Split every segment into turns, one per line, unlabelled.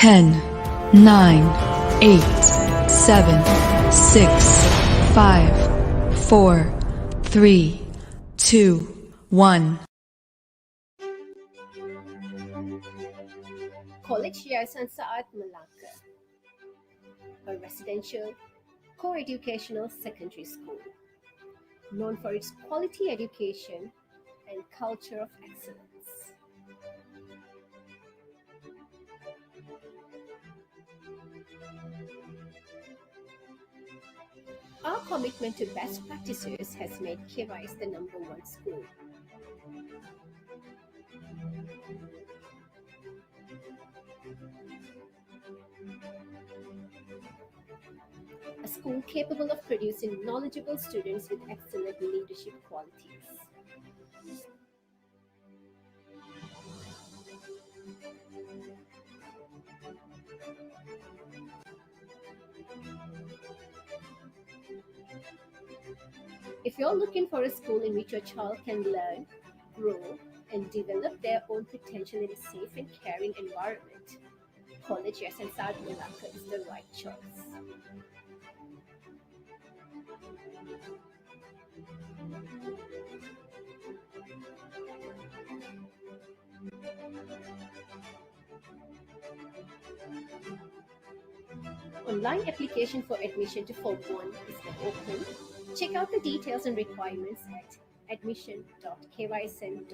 10, 9, 8, 7, 6, 5, 4, 3, 2, 1.
College Yayasan Saat Malacca, a residential, co-educational secondary school, known for its quality education and culture of excellence. Our commitment to best practices has made KYS the #1 school. A school capable of producing knowledgeable students with excellent leadership qualities. If you're looking for a school in which your child can learn, grow, and develop their own potential in a safe and caring environment, College Yayasan Saat Malacca is the right choice. Online application for admission to Form 1 is now open. Check out the details and requirements at admission.kysn.edu.my.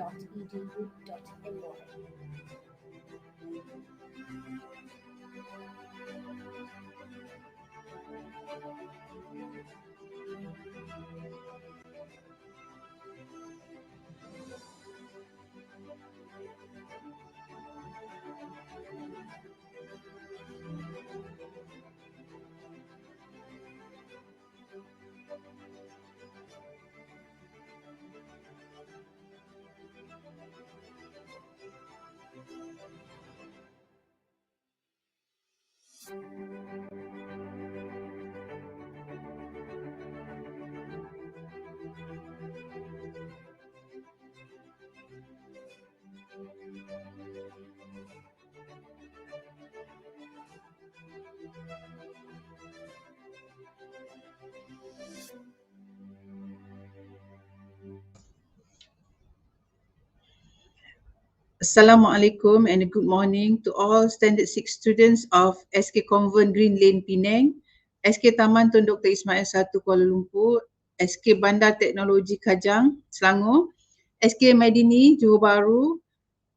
Assalamualaikum and good morning to all Standard 6 students of SK Convent Green Lane, Pinang, SK Taman Tun Dr Ismail 1 Kuala Lumpur, SK Bandar Teknologi Kajang, Selangor, SK Medini, Johor Bahru,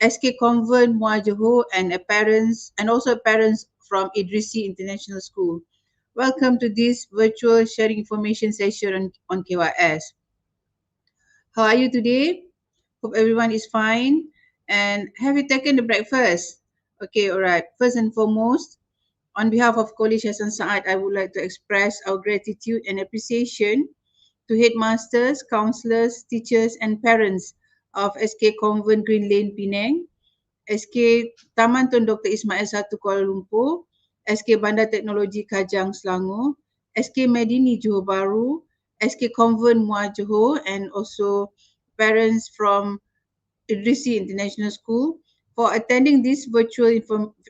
SK Convent Muar Johor, and also parents from Idrisi International School. Welcome to this virtual sharing information session on KYS. How are you today? Hope everyone is fine. And have you taken the breakfast? Okay, all right. First and foremost, on behalf of College Yayasan Saat, I would like to express our gratitude and appreciation to headmasters, counsellors, teachers, and parents of SK Convent Green Lane, Pinang, SK Taman Tun Dr Ismail 1 Kuala Lumpur, SK Bandar Teknologi Kajang, Selangor, SK Medini, Johor Bahru, SK Convent Muar Johor, and also parents from Idrisi International School for attending this virtual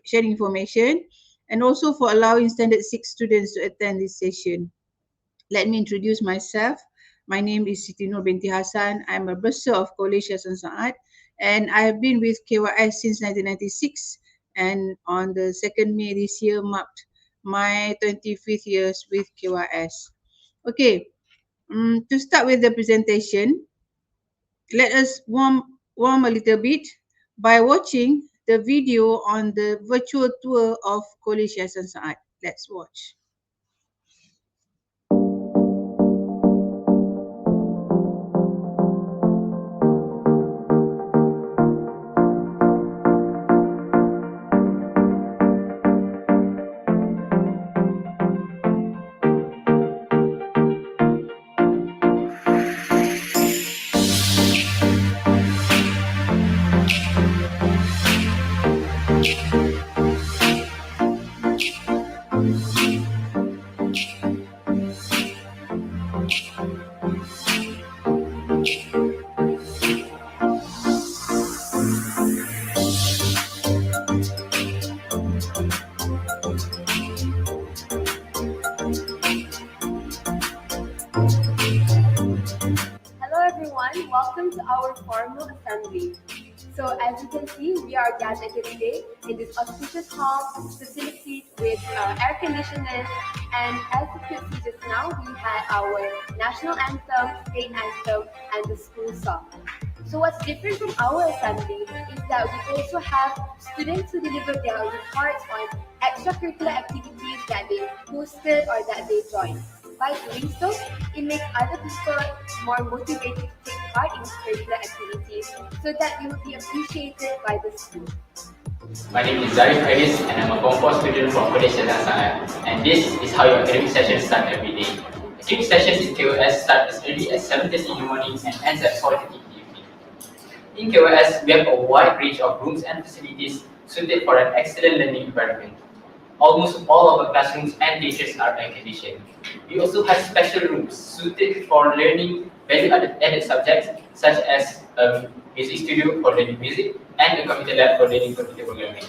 sharing information and also for allowing Standard 6 students to attend this session. Let me introduce myself. My name is Siti Nur binti Hassan. I'm a bursar of College Yayasan Saat and I have been with KYS since 1996, and on the 2nd May this year marked my 25th years with KYS. Okay, to start with the presentation, let us warm a little bit by watching the video on the virtual tour of College Yayasan Saat. Let's watch.
our formal assembly. So as you can see, we are gathered here today in this auspicious hall, facilities with air conditioners, and as you can see just now, we had our national anthem, state anthem, and the school song. So what's different from our assembly is that we also have students who deliver their reports on extracurricular activities that they hosted or that they joined. By doing so, it makes other people more motivated to take part in curricular activities so that they will be appreciated by the school.
My name is Zarif Haris and I'm a Form 4 student from KYS Sharing Session, and this is how your academic sessions start every day. Academic sessions in KYS start as early as 7:30 in the morning and ends at 4:30 in the evening. In KYS, we have a wide range of rooms and facilities suited for an excellent learning environment. Almost all of our classrooms and teachers are air conditioned. We also have special rooms suited for learning value-added subjects such as a music studio for learning music and a computer lab for learning computer programming.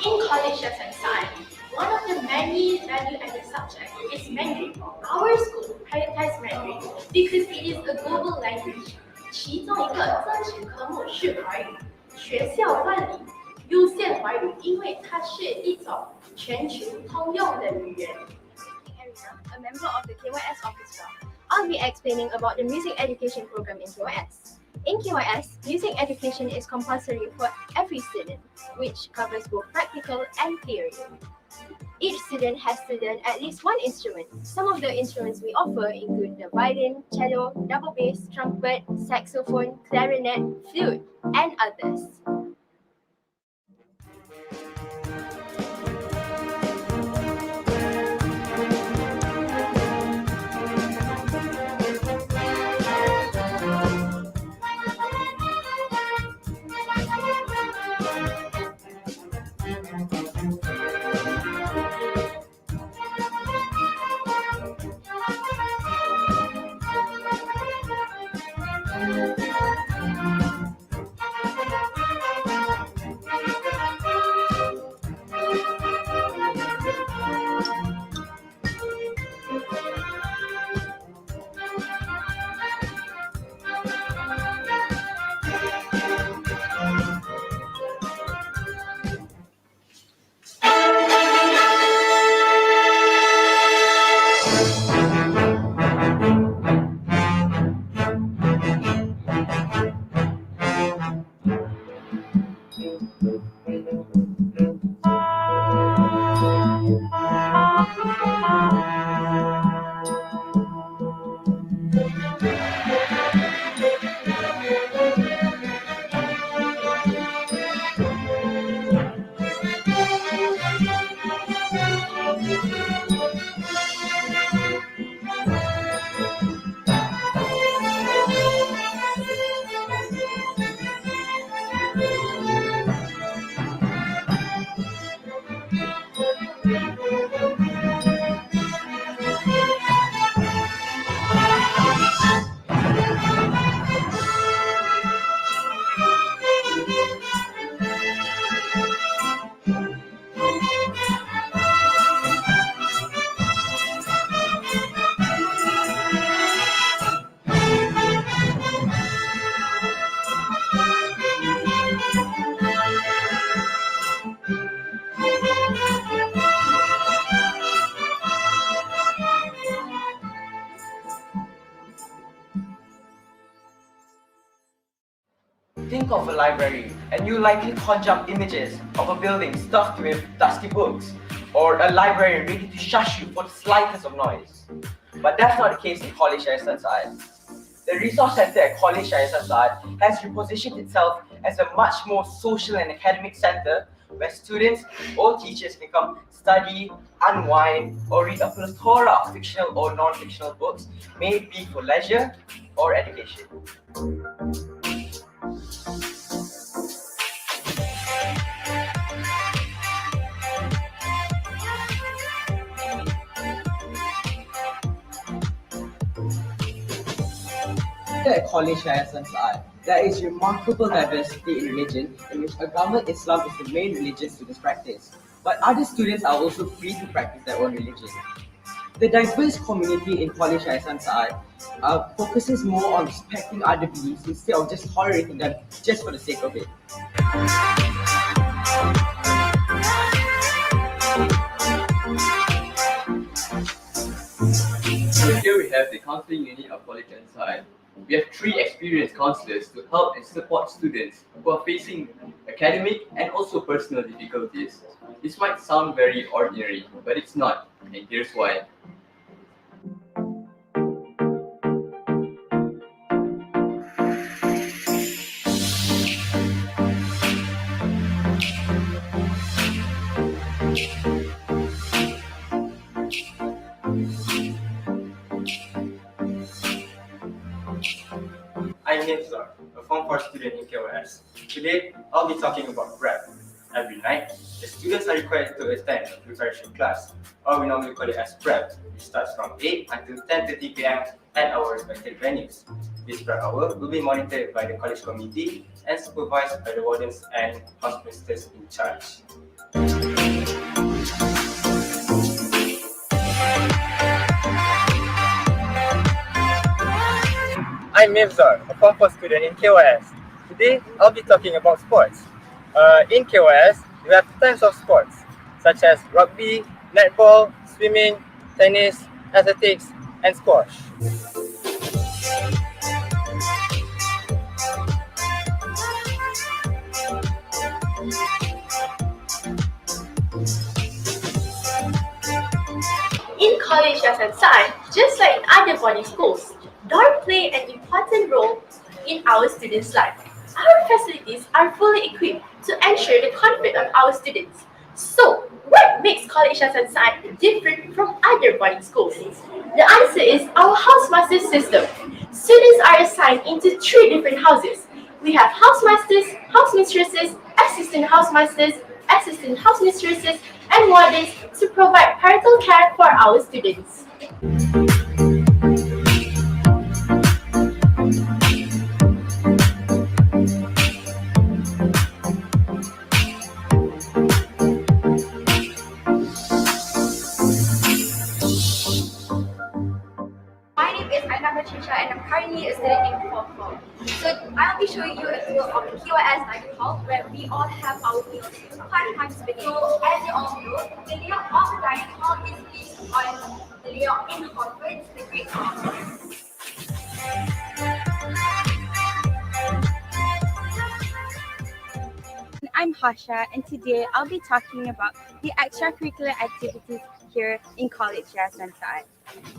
In College Sharing Session, one of the many value-added subjects is Mandarin. Our school prioritizes Mandarin because it is a global language. 其中一个增值科目是华语，学校办理优先华语，因为它是一种全球通用的语言。
A member of the KYS orchestra. I'll be explaining about the music education program in KYS. In KYS, music education is compulsory for every student, which covers both practical and theory. Each student has to learn at least one instrument. Some of the instruments we offer include the violin, cello, double bass, trumpet, saxophone, clarinet, flute, and others.
Think of a library and you likely conjure up images of a building stuffed with dusty books or a librarian ready to shush you for the slightest of noise. But that's not the case in College Sharing Session. The Resource Center at College Sharing Session has repositioned itself as a much more social and academic center where students or teachers can come study, unwind, or read a plethora of fictional or non-fictional books, may it be for leisure or education. At College SSI, there is remarkable diversity in religion in which Agama Islam is the main religion students practice, but other students are also free to practice their own religion. The diverse community in College SSI focuses more on respecting other beliefs instead of just tolerating them just for the sake of it.
So here we have the counseling unit of College SSI. We have 3 experienced counselors to help and support students who are facing academic and also personal difficulties. This might sound very ordinary, but it's not, and here's why.
I'm Pintar, a Form 4 student in KYS. Today, I'll be talking about prep. Every night, the students are required to attend a preparation class, or we normally call it as prep, which starts from 8 until 10:30 p.m. at our respective venues. This prep hour will be monitored by the college committee and supervised by the wardens and housemates in charge. I'm Mivzar, a Form 4 student in KYS. Today, I'll be talking about sports. In KYS, we have types of sports, such as rugby, netball, swimming, tennis, athletics, and squash.
In college SSI, just like in other boarding schools, dorm play an important role in our students' life. Our facilities are fully equipped to ensure the comfort of our students. So, what makes college SSI different from other boarding schools? The answer is our housemaster system. Students are assigned into 3 different houses. We have housemasters, housemistresses, assistant housemasters, assistant housemistresses, and wardens to provide parental care for our students.
And I'm currently a student in Form 4. So I'll be showing you a tour of the KYS dining hall where we all have our meals participating. So as you all know, the layout of the dining hall is based on the layout in the Convent, the Great Hall.
I'm Hasha, and today I'll be talking about the extracurricular activities here in College SSI.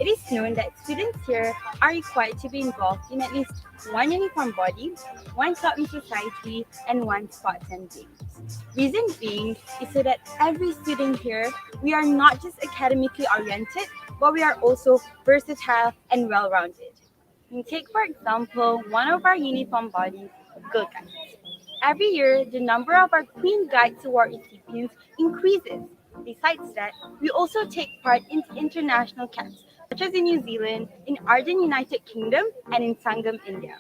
It is known that students here are required to be involved in at least 1 uniform body, 1 club in society, and 1 sports and games. Reason being is so that every student here, we are not just academically oriented, but we are also versatile and well-rounded. Take for example, one of our uniform bodies, Girl Guides. Every year, the number of our Queen Guides Award recipients increases. Besides that, we also take part in international camps, such as in New Zealand, in Arden United Kingdom, and in Sangam, India.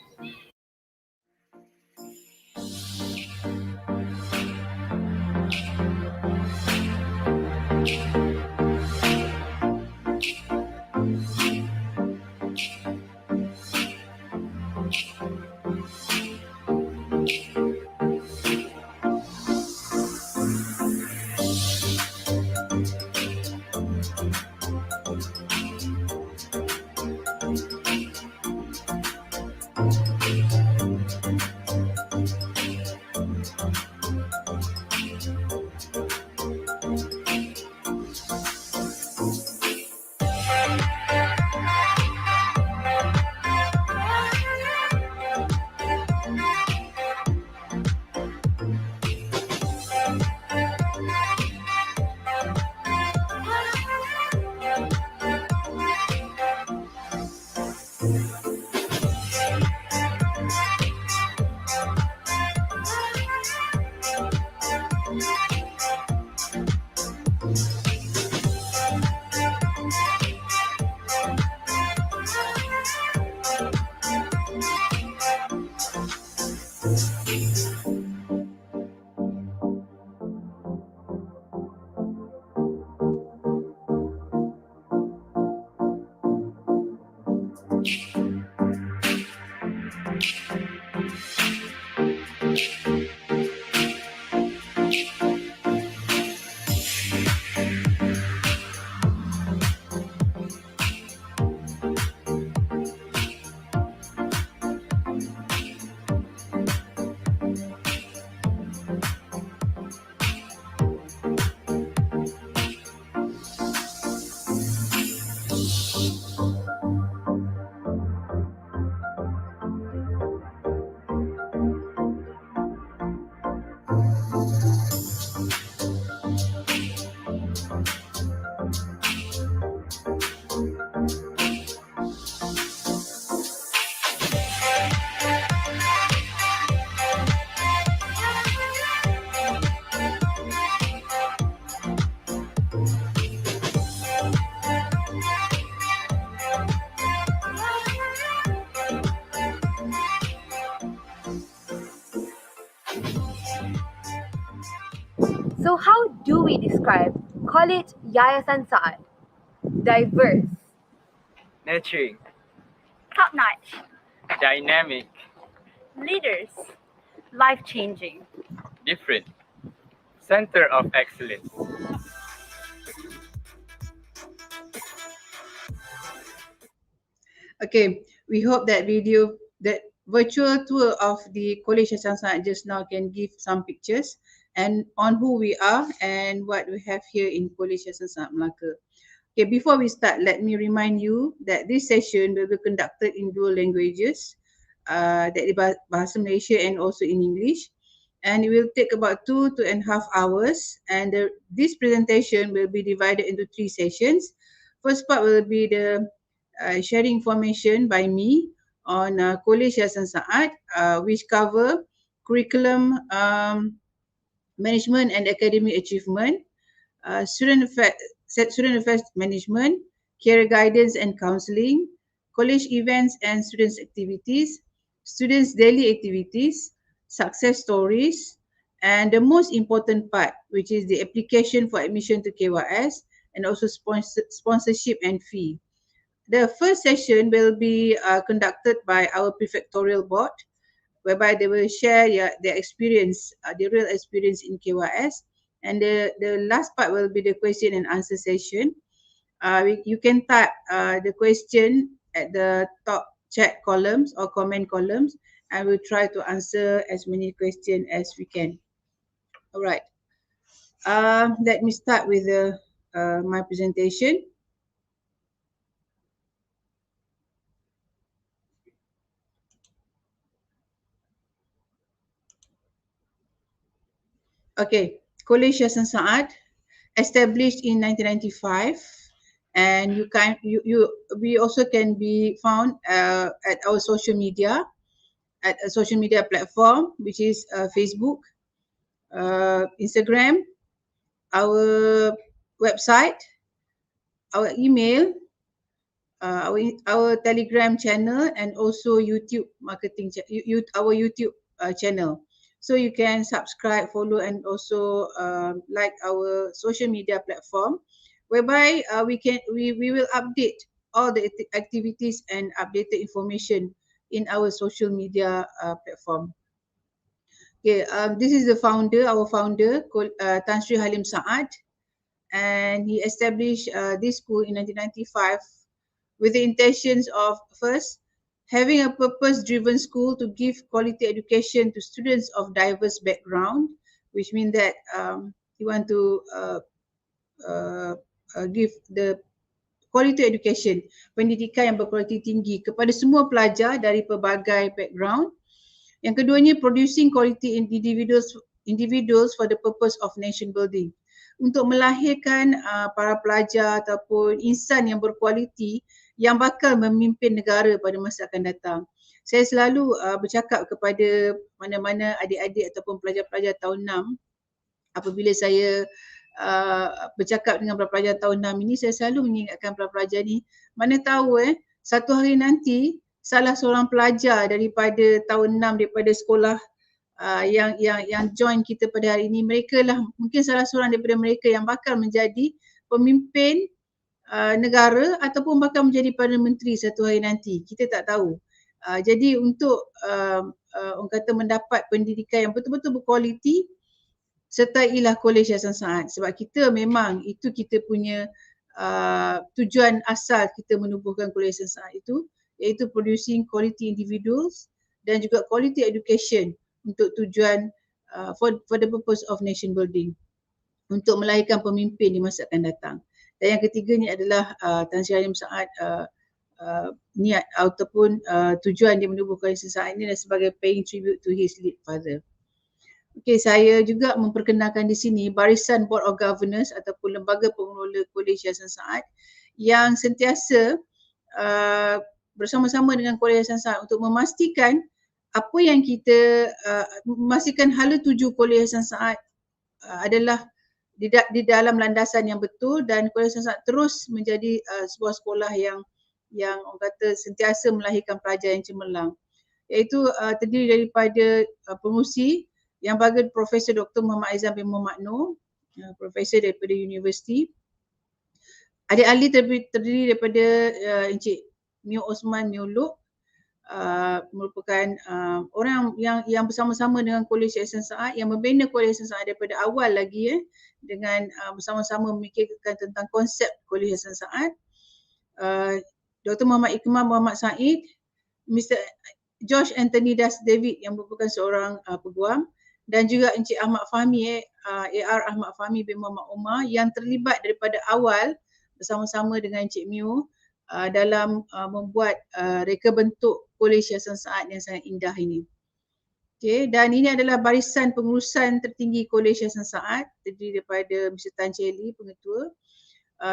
So how do we describe College Yayasan Saad? Diverse,
Nurturing,
Top-notch,
Dynamic,
leaders, life-changing.
different, center of excellence.
Okay, we hope that virtual tour of the College Yayasan Saad just now can give some pictures and on who we are and what we have here in College Yayasan Saad Melaka. Okay, before we start, let me remind you that this session will be conducted in dual languages, that is Bahasa Malaysia and also in English. And it will take about 2.5 hours. And this presentation will be divided into 3 sessions. First part will be the sharing information by me on College Yayasan Saad, which cover curriculum, management and academic achievement, student affairs management, career guidance and counseling, college events and students activities, students daily activities, success stories, and the most important part, which is the application for admission to KYS and also sponsorship and fee. The first session will be conducted by our prefectorial board, whereby they will share their experience, their real experience in KYS. And the last part will be the question and answer session. You can type the question at the top chat columns or comment columns, and we'll try to answer as many questions as we can. All right. Let me start with my presentation. Okay, College Yayasan Saad, established in 1995, and we also can be found at our social media, at a social media platform, which is Facebook, Instagram, our website, our email, our Telegram channel, and also YouTube marketing, our YouTube channel. So you can subscribe, follow, and also like our social media platform, whereby we will update all the activities and updated information in our social media platform. Okay, this is our founder, Tan Sri Halim Saad, and he established this school in 1995 with the intentions of, first, having a purpose-driven school to give quality education to students of diverse background, which means that he want to give the quality education, pendidikan yang berkualiti tinggi kepada semua pelajar dari pelbagai background. Yang keduanya, producing quality individuals for the purpose of nation building, untuk melahirkan para pelajar ataupun insan yang berkualiti yang bakal memimpin negara pada masa akan datang. Saya selalu bercakap kepada mana-mana adik-adik ataupun pelajar-pelajar tahun 6 apabila saya bercakap dengan pelajar tahun 6 ini, saya selalu mengingatkan pelajar ni, mana tahu satu hari nanti salah seorang pelajar daripada tahun 6 daripada sekolah yang join kita pada hari ini, mereka lah mungkin salah seorang daripada mereka yang bakal menjadi pemimpin negara ataupun bakal menjadi Perdana Menteri satu hari nanti. Kita tak tahu. Jadi untuk orang kata mendapat pendidikan yang betul-betul berkualiti, sertailah Kolej Yayasan Saat, sebab kita memang itu kita punya tujuan asal kita menubuhkan Kolej Yayasan Saat itu, iaitu producing quality individuals dan juga quality education untuk tujuan for the purpose of nation building, untuk melahirkan pemimpin di masa akan datang. Dan yang ketiganya adalah Tan Sri Halim Saat niat ataupun tujuan dia menubuhkan Kolej Yayasan Saat ini adalah sebagai paying tribute to his late father. Okey, saya juga memperkenalkan di sini barisan Board of Governors ataupun lembaga pengelola Kolej Yayasan Saat yang sentiasa bersama-sama dengan Kolej Yayasan Saat untuk memastikan apa yang kita memastikan hala tuju Kolej Yayasan Saat adalah di dalam landasan yang betul, dan Kolej Yayasan Saat terus menjadi sebuah sekolah yang orang kata sentiasa melahirkan pelajar yang cemerlang, iaitu terdiri daripada pengurusi yang bagi Profesor Dr. Muhammad Aizam bin Muhammad Noor, Profesor daripada Universiti. Adik-ahli terdiri daripada Encik Mio Osman Mio Luk, merupakan orang yang bersama-sama dengan Kolej Yayasan Saat, yang membina Kolej Yayasan Saat daripada awal lagi dengan bersama-sama memikirkan tentang konsep Kolej Yayasan Saat. Dr. Muhammad Iqmal Muhammad Said, Mr. Josh Anthony Das David yang merupakan seorang peguam, dan juga Encik Ahmad Fahmi AR Ahmad Fahmi bin Muhammad Omar yang terlibat daripada awal bersama-sama dengan Encik Mio dalam membuat reka bentuk Kolej Yayasan Saat yang sangat indah ini. Okay, dan ini adalah barisan pengurusan tertinggi Kolej Yayasan Saat, terdiri daripada Mr. Tan Celi, pengetua,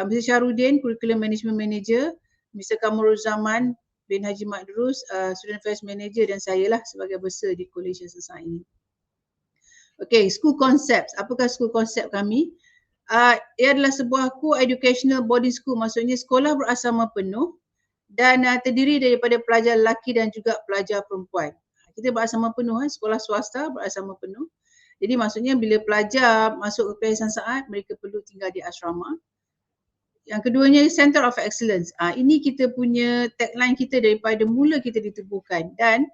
Mr. Syarudin, Curriculum Management Manager, Mr. Kamurul Zaman bin Haji Madrus, Student Affairs Manager, dan saya lah sebagai bersa di Kolej Yayasan Saat ini. Okay, school concepts. Apakah school concept kami? Ia adalah sebuah co-educational boarding school, maksudnya sekolah berasrama penuh dan terdiri daripada pelajar lelaki dan juga pelajar perempuan. Kita berasrama penuh, sekolah swasta berasrama penuh. Jadi maksudnya bila pelajar masuk ke Kolej Yayasan Saat, mereka perlu tinggal di asrama. Yang keduanya Center of Excellence. Ini kita punya tagline kita daripada mula kita ditubuhkan, dan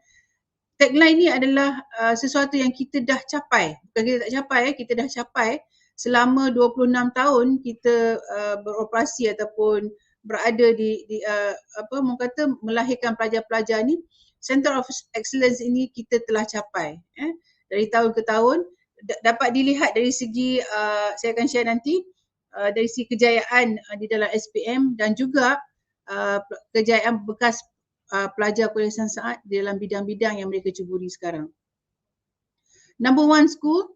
tagline ni adalah sesuatu yang kita dah capai. Bukan kita tak capai, kita dah capai selama 26 tahun kita beroperasi ataupun berada di orang kata melahirkan pelajar-pelajar ni. Center of Excellence ini kita telah capai dari tahun ke tahun. Dapat dilihat dari segi saya akan share nanti dari segi kejayaan di dalam SPM dan juga kejayaan bekas pelajar Kolej Yayasan Saat dalam bidang-bidang yang mereka ceburi sekarang. Number one school,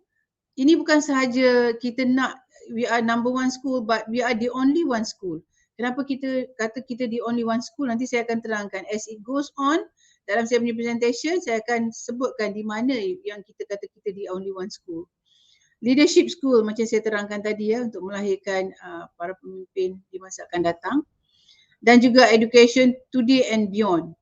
ini bukan sahaja kita nak we are number one school, but we are the only one school. Kenapa kita kata kita the only one school? Nanti saya akan terangkan. As it goes on, dalam saya punya presentation, saya akan sebutkan di mana yang kita kata kita the only one school. Leadership school, macam saya terangkan tadi untuk melahirkan para pemimpin di masa akan datang. Dan juga education today and beyond.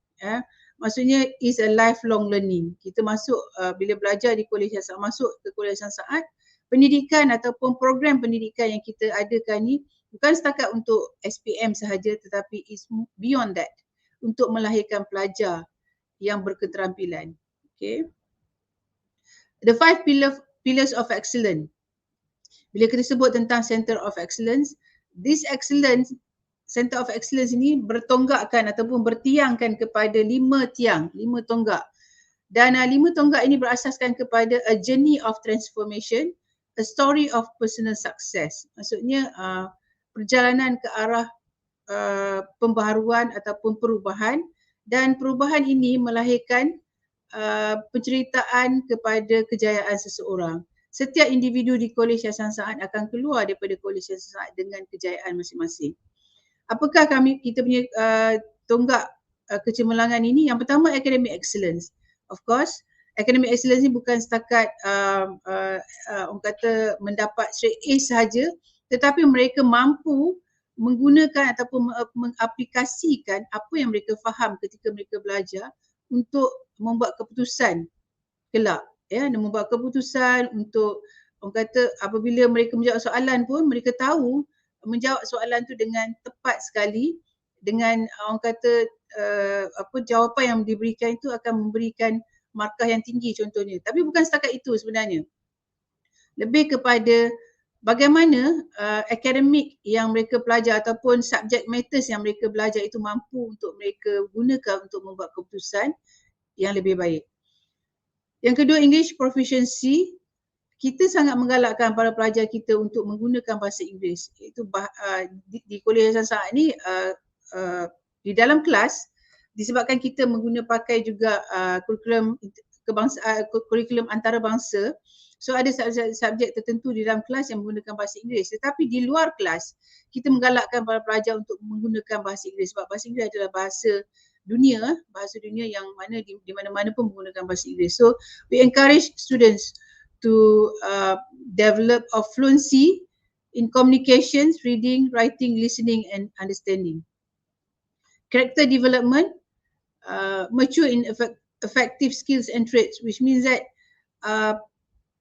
Maksudnya is a lifelong learning. Kita masuk bila belajar di Kolej Yayasan, masuk ke Kolej Yayasan Saat, pendidikan ataupun program pendidikan yang kita adakan ni bukan setakat untuk SPM sahaja, tetapi is beyond that, untuk melahirkan pelajar yang berketerampilan. Okay. The 5 pillars of excellence. Bila kita sebut tentang Center of Excellence, this excellence, Center of Excellence ini bertonggakkan ataupun bertiangkan kepada 5 tiang, 5 tonggak. Dan 5 tonggak ini berasaskan kepada a journey of transformation, a story of personal success. Maksudnya perjalanan ke arah pembaharuan ataupun perubahan, dan perubahan ini melahirkan penceritaan kepada kejayaan seseorang. Setiap individu di Kolej Yayasan Saat akan keluar daripada Kolej Yayasan Saat dengan kejayaan masing-masing. Apakah kita punya tonggak kecemerlangan ini? Yang pertama, academic excellence. Of course, academic excellence ni bukan setakat orang kata mendapat straight A sahaja, tetapi mereka mampu menggunakan ataupun mengaplikasikan apa yang mereka faham ketika mereka belajar untuk membuat keputusan kelak, ya, dan membuat keputusan untuk orang kata apabila mereka menjawab soalan pun mereka tahu menjawab soalan tu dengan tepat sekali, dengan orang kata jawapan yang diberikan itu akan memberikan markah yang tinggi contohnya. Tapi bukan setakat itu sebenarnya. Lebih kepada bagaimana akademik yang mereka pelajar ataupun subject matters yang mereka belajar itu mampu untuk mereka gunakan untuk membuat keputusan yang lebih baik. Yang kedua, English proficiency. Kita sangat menggalakkan para pelajar kita untuk menggunakan bahasa Inggeris. Itu di Kuliah Sains ni di dalam kelas, disebabkan kita pakai juga kurikulum kebangsaan, kurikulum antarabangsa. So ada subjek tertentu di dalam kelas yang menggunakan bahasa Inggeris. Tetapi di luar kelas, kita menggalakkan para pelajar untuk menggunakan bahasa Inggeris sebab bahasa Inggeris adalah bahasa dunia yang mana di mana-mana pun menggunakan bahasa Inggeris. So we encourage students to develop a fluency in communications, reading, writing, listening and understanding. Character development, mature in effective skills and traits, which means that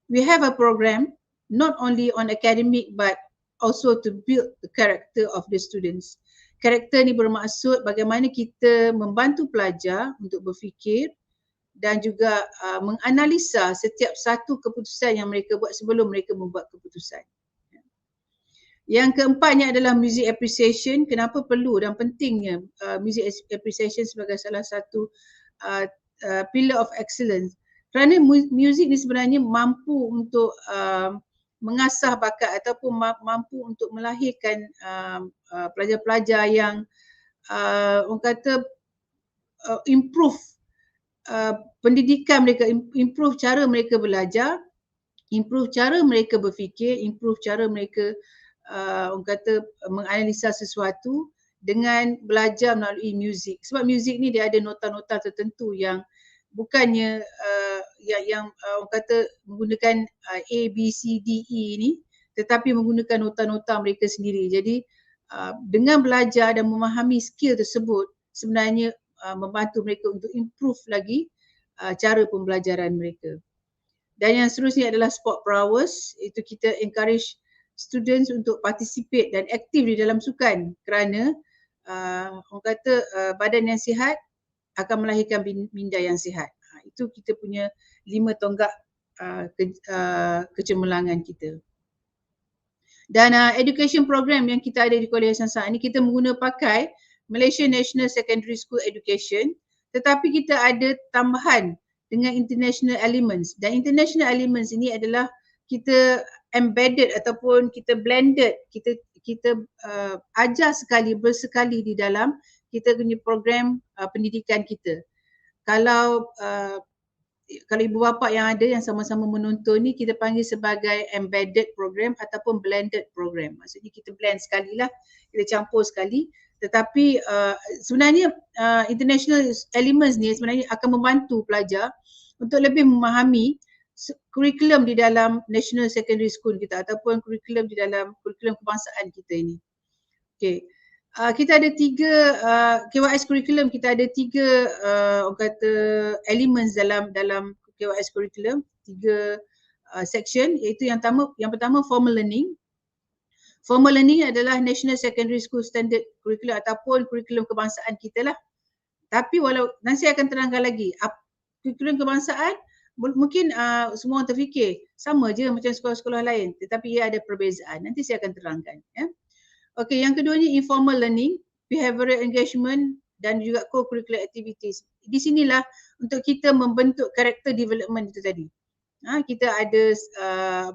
we have a program not only on academic but also to build the character of the students. Karakter ni bermaksud bagaimana kita membantu pelajar untuk berfikir dan juga menganalisa setiap satu keputusan yang mereka buat sebelum mereka membuat keputusan. Yang keempatnya adalah music appreciation. Kenapa perlu dan pentingnya music appreciation sebagai salah satu pillar of excellence? Kerana muzik ni sebenarnya mampu untuk mengasah bakat ataupun mampu untuk melahirkan pelajar-pelajar yang orang kata improve pendidikan mereka, improve cara mereka belajar, improve cara mereka berfikir, improve cara mereka orang kata menganalisa sesuatu dengan belajar melalui muzik. Sebab muzik ni dia ada nota-nota tertentu yang bukannya yang orang kata menggunakan A, B, C, D, E ni, tetapi menggunakan nota-nota mereka sendiri. Jadi dengan belajar dan memahami skill tersebut sebenarnya membantu mereka untuk improve lagi cara pembelajaran mereka. Dan yang seterusnya adalah sport prowess. Itu kita encourage students untuk participate dan aktif di dalam sukan kerana orang kata badan yang sihat akan melahirkan minda yang sihat. Itu kita punya 5 tonggak kecemerlangan kita. Dan education program yang kita ada di Kuliah Sains ni, kita pakai Malaysia National Secondary School Education, tetapi kita ada tambahan dengan international elements. Dan international elements ini adalah kita embedded ataupun kita blended, kita ajar bersekali di dalam kita punya program pendidikan kita. Kalau ibu bapa yang ada yang sama-sama menonton ni, kita panggil sebagai embedded program ataupun blended program. Maksudnya kita blend sekali lah, kita campur sekali. Tetapi sebenarnya international elements ni sebenarnya akan membantu pelajar untuk lebih memahami kurikulum di dalam National Secondary School kita ataupun kurikulum di dalam kurikulum kebangsaan kita ini. Okay. Kita ada 3 KYS curriculum, kita ada 3 orang kata elements dalam KYS curriculum, 3 section, iaitu yang pertama formal learning. Formal learning adalah National Secondary School Standard Curriculum ataupun kurikulum kebangsaan kita lah. Tapi nanti saya akan terangkan lagi, kurikulum kebangsaan mungkin semua orang terfikir sama je macam sekolah-sekolah lain, tetapi ia ada perbezaan. Nanti saya akan terangkan. Ya. Okey, yang keduanya informal learning, behavioral engagement dan juga co-curricular activities. Di sinilah untuk kita membentuk character development itu tadi. Kita ada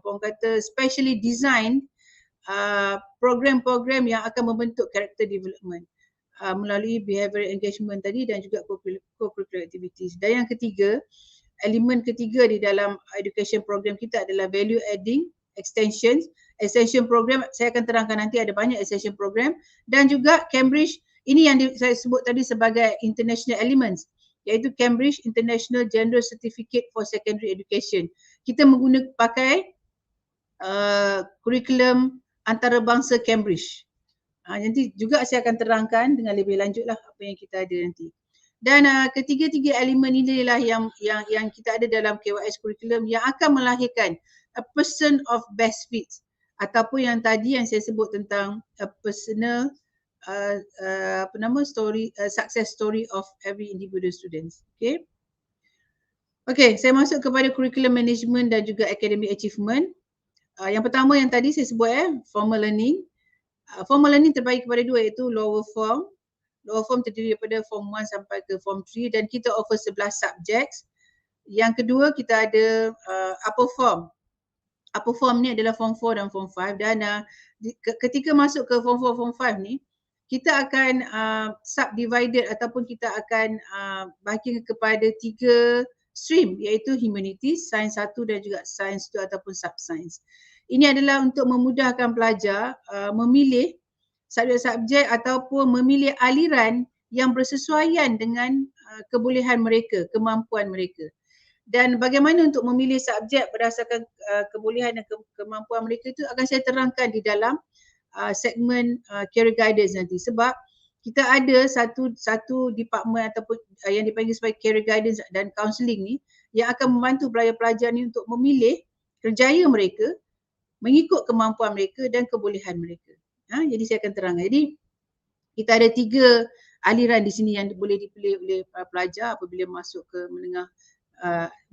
orang kata specially designed program-program yang akan membentuk character development melalui behavioral engagement tadi dan juga co-curricular activities. Dan yang ketiga, elemen ketiga di dalam education program kita adalah value adding extension program. Saya akan terangkan nanti ada banyak extension program, dan juga Cambridge, ini yang saya sebut tadi sebagai international elements, iaitu Cambridge International General Certificate for Secondary Education. Kita pakai kurikulum antarabangsa Cambridge. Nanti juga saya akan terangkan dengan lebih lanjut lah apa yang kita ada nanti. Dan ketiga-tiga elemen inilah yang kita ada dalam KYS curriculum yang akan melahirkan a person of best fit, ataupun yang tadi yang saya sebut tentang a personal success story of every individual students. Okay, saya masuk kepada curriculum management dan juga academic achievement. Yang pertama yang tadi saya sebut formal learning. Formal learning terbagi kepada dua, iaitu lower form. Lower form terdiri daripada form 1 sampai ke form 3 dan kita offer 11 subjects. Yang kedua kita ada upper form. Upper form ni adalah form 4 dan form 5, dan ketika masuk ke form 4, form 5 ni kita akan subdivided ataupun kita akan bagi kepada 3 stream, iaitu humanities, sains 1 dan juga sains 2 ataupun sub-sains. Ini adalah untuk memudahkan pelajar memilih subjek-subjek ataupun memilih aliran yang bersesuaian dengan kebolehan mereka, kemampuan mereka. Dan bagaimana untuk memilih subjek berdasarkan kebolehan dan kemampuan mereka itu akan saya terangkan di dalam segmen career guidance nanti. Sebab kita ada satu department ataupun yang dipanggil sebagai career guidance dan counselling ni yang akan membantu pelajar-pelajar ni untuk memilih kerjaya mereka mengikut kemampuan mereka dan kebolehan mereka. Jadi saya akan terangkan. Jadi kita ada 3 aliran di sini yang boleh dipilih oleh pelajar apabila masuk ke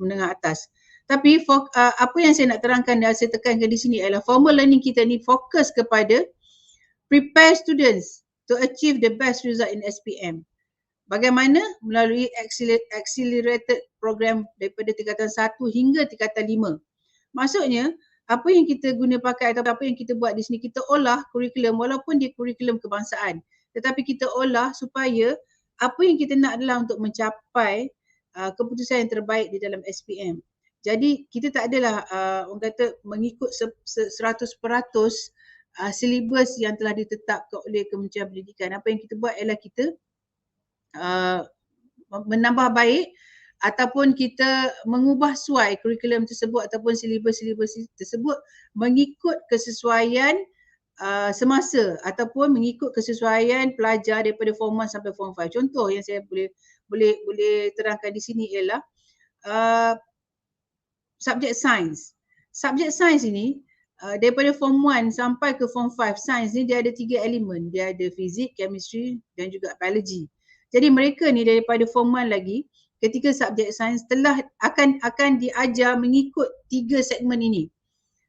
menengah atas. Tapi apa yang saya nak terangkan dan saya tekankan di sini adalah formal learning kita ni fokus kepada prepare students to achieve the best result in SPM. Bagaimana? Melalui accelerated program daripada tingkatan 1 hingga tingkatan 5. Maksudnya, apa yang kita guna pakai atau apa yang kita buat di sini, kita olah kurikulum walaupun dia kurikulum kebangsaan. Tetapi kita olah supaya apa yang kita nak adalah untuk mencapai keputusan yang terbaik di dalam SPM. Jadi kita tak adalah orang kata mengikut 100% silibus yang telah ditetapkan oleh Kementerian Pendidikan. Apa yang kita buat ialah kita menambah baik ataupun kita mengubah suai kurikulum tersebut ataupun silibus-silibus tersebut mengikut kesesuaian semasa ataupun mengikut kesesuaian pelajar daripada form 1 sampai form 5. Contoh yang saya boleh terangkan di sini ialah subjek sains. Subjek sains ini daripada form 1 sampai ke form 5, sains ni dia ada 3 elemen. Dia ada fizik, chemistry dan juga biology. Jadi mereka ni daripada form 1 lagi, ketika subjek sains telah akan diajar mengikut 3 segmen ini.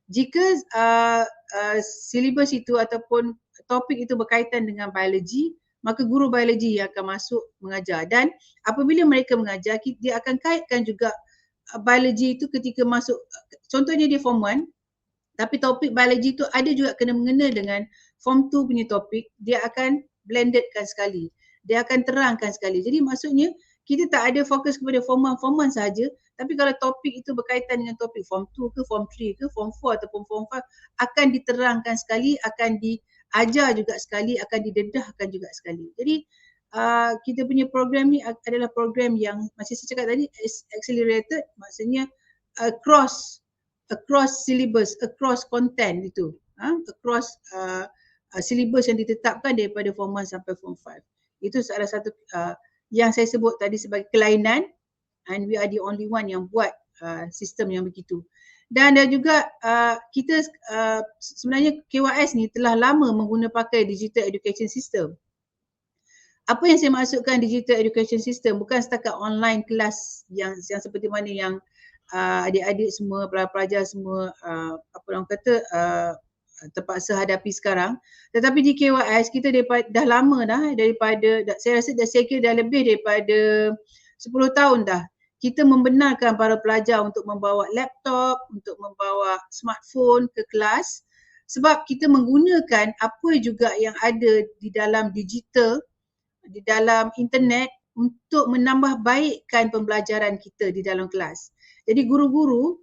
Jika silibus itu ataupun topik itu berkaitan dengan biologi, maka guru biologi yang akan masuk mengajar. Dan apabila mereka mengajar, dia akan kaitkan juga biologi itu ketika masuk, contohnya dia form 1, tapi topik biologi itu ada juga kena mengena dengan form 2 punya topik, dia akan blendedkan sekali. Dia akan terangkan sekali. Jadi maksudnya kita tak ada fokus kepada form 1 sahaja, tapi kalau topik itu berkaitan dengan topik form 2 ke form 3 ke form 4 ataupun form 5 akan diterangkan sekali, akan diajar juga sekali, akan didedahkan juga sekali. Jadi kita punya program ni adalah program yang macam saya cakap tadi accelerated, maksudnya across syllabus, across content itu, across syllabus yang ditetapkan daripada form 1 sampai form 5. Itu salah satu yang saya sebut tadi sebagai kelainan, and we are the only one yang buat sistem yang begitu. Dan juga kita sebenarnya KYS ni telah lama menggunakan pakai digital education system. Apa yang saya maksudkan digital education system, bukan setakat online kelas yang seperti mana yang adik-adik semua, pelajar semua apa orang kata terpaksa hadapi sekarang. Tetapi di KYS kita dah lama daripada saya rasa saya kira dah lebih daripada 10 tahun dah kita membenarkan para pelajar untuk membawa laptop, untuk membawa smartphone ke kelas, sebab kita menggunakan apa juga yang ada di dalam digital, di dalam internet untuk menambah baikkan pembelajaran kita di dalam kelas. Jadi guru-guru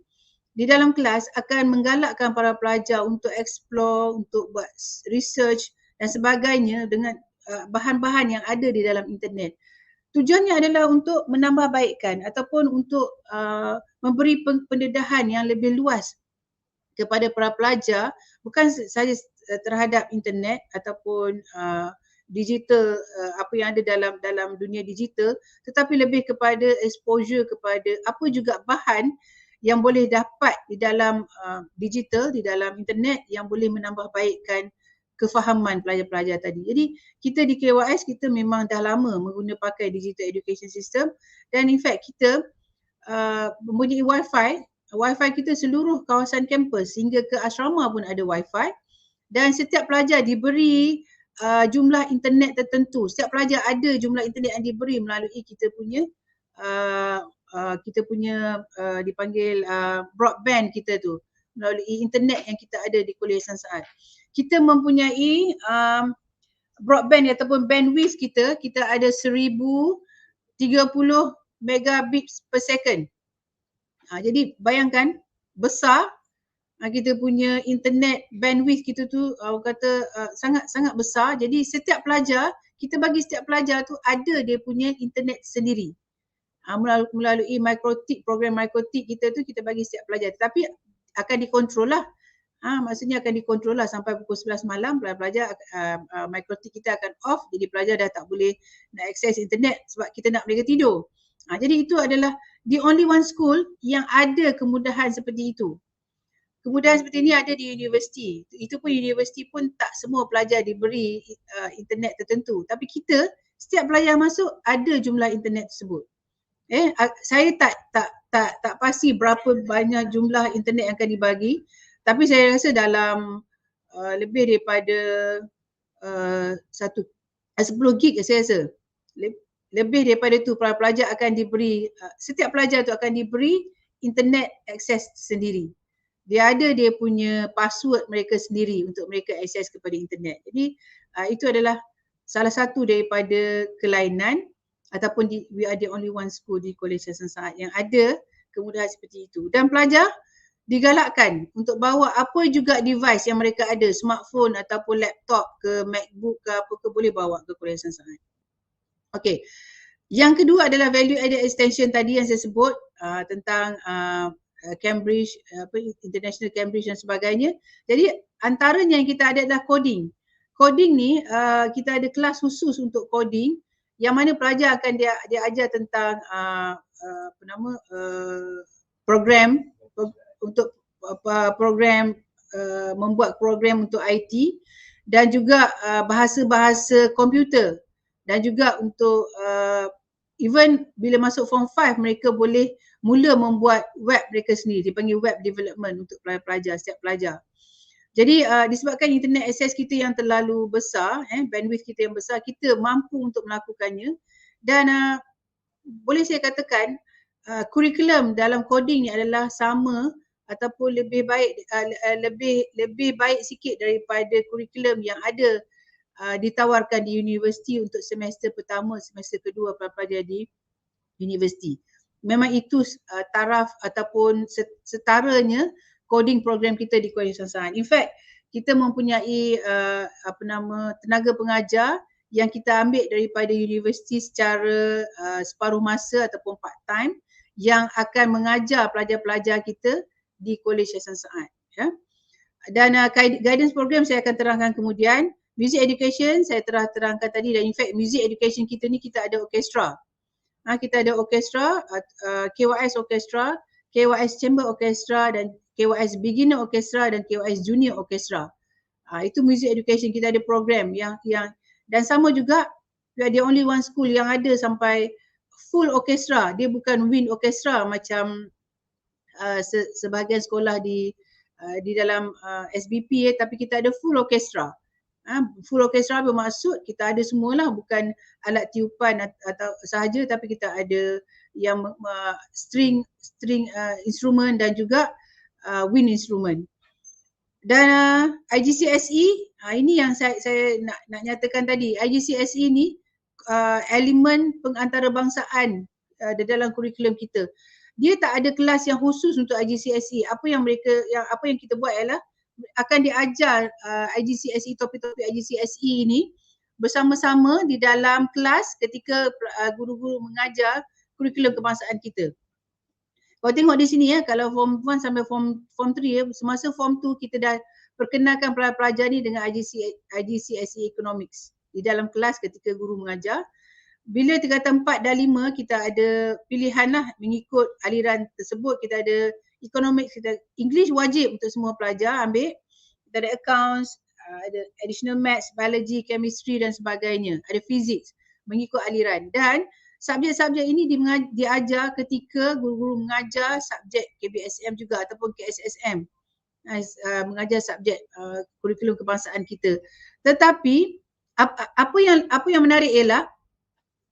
di dalam kelas akan menggalakkan para pelajar untuk explore, untuk buat research dan sebagainya dengan bahan-bahan yang ada di dalam internet. Tujuannya adalah untuk menambah baikkan ataupun untuk memberi pendedahan yang lebih luas kepada para pelajar, bukan sahaja terhadap internet ataupun digital, apa yang ada dalam dunia digital, tetapi lebih kepada exposure kepada apa juga bahan yang boleh dapat di dalam digital, di dalam internet yang boleh menambah baikkan kefahaman pelajar-pelajar tadi. Jadi kita di KYS kita memang dah lama mengguna pakai digital education system, dan in fact kita mempunyai wifi kita seluruh kawasan kampus hingga ke asrama pun ada wifi, dan setiap pelajar diberi jumlah internet tertentu. Setiap pelajar ada jumlah internet yang diberi melalui kita punya dipanggil broadband kita tu, melalui internet yang kita ada di Kuliah Sains. Kita mempunyai broadband ataupun bandwidth kita ada 1030 megabits per second. Jadi bayangkan besar kita punya internet bandwidth kita tu, sangat-sangat besar. Jadi setiap pelajar, kita bagi setiap pelajar tu ada dia punya internet sendiri. Melalui program mikrotik kita tu kita bagi setiap pelajar. Tapi akan dikontrol lah. Maksudnya akan dikontrol lah sampai pukul 11 malam pelajar mikrotik kita akan off, jadi pelajar dah tak boleh nak akses internet sebab kita nak mereka tidur. Jadi itu adalah the only one school yang ada kemudahan seperti itu. Kemudahan seperti ini ada di universiti. Itu pun universiti pun tak semua pelajar diberi internet tertentu. Tapi kita, setiap pelajar masuk ada jumlah internet tersebut. Saya tak pasti berapa banyak jumlah internet yang akan dibagi, tapi saya rasa dalam lebih daripada 10 gig saya rasa. Lebih daripada itu pelajar akan diberi, setiap pelajar tu akan diberi internet akses sendiri. Dia ada dia punya password mereka sendiri untuk mereka akses kepada internet. Jadi itu adalah salah satu daripada kelainan ataupun we are the only one school di Kuliah Sains yang ada kemudahan seperti itu. Dan pelajar digalakkan untuk bawa apa juga device yang mereka ada, smartphone ataupun laptop ke, MacBook ke, apa ke, boleh bawa ke Kuliah Sains. Okey. Yang kedua adalah value added extension tadi yang saya sebut tentang Cambridge, International Cambridge dan sebagainya. Jadi antaranya yang kita ada adalah coding. Coding ni kita ada kelas khusus untuk coding yang mana pelajar akan dia ajar tentang program untuk program membuat program untuk IT dan juga bahasa-bahasa komputer, dan juga untuk even bila masuk form 5 mereka boleh mula membuat web mereka sendiri, dipanggil web development untuk pelajar, setiap pelajar. Jadi disebabkan internet access kita yang terlalu besar, bandwidth kita yang besar, kita mampu untuk melakukannya, dan boleh saya katakan kurikulum dalam coding ni adalah sama ataupun lebih baik lebih baik sikit daripada kurikulum yang ada ditawarkan di universiti untuk semester pertama, semester kedua pelajar di universiti. Memang itu taraf ataupun setaranya coding program kita di Kuliah Sains. In fact, kita mempunyai tenaga pengajar yang kita ambil daripada universiti secara separuh masa ataupun part time yang akan mengajar pelajar-pelajar kita di Kuliah Sains. Dan guidance program saya akan terangkan kemudian. Music education saya telah terangkan tadi, dan in fact music education kita ni kita ada orkestra. Kita ada orkestra, KYS orkestra, KYS Chamber Orchestra dan KYS Beginner Orchestra dan KYS Junior Orchestra. Itu music education, kita ada program yang dan sama juga we are the only one school yang ada sampai full orkestra. Dia bukan wind orchestra macam sebahagian sekolah di dalam SBP tapi kita ada full orkestra. Full orkestra bermaksud kita ada semualah, bukan alat tiupan atau sahaja, tapi kita ada yang string instrumen dan juga wind instrument. Dan IGCSE, ini yang saya nak nyatakan tadi. IGCSE ni elemen pengantarbangsaan di dalam kurikulum kita. dia tak ada kelas yang khusus untuk IGCSE. Apa yang kita buat ialah akan diajar IGCSE, topik-topik IGCSE ini bersama-sama di dalam kelas ketika guru-guru mengajar kurikulum kebangsaan kita. Kau tengok di sini ya, kalau form 1 sampai form 3 ya, semasa form 2 kita dah perkenalkan pelajar ni dengan IGCSE Economics di dalam kelas ketika guru mengajar. Bila tingkatan 4 dan 5 kita ada pilihan lah mengikut aliran tersebut. Kita ada economics, kita English wajib untuk semua pelajar ambil. Kita ada accounts, ada additional maths, biology, chemistry dan sebagainya. Ada physics mengikut aliran. Dan subjek-subjek ini diajar ketika guru-guru mengajar subjek KBSM juga ataupun KSSM. Mengajar subjek kurikulum kebangsaan kita. Tetapi apa yang menarik ialah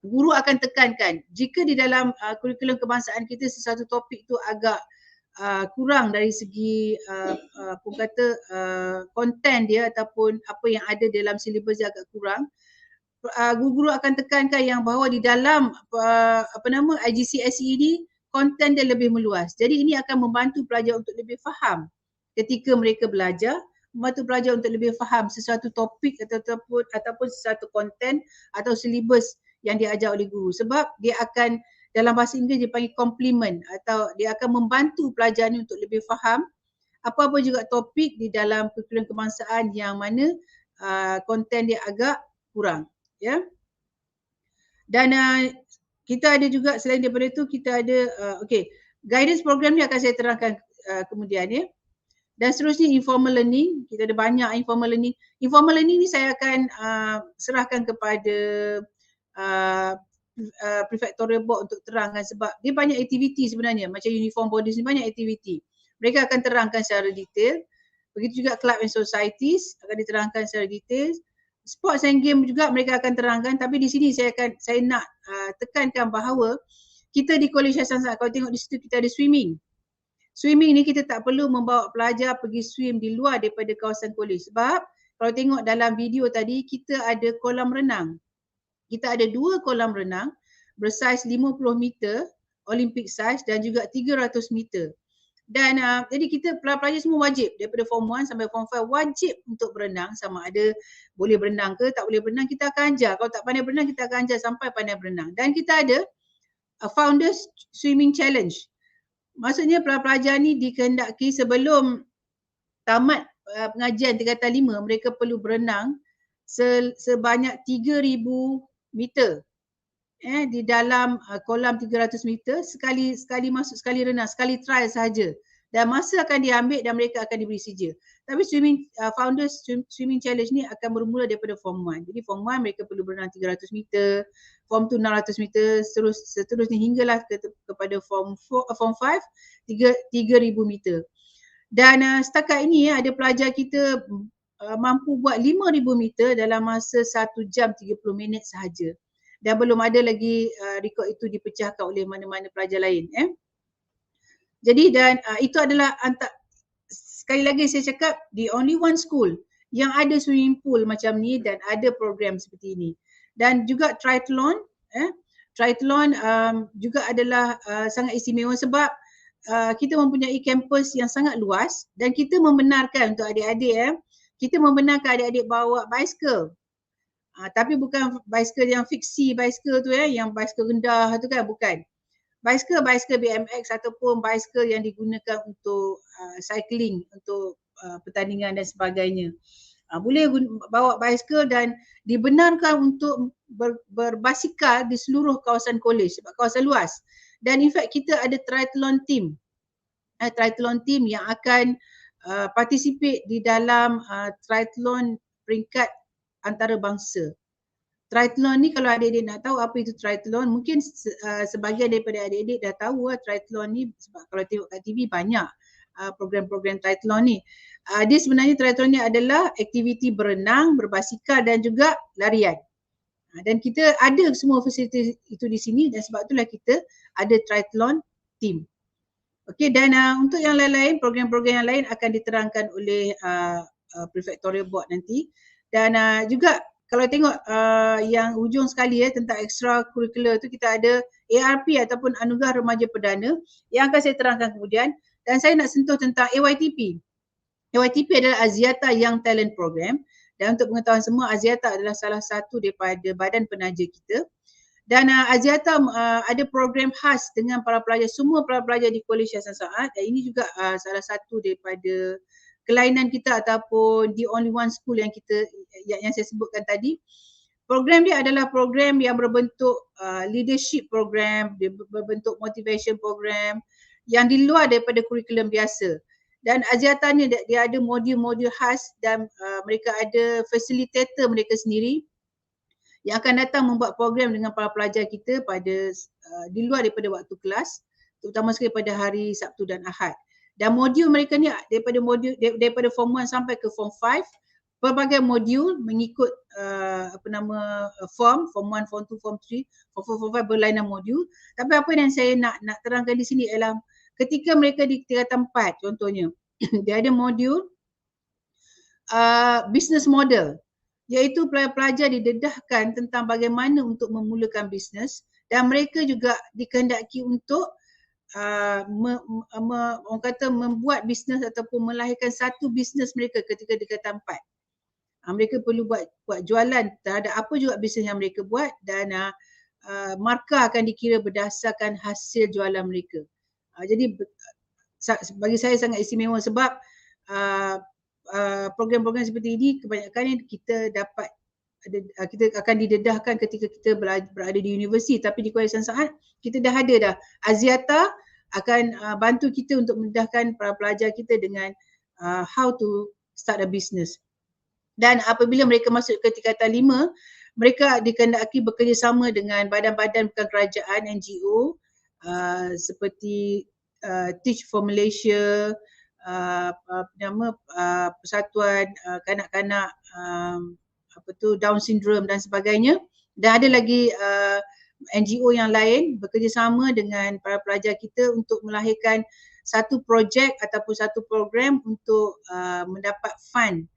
guru akan tekankan jika di dalam kurikulum kebangsaan kita sesuatu topik tu agak kurang dari segi konten dia ataupun apa yang ada dalam silibus dia agak kurang, guru-guru akan tekankan yang bahawa di dalam IGCSE ini konten dia lebih meluas. Jadi ini akan membantu pelajar untuk lebih faham ketika mereka belajar, membantu pelajar untuk lebih faham sesuatu topik ataupun sesuatu konten atau silibus yang diajar oleh guru, sebab dia akan, dalam bahasa Inggeris dia panggil complement, atau dia akan membantu pelajar ni untuk lebih faham apa-apa juga topik di dalam kurikulum kebangsaan yang mana konten dia agak kurang, ya. Dan kita ada juga selain daripada itu kita ada guidance program ni akan saya terangkan kemudian, ya. Dan seterusnya informal learning, kita ada banyak informal learning. Informal learning ni saya akan serahkan kepada prefectorial board untuk terangkan, sebab dia banyak aktiviti sebenarnya, macam uniform bodies ni banyak aktiviti. Mereka akan terangkan secara detail. Begitu juga club and societies akan diterangkan secara detail. Sports and game juga mereka akan terangkan, tapi di sini saya nak tekankan bahawa kita di College Hasan Said, kalau tengok di situ kita ada swimming. Swimming ni kita tak perlu membawa pelajar pergi swim di luar daripada kawasan college, sebab kalau tengok dalam video tadi kita ada kolam renang. Kita ada 2 kolam renang bersaiz 50 meter, Olympic size, dan juga 300 meter. Dan jadi kita pelajar semua wajib daripada form 1 sampai form 5 wajib untuk berenang, sama ada boleh berenang ke tak boleh berenang kita akan ajar. Kalau tak pandai berenang kita akan ajar sampai pandai berenang. Dan kita ada Founders Swimming Challenge. Maksudnya pelajar ni dikehendaki sebelum tamat pengajian tingkatan 5 mereka perlu berenang sebanyak 3,000 meter di dalam kolam 300 meter, sekali masuk, sekali renang, sekali try sahaja, dan masa akan diambil dan mereka akan diberi sijil. Tapi Founders Swimming Challenge ni akan bermula daripada form 1. Jadi form 1 mereka perlu berenang 300 meter, form 2 600 meter, seterusnya hinggalah kepada form 5 3,000 meter. Dan setakat ini ada pelajar kita mampu buat 5,000 meter dalam masa 1 jam 30 minit sahaja. Dan belum ada lagi rekod itu dipecahkan oleh mana-mana pelajar lain. Jadi dan itu adalah sekali lagi saya cakap, the only one school yang ada swimming pool macam ni dan ada program seperti ini. Dan juga triathlon, triathlon juga adalah sangat istimewa sebab kita mempunyai kampus yang sangat luas dan kita membenarkan untuk adik-adik kita membenarkan adik-adik bawa basikal. Tapi bukan basikal yang fiksi, basikal tu yang basikal rendah tu kan, bukan. Basikal BMX ataupun basikal yang digunakan untuk cycling, untuk pertandingan dan sebagainya. Boleh bawa basikal dan dibenarkan untuk berbasikal di seluruh kawasan college sebab kawasan luas. Dan in fact kita ada triathlon team. Triathlon team yang akan participate di dalam triathlon peringkat antarabangsa. Triathlon ni kalau adik-adik nak tahu apa itu triathlon, mungkin sebahagian daripada adik-adik dah tahu triathlon ni sebab kalau tengok kat TV banyak program-program triathlon ni. Dia sebenarnya triathlon ni adalah aktiviti berenang, berbasikal dan juga larian. Dan kita ada semua fasilitas itu di sini dan sebab itulah kita ada triathlon team. Okey, dan untuk yang lain-lain, program-program yang lain akan diterangkan oleh prefectorial board nanti. Dan juga kalau tengok yang hujung sekali tentang extracurricular tu, kita ada ARP ataupun Anugerah Remaja Perdana yang akan saya terangkan kemudian, dan saya nak sentuh tentang AYTP. AYTP adalah Axiata Young Talent Program, dan untuk pengetahuan semua, Axiata adalah salah satu daripada badan penaja kita. Dan Axiata ada program khas dengan para pelajar, semua para pelajar di Kolej Hasan Saad, dan ini juga salah satu daripada kelainan kita ataupun the only one school yang kita yang saya sebutkan tadi. Program dia adalah program yang berbentuk leadership program, dia berbentuk motivation program yang di luar daripada kurikulum biasa. Dan Axiata ni dia ada modul-modul khas, dan mereka ada facilitator mereka sendiri yang akan datang membuat program dengan para pelajar kita pada di luar daripada waktu kelas, terutama sekali pada hari Sabtu dan Ahad. Dan modul mereka ni daripada form 1 sampai ke form 5, pelbagai modul mengikut form 1, form 2, form 3, form 4, form 5 berlainan modul. Tapi apa yang saya nak terangkan di sini ialah ketika mereka di tingkatan 4 contohnya, dia ada modul business model, iaitu pelajar didedahkan tentang bagaimana untuk memulakan bisnes, dan mereka juga dikehendaki untuk orang kata membuat bisnes ataupun melahirkan satu bisnes mereka ketika tingkatan 4. Mereka perlu buat jualan terhadap apa juga bisnes yang mereka buat, dan markah akan dikira berdasarkan hasil jualan mereka. Jadi bagi saya sangat istimewa sebab program-program seperti ini kebanyakan kita dapat kita akan didedahkan ketika kita berada di universiti, tapi di Kolej Hasan Saad kita dah ada dah. Axiata akan bantu kita untuk mendedahkan para pelajar kita dengan how to start a business. Dan apabila mereka masuk ke tingkatan 5, mereka dikehendaki bekerjasama dengan badan-badan bukan kerajaan, NGO, seperti Teach for Malaysia, Persatuan Kanak-kanak Down Syndrome dan sebagainya, dan ada lagi NGO yang lain bekerjasama dengan para pelajar kita untuk melahirkan satu projek ataupun satu program untuk mendapat fund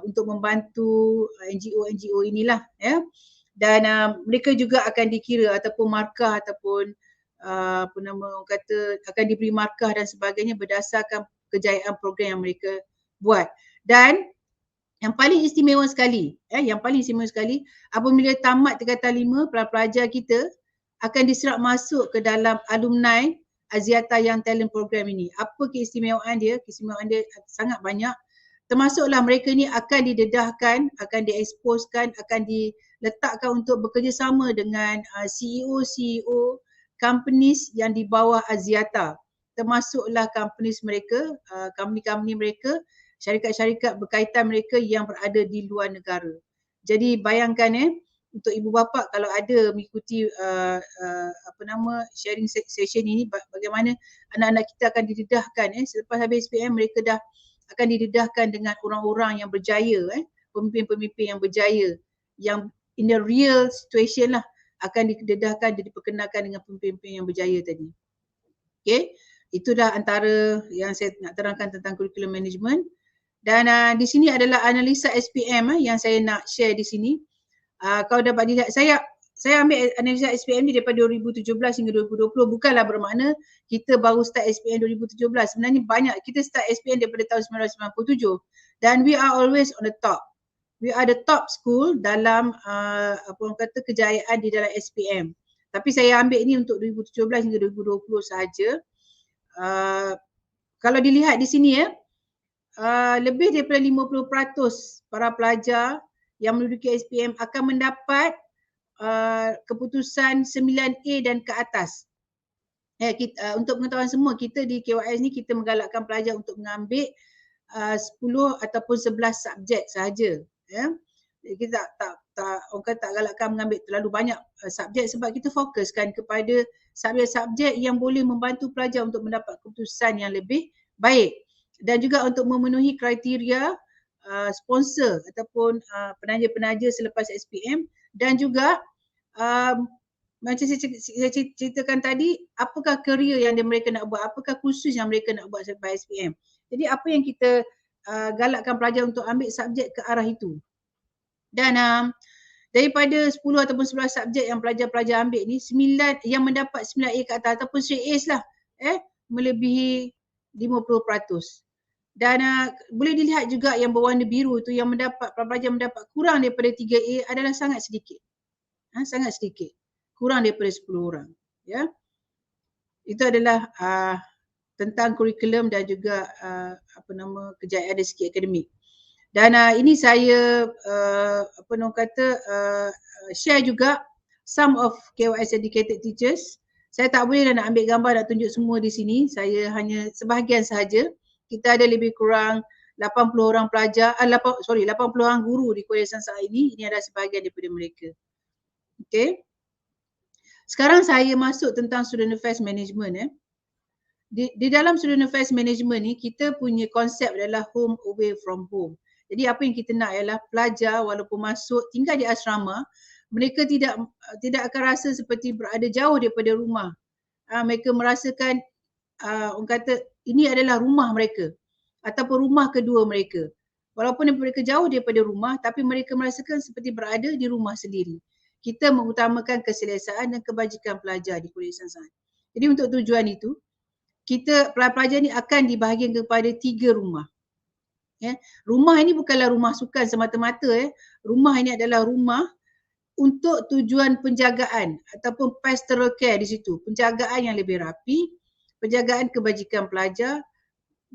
untuk membantu NGO inilah ya. Dan mereka juga akan dikira ataupun markah ataupun akan diberi markah dan sebagainya berdasarkan kejayaan program yang mereka buat. Dan yang paling istimewa sekali, apabila tamat tingkatan 5, pelajar kita akan diserap masuk ke dalam alumni Axiata Young Talent Program ini. Apa keistimewaan dia? Keistimewaan dia sangat banyak. Termasuklah mereka ni akan didedahkan, akan dieksposkan, akan diletakkan untuk bekerjasama dengan CEO companies yang di bawah Axiata. Termasuklah companies mereka, company-company mereka, syarikat-syarikat berkaitan mereka yang berada di luar negara. Jadi bayangkan untuk ibu bapa kalau ada mengikuti sharing session ini, bagaimana anak-anak kita akan didedahkan selepas habis SPM, mereka dah akan didedahkan dengan orang-orang yang berjaya, pemimpin-pemimpin yang berjaya, yang in the real situation lah, akan didedahkan, diperkenalkan dengan pemimpin yang berjaya tadi. Okay, itu dah antara yang saya nak terangkan tentang curriculum management. Dan di sini adalah analisa SPM yang saya nak share di sini. Kalau dapat dilihat, saya ambil analisa SPM ni daripada 2017 hingga 2020, bukanlah bermakna kita baru start SPM 2017. Sebenarnya banyak, kita start SPM daripada tahun 1997, dan we are always on the top. We are the top school dalam kejayaan di dalam SPM. Tapi saya ambil ini untuk 2017 hingga 2020 sahaja. Kalau dilihat di sini lebih daripada 50% para pelajar yang menduduki SPM akan mendapat keputusan 9A dan ke atas. Untuk pengetahuan semua, kita di KYS ni kita menggalakkan pelajar untuk mengambil 10 ataupun 11 subjek sahaja. Kita tak galakkan mengambil terlalu banyak subjek sebab kita fokuskan kepada subjek-subjek yang boleh membantu pelajar untuk mendapat keputusan yang lebih baik, dan juga untuk memenuhi kriteria sponsor ataupun penaja-penaja selepas SPM, dan juga macam saya ceritakan tadi, apakah career yang mereka nak buat, apakah kursus yang mereka nak buat selepas SPM. Jadi apa yang kita galakkan pelajar untuk ambil subjek ke arah itu. Dan daripada 10 ataupun 11 subjek yang pelajar-pelajar ambil ni, 9 yang mendapat 9A ke atas ataupun straight A's lah, melebihi 50%. Dan boleh dilihat juga yang berwarna biru tu yang pelajar mendapat kurang daripada 3A adalah sangat sedikit. Sangat sedikit. Kurang daripada 10 orang. Ya. Itu adalah tentang kurikulum dan juga kejayaan dari segi akademik. Dan ini saya share juga some of KYS educated teachers. Saya tak boleh nak ambil gambar nak tunjuk semua di sini. Saya hanya sebahagian sahaja. Kita ada lebih kurang 80 orang pelajar, 80 orang guru di KYS ini. Ini adalah sebahagian daripada mereka. Okey. Sekarang saya masuk tentang student affairs management. Di dalam student affairs management ni kita punya konsep adalah home away from home. Jadi apa yang kita nak ialah pelajar walaupun masuk tinggal di asrama, mereka tidak akan rasa seperti berada jauh daripada rumah. Mereka merasakan orang kata ini adalah rumah mereka ataupun rumah kedua mereka. Walaupun mereka jauh daripada rumah tapi mereka merasakan seperti berada di rumah sendiri. Kita mengutamakan keselesaan dan kebajikan pelajar di KYS. Jadi untuk tujuan itu, kita pelajar ni akan dibahagikan kepada 3 rumah. Rumah ini bukanlah rumah sukan semata-mata. Rumah ini adalah rumah untuk tujuan penjagaan ataupun pastoral care di situ. Penjagaan yang lebih rapi, penjagaan kebajikan pelajar,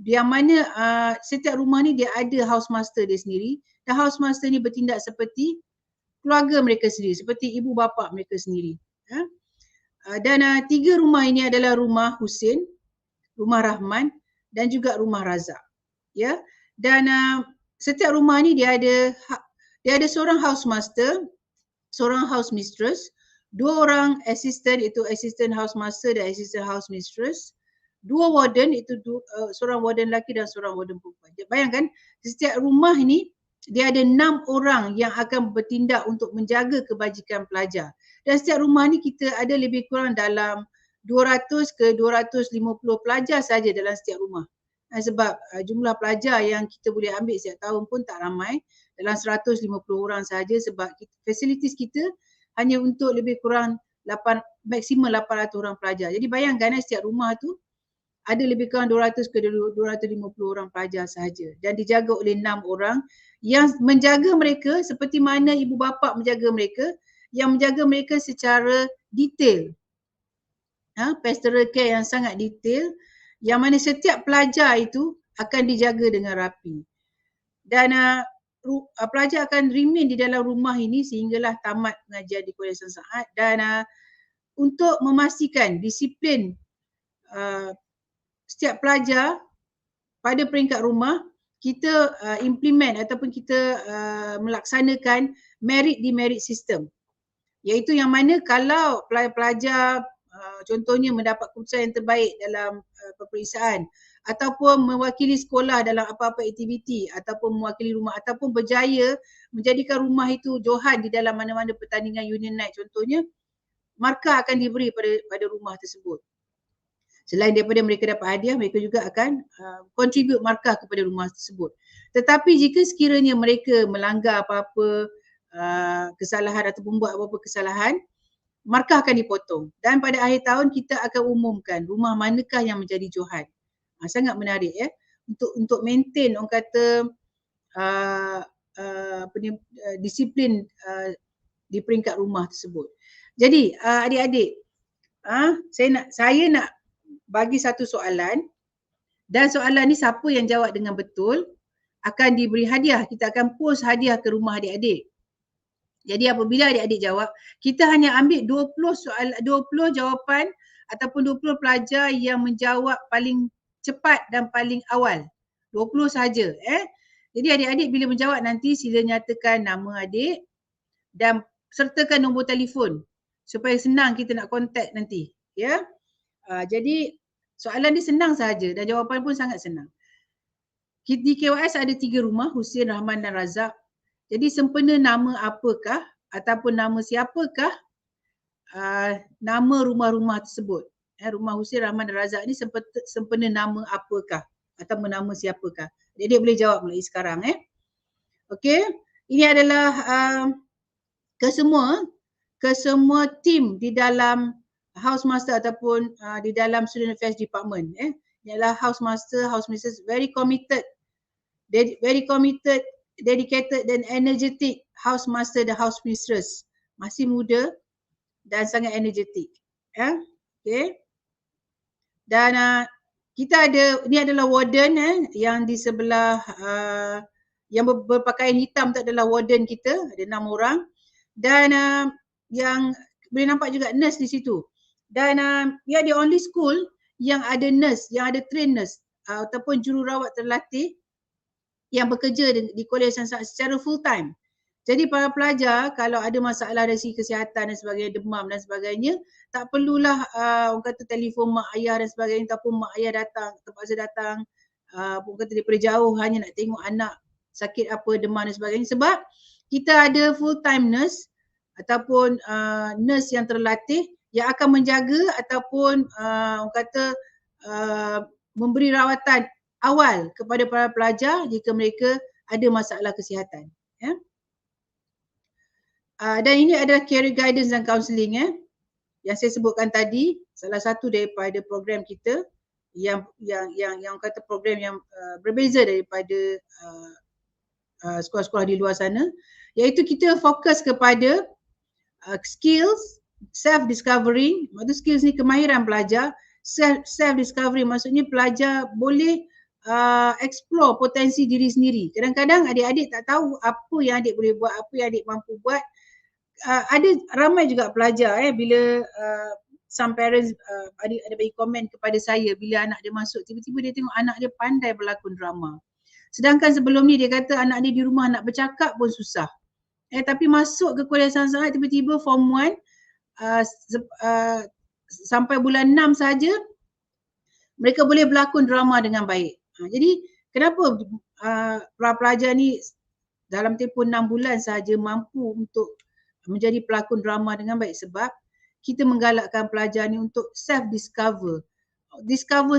yang mana setiap rumah ni dia ada house master dia sendiri dan house master ni bertindak seperti keluarga mereka sendiri, seperti ibu bapa mereka sendiri. Dan 3 rumah ini adalah rumah Husin, rumah Rahman dan juga rumah Razak. Ya. Dan setiap rumah ni dia ada seorang house master, seorang house mistress, 2 orang assistant iaitu assistant house master dan assistant house mistress, 2 warden iaitu seorang warden lelaki dan seorang warden perempuan. Bayangkan setiap rumah ni dia ada 6 orang yang akan bertindak untuk menjaga kebajikan pelajar. Dan setiap rumah ni kita ada lebih kurang dalam 200 ke 250 pelajar saja dalam setiap rumah. Sebab jumlah pelajar yang kita boleh ambil setiap tahun pun tak ramai, dalam 150 orang saja sebab fasilitis kita hanya untuk lebih kurang maksimum 800 orang pelajar. Jadi bayangkan setiap rumah tu ada lebih kurang 200 ke 250 orang pelajar sahaja dan dijaga oleh 6 orang yang menjaga mereka seperti mana ibu bapa menjaga mereka, yang menjaga mereka secara detail. Pastoral care yang sangat detail, yang mana setiap pelajar itu akan dijaga dengan rapi. Dan pelajar akan remain di dalam rumah ini sehinggalah tamat pengajian di KYS Saat. Dan untuk memastikan disiplin setiap pelajar pada peringkat rumah, kita implement ataupun kita melaksanakan merit demerit system. Iaitu yang mana kalau pelajar contohnya mendapat keputusan yang terbaik dalam peperiksaan ataupun mewakili sekolah dalam apa-apa aktiviti ataupun mewakili rumah ataupun berjaya menjadikan rumah itu johan di dalam mana-mana pertandingan union night contohnya, markah akan diberi pada rumah tersebut. Selain daripada mereka dapat hadiah, mereka juga akan contribute markah kepada rumah tersebut. Tetapi jika sekiranya mereka melanggar apa-apa kesalahan ataupun buat apa-apa kesalahan, markah akan dipotong. Dan pada akhir tahun kita akan umumkan rumah manakah yang menjadi johan. Sangat menarik untuk maintain orang kata disiplin di peringkat rumah tersebut. Jadi adik-adik, saya nak bagi satu soalan dan soalan ni siapa yang jawab dengan betul akan diberi hadiah. Kita akan post hadiah ke rumah adik-adik. Jadi apabila adik-adik jawab, kita hanya ambil 20 jawapan ataupun 20 pelajar yang menjawab paling cepat dan paling awal. 20 saja. Jadi adik-adik bila menjawab nanti sila nyatakan nama adik dan sertakan nombor telefon supaya senang kita nak kontak nanti. Ya. Jadi soalan ni senang saja dan jawapan pun sangat senang. Di KYS ada 3 rumah, Husin, Rahman dan Razak. Jadi sempena nama apakah ataupun nama siapakah nama rumah-rumah tersebut. Rumah Husin, Rahman dan Razak ni sempena nama apakah atau nama siapakah. Jadi dia boleh jawab mulai sekarang. Okey. ini adalah kesemua tim di dalam house master ataupun di dalam student affairs department. Ini adalah house master, house mistress, very committed, dedicated dan energetic house master dan house mistress. Masih muda dan sangat energetik. Okay. Dan kita ada, ni adalah warden yang di sebelah yang berpakaian hitam tu adalah warden kita, ada 6 orang. Dan yang boleh nampak juga nurse di situ. Dan we are the only school yang ada nurse, yang ada trained nurse ataupun jururawat terlatih yang bekerja di Kolej secara full time. Jadi para pelajar kalau ada masalah dari segi kesihatan dan sebagainya, demam dan sebagainya, tak perlulah orang kata telefon mak ayah dan sebagainya, ataupun mak ayah datang, terpaksa datang, orang kata daripada jauh hanya nak tengok anak sakit apa, demam dan sebagainya, sebab kita ada full time nurse ataupun nurse yang terlatih yang akan menjaga ataupun orang kata memberi rawatan awal kepada para pelajar jika mereka ada masalah kesihatan. Dan ini adalah career guidance dan counselling yang saya sebutkan tadi, salah satu daripada program kita yang kata program yang berbeza daripada sekolah-sekolah di luar sana, iaitu kita fokus kepada skills self discovery. Maksud skills ni kemahiran pelajar, self discovery maksudnya pelajar boleh explore potensi diri sendiri. Kadang-kadang adik-adik tak tahu apa yang adik boleh buat, apa yang adik mampu buat. Ada ramai juga pelajar bila some parents ada bagi komen kepada saya bila anak dia masuk, tiba-tiba dia tengok anak dia pandai berlakon drama. Sedangkan sebelum ni dia kata anak dia di rumah nak bercakap pun susah. Tapi masuk ke kuliah sains, tiba-tiba form 1 sampai bulan 6 saja mereka boleh berlakon drama dengan baik. Jadi kenapa pelajar ni dalam tempoh 6 bulan sahaja mampu untuk menjadi pelakon drama dengan baik? Sebab kita menggalakkan pelajar ni untuk self discover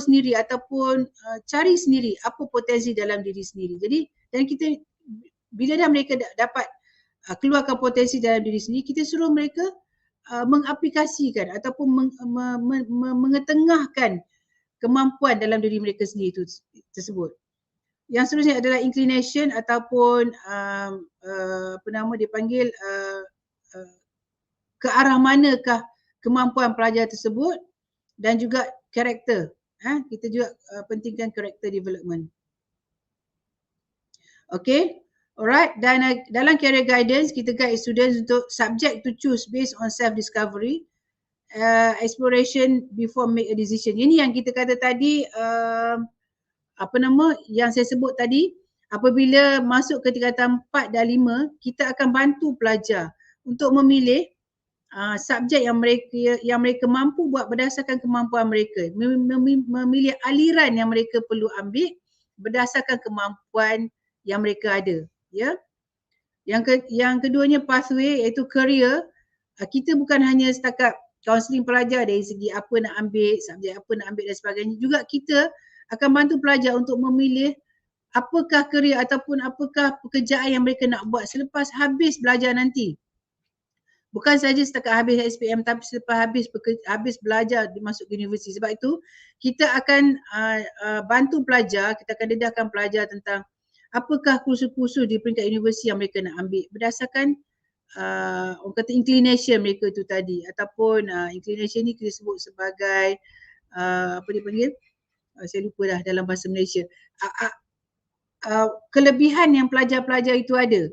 sendiri ataupun cari sendiri apa potensi dalam diri sendiri. Jadi dan kita bila dah mereka dapat keluarkan potensi dalam diri sendiri, kita suruh mereka mengaplikasikan ataupun mengetengahkan kemampuan dalam diri mereka sendiri tersebut. Yang seterusnya adalah inclination ataupun apa nama dipanggil ke arah manakah kemampuan pelajar tersebut, dan juga karakter. Kita juga pentingkan karakter development. Okay, alright. Dan dalam career guidance kita guide students untuk subject to choose based on self discovery, exploration before make a decision. Ini yang kita kata tadi apa nama yang saya sebut tadi, apabila masuk ke tingkatan 4 dan 5, kita akan bantu pelajar untuk memilih subjek yang mereka mampu buat berdasarkan kemampuan mereka, memilih aliran yang mereka perlu ambil berdasarkan kemampuan yang mereka ada. Yang keduanya pathway, iaitu career. Kita bukan hanya setakat counselling pelajar dari segi apa nak ambil, subjek apa nak ambil dan sebagainya, juga kita akan bantu pelajar untuk memilih apakah career ataupun apakah pekerjaan yang mereka nak buat selepas habis belajar nanti. Bukan saja setakat habis SPM, tapi selepas habis belajar masuk ke universiti. Sebab itu kita akan bantu pelajar, kita akan dedahkan pelajar tentang apakah kursus-kursus di peringkat universiti yang mereka nak ambil berdasarkan orang kata inclination mereka itu tadi, ataupun inclination ni kita sebut sebagai apa dipanggil, saya lupa dah dalam bahasa Malaysia, kelebihan yang pelajar-pelajar itu ada.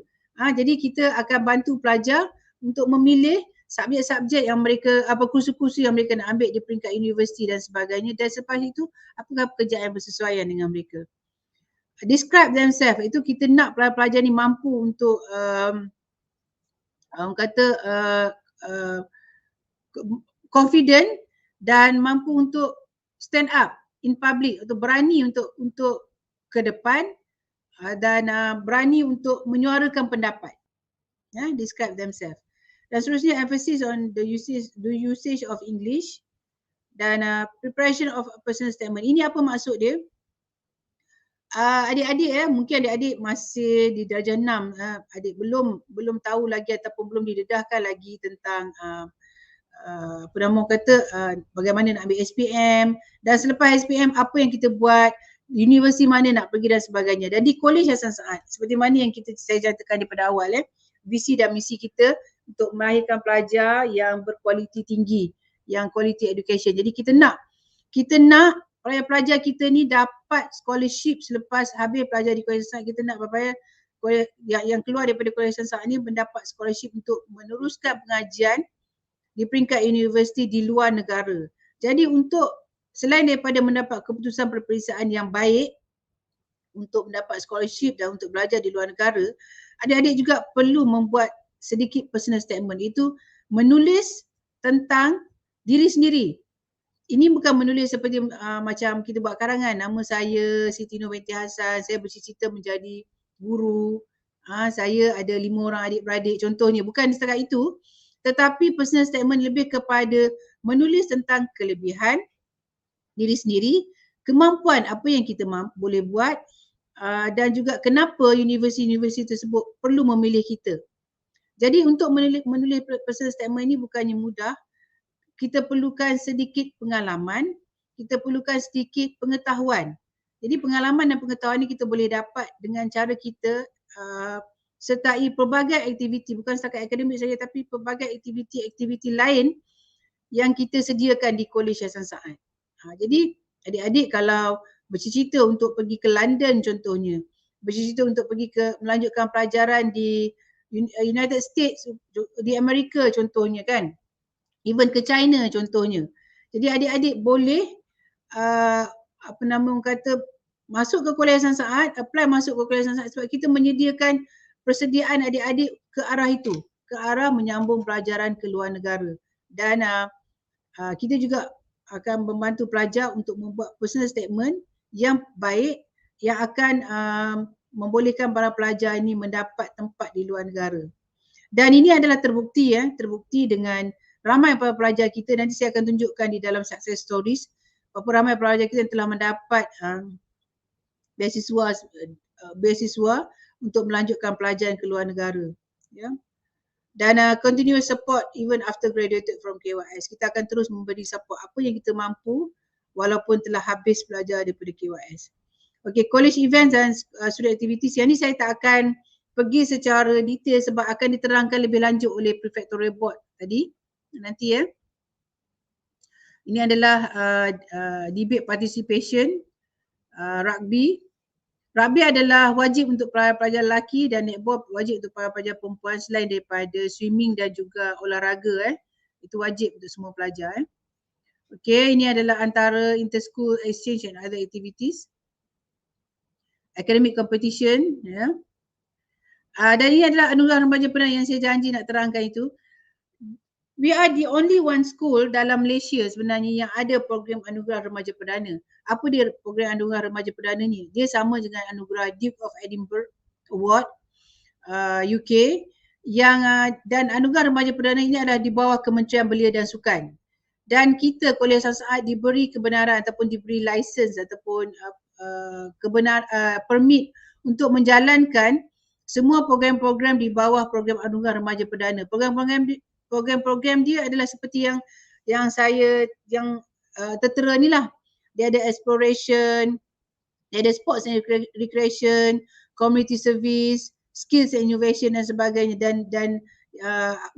Jadi kita akan bantu pelajar untuk memilih subjek-subjek yang mereka, apa kursus-kursus yang mereka nak ambil di peringkat universiti dan sebagainya, dan selepas itu apakah pekerjaan yang bersesuaian dengan mereka. Describe themselves, itu kita nak pelajar ni mampu untuk orang kata confident dan mampu untuk stand up in public, atau berani untuk ke depan dan berani untuk menyuarakan pendapat. Describe themselves. Dan seterusnya emphasis on the usage of English dan preparation of a personal statement. Ini apa maksud dia? adik-adik mungkin adik-adik masih di darjah 6, adik belum tahu lagi ataupun belum didedahkan lagi tentang apa nama orang kata bagaimana nak ambil SPM, dan selepas SPM apa yang kita buat, universiti mana nak pergi dan sebagainya. Dan di Kolej Hasan Saad seperti mana yang saya nyatakan daripada awal, visi dan misi kita untuk melahirkan pelajar yang berkualiti tinggi, yang quality education. Jadi kita nak pelajar-pelajar kita ni dapat scholarship selepas habis pelajar di Kolej Hasan Saad. Kita nak pelajar yang keluar daripada Kolej Hasan Saad ni mendapat scholarship untuk meneruskan pengajian di peringkat universiti di luar negara. Jadi untuk selain daripada mendapat keputusan peperiksaan yang baik untuk mendapat scholarship dan untuk belajar di luar negara, adik-adik juga perlu membuat sedikit personal statement, itu menulis tentang diri sendiri. Ini bukan menulis seperti macam kita buat karangan, nama saya Siti Nur binti Hassan, saya bercita-cita menjadi guru, saya ada 5 orang adik-beradik contohnya, bukan setakat itu. Tetapi personal statement lebih kepada menulis tentang kelebihan diri sendiri, kemampuan apa yang kita boleh buat, dan juga kenapa universiti-universiti tersebut perlu memilih kita. Jadi untuk menulis personal statement ini bukannya mudah. Kita perlukan sedikit pengalaman, kita perlukan sedikit pengetahuan. Jadi pengalaman dan pengetahuan ini kita boleh dapat dengan cara kita sertai pelbagai aktiviti, bukan setakat akademik saja tapi pelbagai aktiviti lain yang kita sediakan di Kolej Hasan Saad. Jadi adik-adik kalau bercita-cita untuk pergi ke London contohnya, bercita-cita untuk pergi melanjutkan pelajaran di United States, di Amerika contohnya kan, even ke China contohnya. Jadi adik-adik boleh masuk ke Kolej Hasan Saad, apply masuk ke Kolej Hasan Saad sebab kita menyediakan persediaan adik-adik ke arah itu, ke arah menyambung pelajaran ke luar negara. Dan kita juga akan membantu pelajar untuk membuat personal statement yang baik yang akan membolehkan para pelajar ini mendapat tempat di luar negara. Dan ini adalah terbukti dengan ramai para pelajar kita. Nanti saya akan tunjukkan di dalam success stories berapa ramai pelajar kita yang telah mendapat beasiswa untuk melanjutkan pelajaran ke luar negara. Ya. Dan continuous support even after graduated from KYS. Kita akan terus memberi support apa yang kita mampu walaupun telah habis belajar daripada KYS. Okey, college events dan student activities yang ni saya tak akan pergi secara detail sebab akan diterangkan lebih lanjut oleh prefectorial board tadi nanti ya. Ini adalah debate participation, rugby. Rugby adalah wajib untuk pelajar lelaki dan netball wajib untuk pelajar perempuan selain daripada swimming dan juga olahraga itu wajib untuk semua pelajar. Okey, ini adalah antara inter-school exchange and other activities. Academic competition ya. Dan ini adalah anugerah remaja perdana yang saya janji nak terangkan itu. We are the only one school dalam Malaysia sebenarnya yang ada program anugerah remaja perdana. Apa dia program anugerah remaja perdana ni? Dia sama dengan anugerah Duke of Edinburgh Award UK yang dan anugerah remaja perdana ini adalah di bawah Kementerian Belia dan Sukan. Dan kita Kolej Hasan Saad diberi kebenaran ataupun diberi license ataupun permit untuk menjalankan semua program-program di bawah program anugerah remaja perdana. Program-program dia adalah seperti yang tertera ni lah. Dia ada exploration, dia ada sports and recreation, community service, skills and innovation dan sebagainya. Dan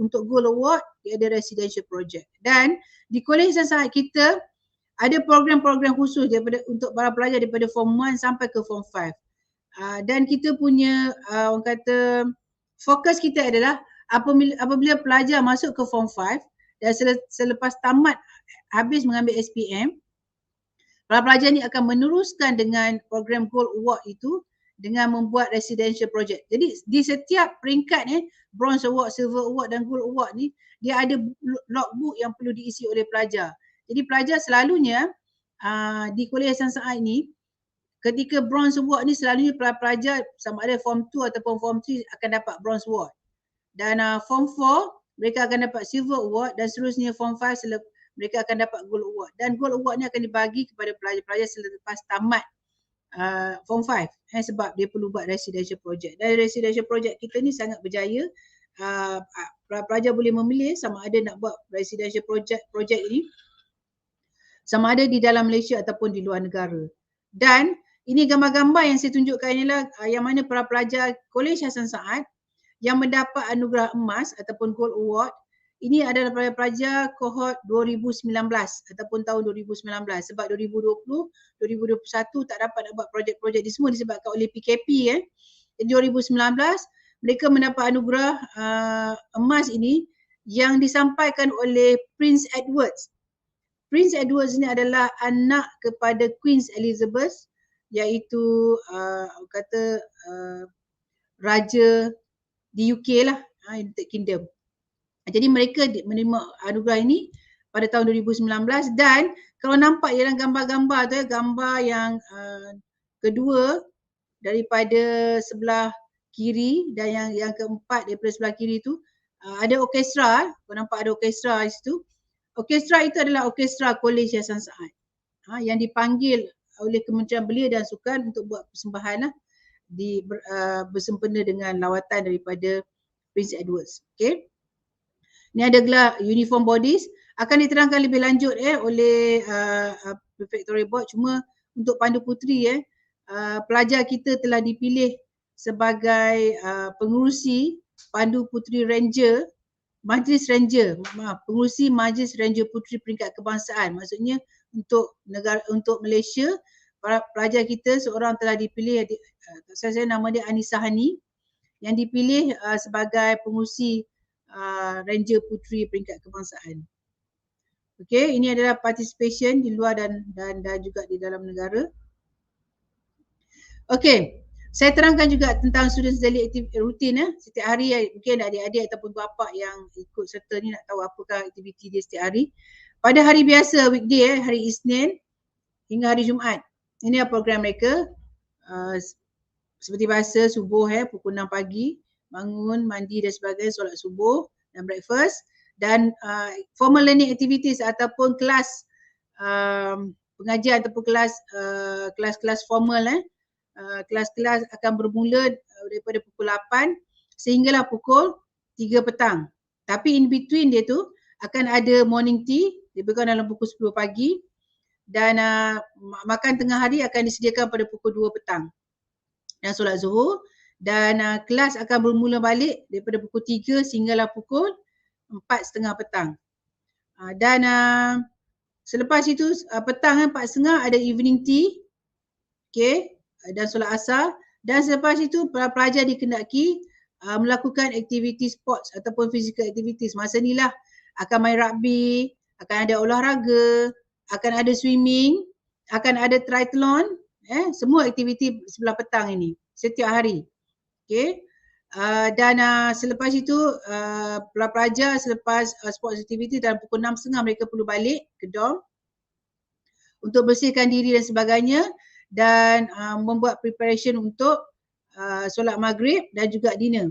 untuk Gold Award dia ada residential project. Dan di Kolej Hasan Saad kita ada program-program khusus untuk para pelajar daripada form 1 sampai ke form 5. Dan kita punya orang kata fokus kita adalah apabila pelajar masuk ke form 5 dan selepas tamat habis mengambil SPM, para pelajar ni akan meneruskan dengan program Gold Award itu dengan membuat residential project. Jadi di setiap peringkat Bronze Award, Silver Award dan Gold Award ni dia ada logbook yang perlu diisi oleh pelajar. Jadi pelajar selalunya di Kolej Hasan Saad ni ketika Bronze Award ni selalunya pelajar sama ada form 2 ataupun form 3 akan dapat Bronze Award. Dan form 4 mereka akan dapat Silver Award dan seterusnya form 5 mereka akan dapat Gold Award. Dan Gold Award ni akan dibagi kepada pelajar-pelajar selepas tamat form 5 sebab dia perlu buat residential project. Dan residential project kita ni sangat berjaya. Pelajar boleh memilih sama ada nak buat residential project ini sama ada di dalam Malaysia ataupun di luar negara. Dan ini gambar-gambar yang saya tunjukkan inilah yang mana para pelajar Kolej Hasan Saad yang mendapat anugerah emas ataupun Gold Award. Ini adalah pelajar kohort 2019 ataupun tahun 2019 sebab 2020, 2021 tak dapat nak buat projek-projek ni semua disebabkan oleh PKP. Jadi 2019 mereka mendapat anugerah emas ini yang disampaikan oleh Prince Edwards. Prince Edwards ini adalah anak kepada Queen Elizabeth iaitu raja di UK lah, United Kingdom. Jadi mereka menerima anugerah ini pada tahun 2019 dan kalau nampak dalam gambar-gambar tu gambar yang kedua daripada sebelah kiri dan yang keempat daripada sebelah kiri tu ada orkestra. Kau nampak ada orkestra di situ. Orkestra itu adalah orkestra Kolej Hasan Saad yang dipanggil oleh Kementerian Belia dan Sukan untuk buat persembahan bersempena dengan lawatan daripada Prince Edwards. Okay. Ini ada gelar uniform bodies, akan diterangkan lebih lanjut oleh Prefectorial Board. Cuma untuk Pandu Puteri pelajar kita telah dipilih sebagai pengurusi Pandu Puteri Ranger, pengurusi Majlis Ranger Puteri peringkat kebangsaan. Maksudnya untuk Malaysia, para pelajar kita seorang telah dipilih, saya nama dia Anissa Hani, yang dipilih sebagai pengurusi Ranger Puteri peringkat kebangsaan. Okey, ini adalah participation di luar dan juga di dalam negara. Okey, saya terangkan juga tentang student daily activity rutin setiap hari. Mungkin adik-adik ataupun bapa yang ikut serta ni nak tahu apakah aktiviti dia setiap hari. Pada hari biasa weekday hari Isnin hingga hari Jumaat, ini adalah program mereka. Seperti biasa subuh pukul 6 pagi bangun, mandi dan sebagainya, solat subuh dan breakfast. Dan formal learning activities ataupun kelas pengajian ataupun kelas formal kelas-kelas akan bermula daripada pukul 8 sehinggalah pukul 3 petang. Tapi in between dia tu akan ada morning tea lebih kurang dalam pukul 10 pagi dan makan tengah hari akan disediakan pada pukul 2 petang. Dan solat zuhur dan kelas akan bermula balik daripada pukul 3 sehinggalah pukul 4.30 petang. Dan selepas itu petang 4.30 ada evening tea. Okey, dan solat asar. Dan selepas itu pelajar dikendaki melakukan aktiviti sports ataupun physical activities. Masa inilah akan main rugby, akan ada olahraga, akan ada swimming, akan ada triathlon, semua aktiviti sebelah petang ini setiap hari. Okey. Dan selepas itu pelajar selepas sports activity dalam pukul 6.30 mereka perlu balik ke dorm untuk bersihkan diri dan sebagainya dan membuat preparation untuk solat maghrib dan juga dinner.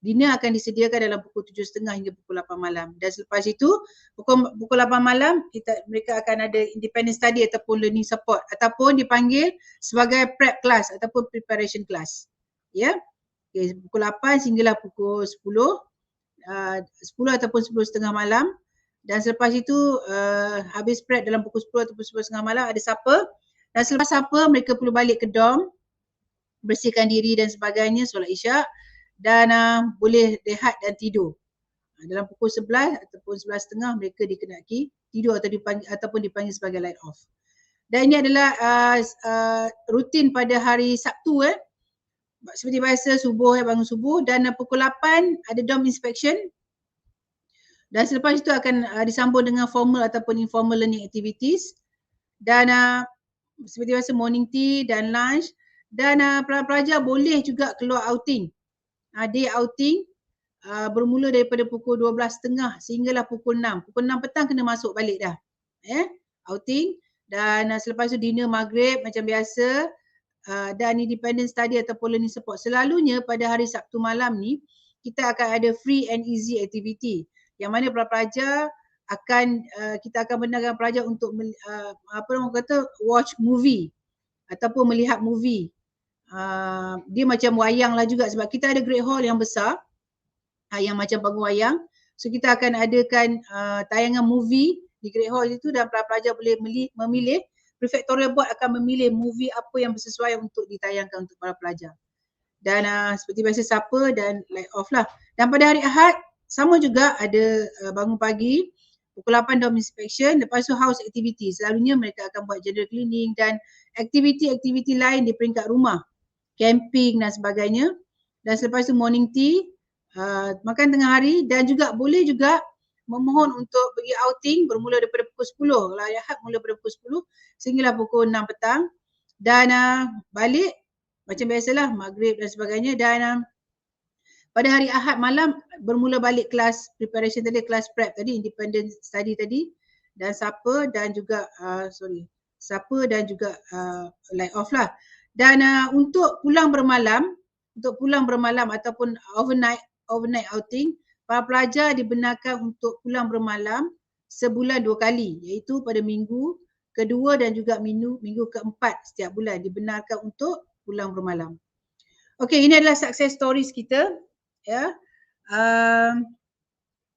Dinner akan disediakan dalam pukul 7.30 hingga pukul 8 malam. Dan selepas itu pukul 8 malam mereka akan ada independent study ataupun learning support ataupun dipanggil sebagai prep class ataupun preparation class. Ya. Okay, pukul 8 sehinggalah pukul 10 ataupun 10.30 malam. Dan selepas itu habis prep dalam pukul 10 ataupun 10.30 malam ada supper. Dan selepas supper mereka perlu balik ke dorm, bersihkan diri dan sebagainya, solat isyak dan boleh rehat dan tidur. Dalam pukul 11 ataupun 11.30 mereka dikenaki tidur ataupun dipanggil sebagai light off. Dan ini adalah rutin pada hari Sabtu seperti biasa subuh bangun subuh dan pukul 8 ada dorm inspection. Dan selepas itu akan disambung dengan formal ataupun informal learning activities. Dan seperti biasa morning tea dan lunch dan pelajar boleh juga keluar outing. Day outing bermula daripada pukul 12.30 sehinggalah pukul 6. Pukul 6 petang kena masuk balik dah. Outing dan selepas itu dinner maghrib macam biasa. Dan independent study ataupun learning support. Selalunya pada hari Sabtu malam ni kita akan ada free and easy activity yang mana pelajar kita akan benarkan pelajar untuk watch movie ataupun melihat movie. Dia macam wayang lah juga sebab kita ada great hall yang besar yang macam panggung wayang. So kita akan adakan tayangan movie di great hall itu dan pelajar boleh memilih, prefectorial board akan memilih movie apa yang bersesuaian untuk ditayangkan untuk para pelajar. Dan seperti biasa supper dan light off lah. Dan pada hari Ahad sama juga ada bangun pagi pukul 8 dorm inspection, lepas tu house activity. Selalunya mereka akan buat general cleaning dan aktiviti-aktiviti lain di peringkat rumah, camping dan sebagainya. Dan selepas tu morning tea, makan tengah hari dan juga boleh juga memohon untuk pergi outing bermula daripada pukul 10. Kalau hari Ahad mula daripada pukul 10 sehinggalah pukul 6 petang. Dan balik macam biasalah maghrib dan sebagainya. Dan pada hari Ahad malam bermula balik kelas preparation tadi, kelas prep tadi, independent study tadi, dan supper dan juga supper dan juga light off lah. Dan untuk pulang bermalam ataupun overnight outing, para pelajar dibenarkan untuk pulang bermalam sebulan 2 kali, iaitu pada minggu kedua dan juga minggu keempat setiap bulan dibenarkan untuk pulang bermalam. Okey, ini adalah success stories kita. Ya,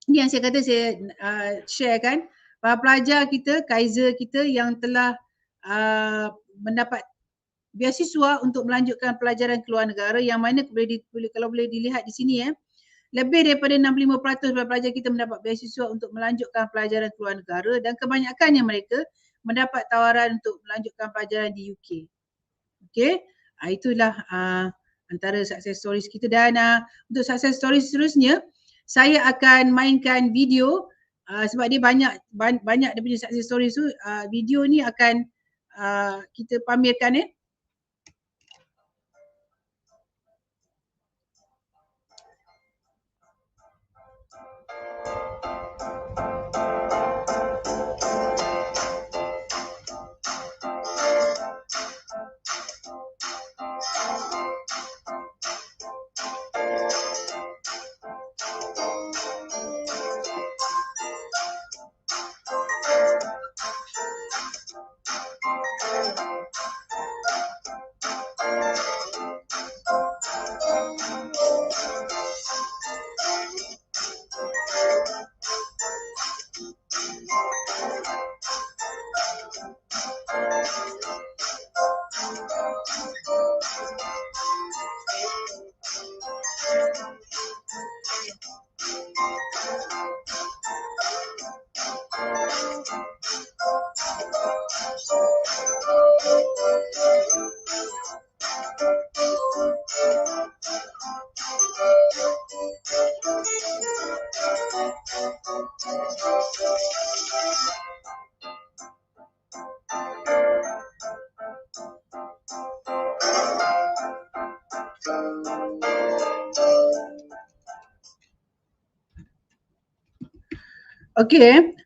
ini yang saya kata saya share kan, para pelajar kita, KYS kita yang telah mendapat beasiswa untuk melanjutkan pelajaran ke luar negara, yang mana kalau boleh dilihat di sini lebih daripada 65% pelajar kita mendapat beasiswa untuk melanjutkan pelajaran ke luar negara dan kebanyakannya mereka mendapat tawaran untuk melanjutkan pelajaran di UK. Okey, itulah antara success stories kita. Dan untuk success stories seterusnya saya akan mainkan video sebab dia banyak dia punya success stories tu. Video ni akan kita pamerkan Okey,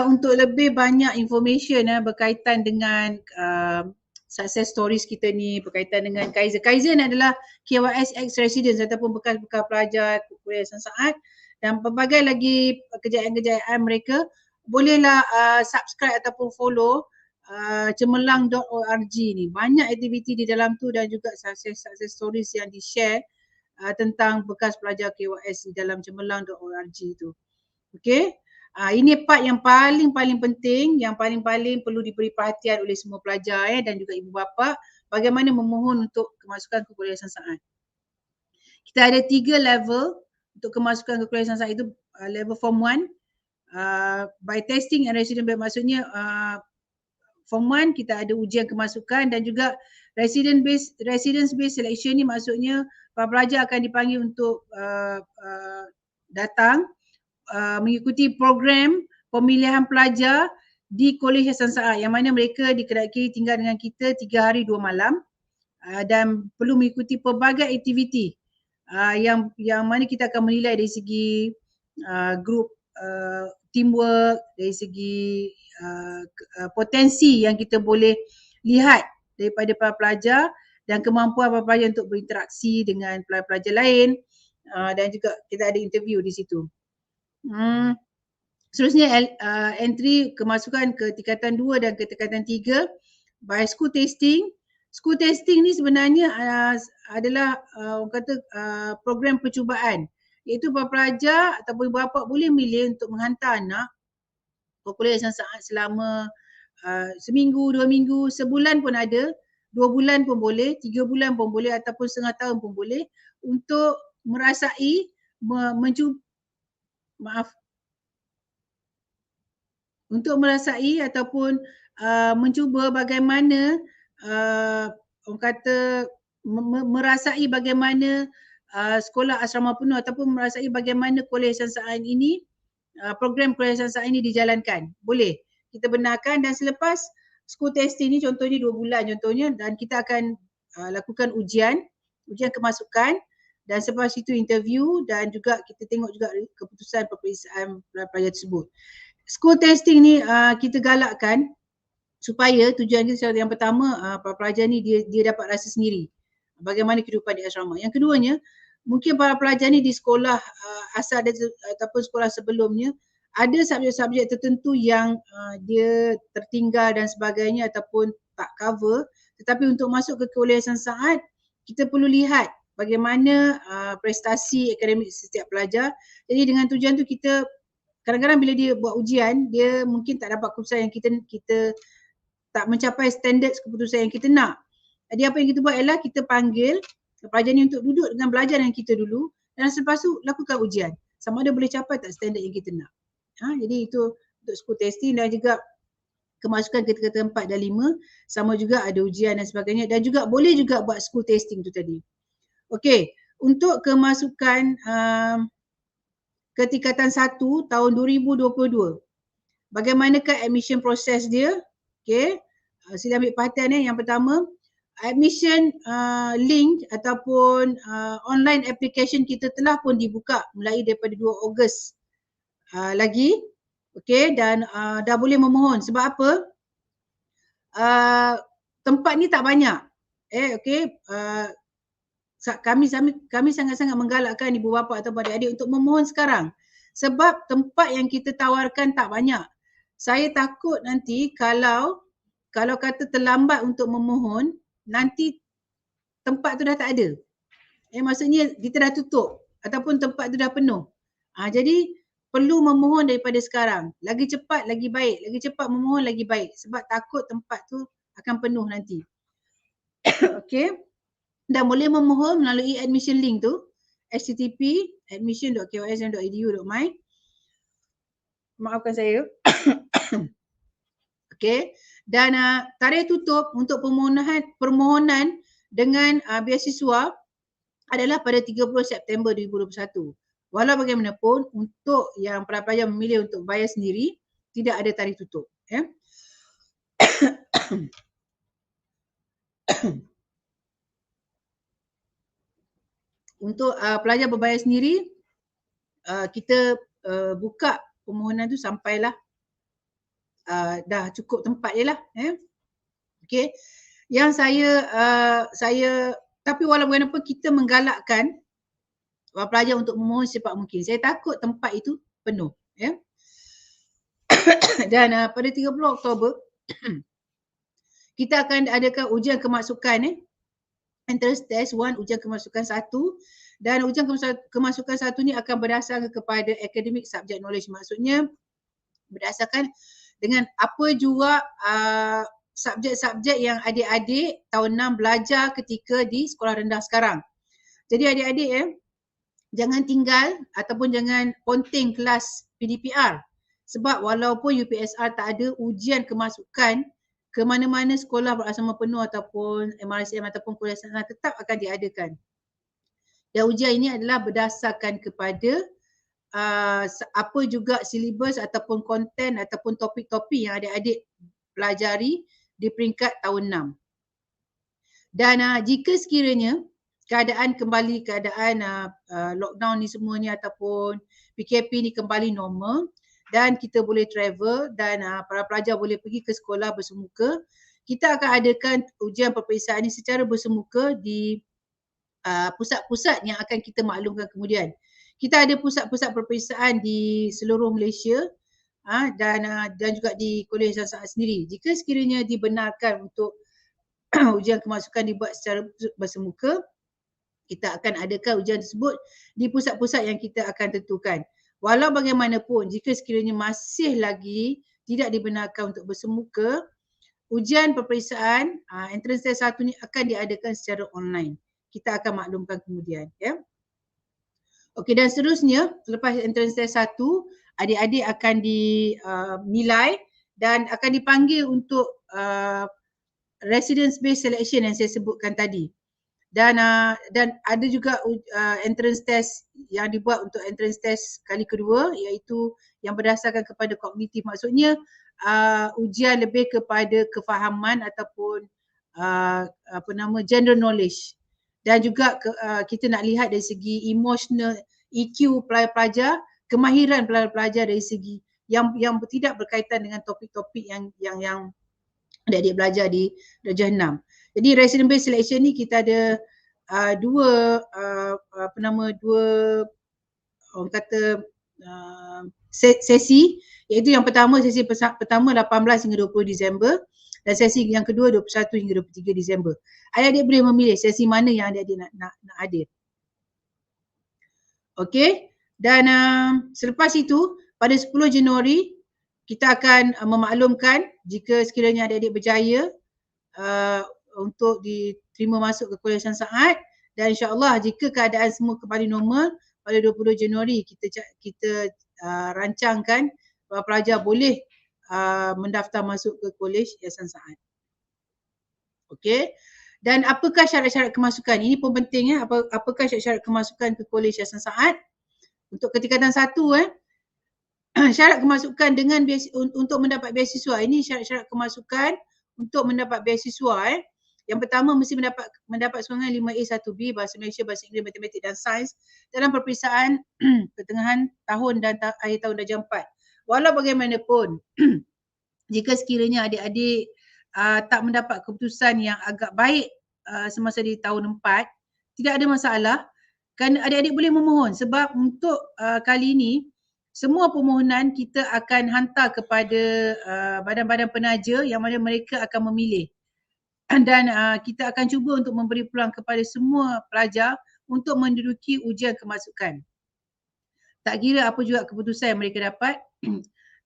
untuk lebih banyak information berkaitan dengan success stories kita ni, berkaitan dengan KYS. KYS ni adalah KYS ex-residents ataupun bekas-bekas pelajar kuliah saat dan pelbagai lagi kejayaan-kejayaan mereka. Bolehlah subscribe ataupun follow cemerlang.org ni. Banyak aktiviti di dalam tu dan juga success stories yang di-share tentang bekas pelajar KYS di dalam cemerlang.org tu. Okey. Ini part yang paling penting, yang paling perlu diberi perhatian oleh semua pelajar dan juga ibu bapa, bagaimana memohon untuk kemasukan ke kuliah saat. Kita ada 3 level untuk kemasukan ke kuliah saat itu. Level form 1 by testing and resident based, maksudnya form 1 kita ada ujian kemasukan dan juga residence based selection ni maksudnya para pelajar akan dipanggil untuk datang mengikuti program pemilihan pelajar di Kolej Hasan Saad yang mana mereka dikedaki tinggal dengan kita 3 hari 2 malam dan perlu mengikuti pelbagai aktiviti yang mana kita akan menilai dari segi group teamwork, dari segi potensi yang kita boleh lihat daripada para pelajar dan kemampuan para pelajar untuk berinteraksi dengan pelajar lain dan juga kita ada interview di situ. Seterusnya entry kemasukan ke tingkatan 2 dan ke tingkatan 3 by school testing. School testing ni sebenarnya adalah orang kata program percubaan, iaitu para pelajar ataupun ibu bapa boleh milih untuk menghantar anak ke kuliah yang saat selama seminggu, 2 minggu, sebulan pun ada, 2 bulan pun boleh, 3 bulan pun boleh ataupun setengah tahun pun boleh untuk merasai untuk merasai ataupun mencuba bagaimana orang kata merasai bagaimana sekolah asrama penuh ataupun merasai bagaimana kuliah sains ini, program kuliah sains ini dijalankan. Boleh kita benarkan, dan selepas school testing ni contohnya 2 bulan contohnya, dan kita akan lakukan ujian kemasukan, dan selepas itu interview, dan juga kita tengok juga keputusan peperiksaan pelajar tersebut. School testing ni kita galakkan supaya tujuan kita yang pertama, para pelajar ni dia dapat rasa sendiri bagaimana kehidupan di asrama. Yang keduanya, mungkin para pelajar ni di sekolah asal ataupun sekolah sebelumnya ada subjek-subjek tertentu yang dia tertinggal dan sebagainya ataupun tak cover, tetapi untuk masuk ke kuliah sains kita perlu lihat bagaimana prestasi akademik setiap pelajar. Jadi dengan tujuan tu kita kadang-kadang bila dia buat ujian, dia mungkin tak dapat keputusan yang kita tak mencapai standard keputusan yang kita nak. Jadi apa yang kita buat ialah kita panggil pelajar ni untuk duduk dengan belajar dengan kita dulu, dan selepas tu lakukan ujian sama ada boleh capai tak standard yang kita nak. Jadi itu untuk school testing, dan juga kemasukan ke tempat dan 5 sama juga ada ujian dan sebagainya, dan juga boleh juga buat school testing tu tadi. Okey, untuk kemasukan ke tingkatan 1 tahun 2022. Bagaimanakah admission proses dia? Okey, sila ambil perhatian yang pertama, admission link ataupun online application kita telah pun dibuka mulai daripada 2 Ogos lagi. Okey, dan dah boleh memohon. Sebab apa? Tempat ni tak banyak. Okey, kami sangat-sangat menggalakkan ibu bapa atau adik-adik untuk memohon sekarang. Sebab tempat yang kita tawarkan tak banyak. Saya takut nanti kalau kata terlambat untuk memohon, nanti tempat tu dah tak ada. Maksudnya kita dah tutup ataupun tempat tu dah penuh. Jadi perlu memohon daripada sekarang. Lagi cepat lagi baik. Lagi cepat memohon lagi baik. Sebab takut tempat tu akan penuh nanti. Okey. Dan boleh memohon melalui admission link tu, http admission.kys.edu.my. Maafkan saya. Okey. Dan tarikh tutup untuk permohonan dengan beasiswa adalah pada 30 September 2021. Walau bagaimanapun, untuk yang para pelajar memilih untuk bayar sendiri, tidak ada tarikh tutup. Untuk pelajar berbayar sendiri, kita buka permohonan tu sampailah dah cukup tempat je lah. Okey. Yang saya tapi walau bagaimanapun kita menggalakkan pelajar untuk memohon secepat mungkin. Saya takut tempat itu penuh. Dan pada 30 Oktober kita akan adakan ujian kemasukan entrance test 1, ujian kemasukan 1, dan ujian kemasukan 1 ni akan berdasarkan kepada academic subject knowledge. Maksudnya berdasarkan dengan apa juga subjek-subjek yang adik-adik tahun 6 belajar ketika di sekolah rendah sekarang. Jadi adik-adik jangan tinggal ataupun jangan ponteng kelas PDPR. Sebab walaupun UPSR tak ada, ujian kemasukan ke mana-mana sekolah berasrama penuh ataupun MRSM ataupun kuliah sains tetap akan diadakan. Dan ujian ini adalah berdasarkan kepada apa juga silibus ataupun konten ataupun topik-topik yang adik-adik pelajari di peringkat tahun 6. Dan jika sekiranya keadaan lockdown ni semua ni ataupun PKP ni kembali normal dan kita boleh travel dan para pelajar boleh pergi ke sekolah bersemuka, kita akan adakan ujian peperiksaan ini secara bersemuka di pusat-pusat yang akan kita maklumkan kemudian. Kita ada pusat-pusat peperiksaan di seluruh Malaysia dan juga di Kuliah Sains sendiri. Jika sekiranya dibenarkan untuk ujian kemasukan dibuat secara bersemuka, kita akan adakan ujian tersebut di pusat-pusat yang kita akan tentukan. Walau bagaimanapun, jika sekiranya masih lagi tidak dibenarkan untuk bersemuka, ujian peperiksaan entrance test 1 ni akan diadakan secara online. Kita akan maklumkan kemudian, ya. Okey, dan seterusnya selepas entrance test 1, adik-adik akan dinilai dan akan dipanggil untuk residence based selection yang saya sebutkan tadi. Dan ada juga entrance test yang dibuat untuk entrance test kali kedua, iaitu yang berdasarkan kepada kognitif. Maksudnya ujian lebih kepada kefahaman ataupun general knowledge. Dan juga kita nak lihat dari segi emotional EQ pelajar-pelajar, kemahiran pelajar-pelajar dari segi yang tidak berkaitan dengan topik-topik yang adik-adik belajar di darjah 6. Jadi resident based selection ni kita ada dua sesi, iaitu yang pertama, sesi pertama 18 hingga 20 Disember dan sesi yang kedua 21 hingga 23 Disember. Adik-adik boleh memilih sesi mana yang adik-adik nak hadir. Okey, dan selepas itu pada 10 Januari kita akan memaklumkan jika sekiranya adik-adik berjaya untuk diterima masuk ke Kuliah Syarikat, dan insya-Allah jika keadaan semua kembali normal pada 20 Januari kita rancangkan bahawa pelajar boleh mendaftar masuk ke Kolej Yayasan Saad. Okey. Dan apakah syarat-syarat kemasukan? Ini pun penting, ya. Apakah syarat-syarat kemasukan ke Kolej Yayasan Saad? Untuk ketingkatan 1, syarat kemasukan untuk mendapat beasiswa. Ini syarat-syarat kemasukan untuk mendapat beasiswa. Yang pertama mesti mendapat sumbangan 5A1B Bahasa Malaysia, Bahasa Inggeris, Matematik dan Sains dalam peperiksaan pertengahan tahun dan akhir tahun darjah 4. Walau bagaimanapun, jika sekiranya adik-adik tak mendapat keputusan yang agak baik semasa di tahun 4, tidak ada masalah, kerana adik-adik boleh memohon. Sebab untuk kali ini semua permohonan kita akan hantar kepada badan-badan penaja yang mana mereka akan memilih. Dan kita akan cuba untuk memberi peluang kepada semua pelajar untuk menduduki ujian kemasukan. Tak kira apa juga keputusan yang mereka dapat,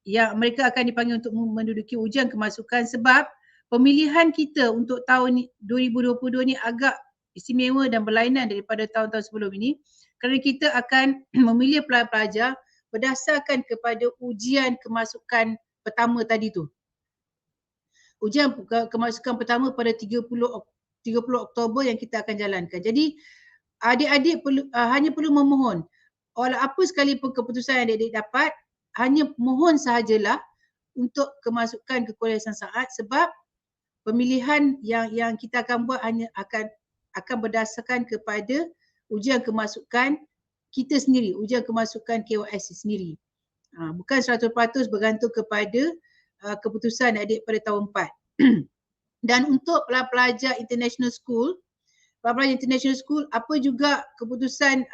yang mereka akan dipanggil untuk menduduki ujian kemasukan, sebab pemilihan kita untuk tahun 2022 ni agak istimewa dan berlainan daripada tahun-tahun sebelum ini, kerana kita akan memilih pelajar berdasarkan kepada ujian kemasukan pertama tadi tu. Ujian kemasukan pertama pada 30 Oktober yang kita akan jalankan. Jadi adik-adik hanya perlu memohon. Walau apa sekalipun keputusan yang adik-adik dapat, hanya mohon sahajalah untuk kemasukan ke Kuliah Yayasan Saad, sebab pemilihan yang kita akan buat hanya akan berdasarkan kepada ujian kemasukan kita sendiri, ujian kemasukan KYS sendiri. Bukan 100% bergantung kepada keputusan adik pada tahun 4. Dan untuk pelajar international school, apa juga keputusan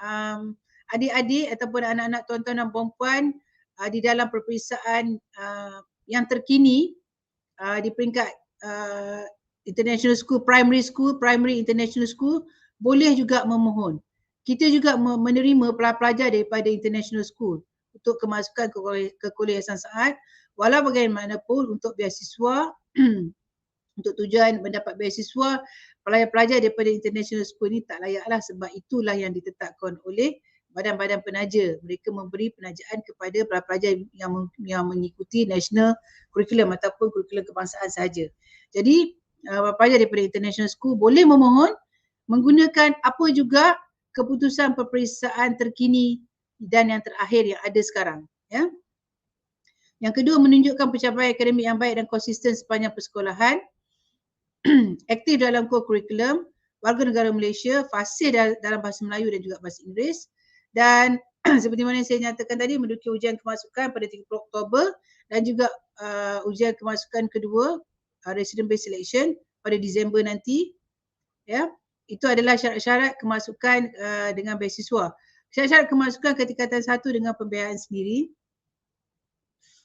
adik-adik ataupun anak-anak tuan-tuan dan puan-puan di dalam peperiksaan yang terkini di peringkat international school, primary international school, boleh juga memohon. Kita juga menerima pelajar daripada international school untuk kemasukan ke Kuliah Yayasan Saad. Walau bagaimanapun untuk beasiswa, untuk tujuan mendapat beasiswa, pelajar-pelajar daripada international school ni tak layaklah, sebab itulah yang ditetapkan oleh badan-badan penaja. Mereka memberi penajaan kepada pelajar yang mengikuti national curriculum ataupun kurikulum kebangsaan sahaja. Jadi pelajar daripada international school boleh memohon menggunakan apa juga keputusan peperiksaan terkini dan yang terakhir yang ada sekarang, ya. Yang kedua, menunjukkan pencapaian akademik yang baik dan konsisten sepanjang persekolahan, aktif dalam core curriculum, warga negara Malaysia, fasih dalam bahasa Melayu dan juga bahasa Inggeris, dan seperti mana yang saya nyatakan tadi, menduduki ujian kemasukan pada 30 Oktober dan juga ujian kemasukan kedua, resident based selection pada Disember nanti, ya. Itu adalah syarat-syarat kemasukan dengan beasiswa. Syarat-syarat kemasukan ketingkatan 1 dengan pembiayaan sendiri,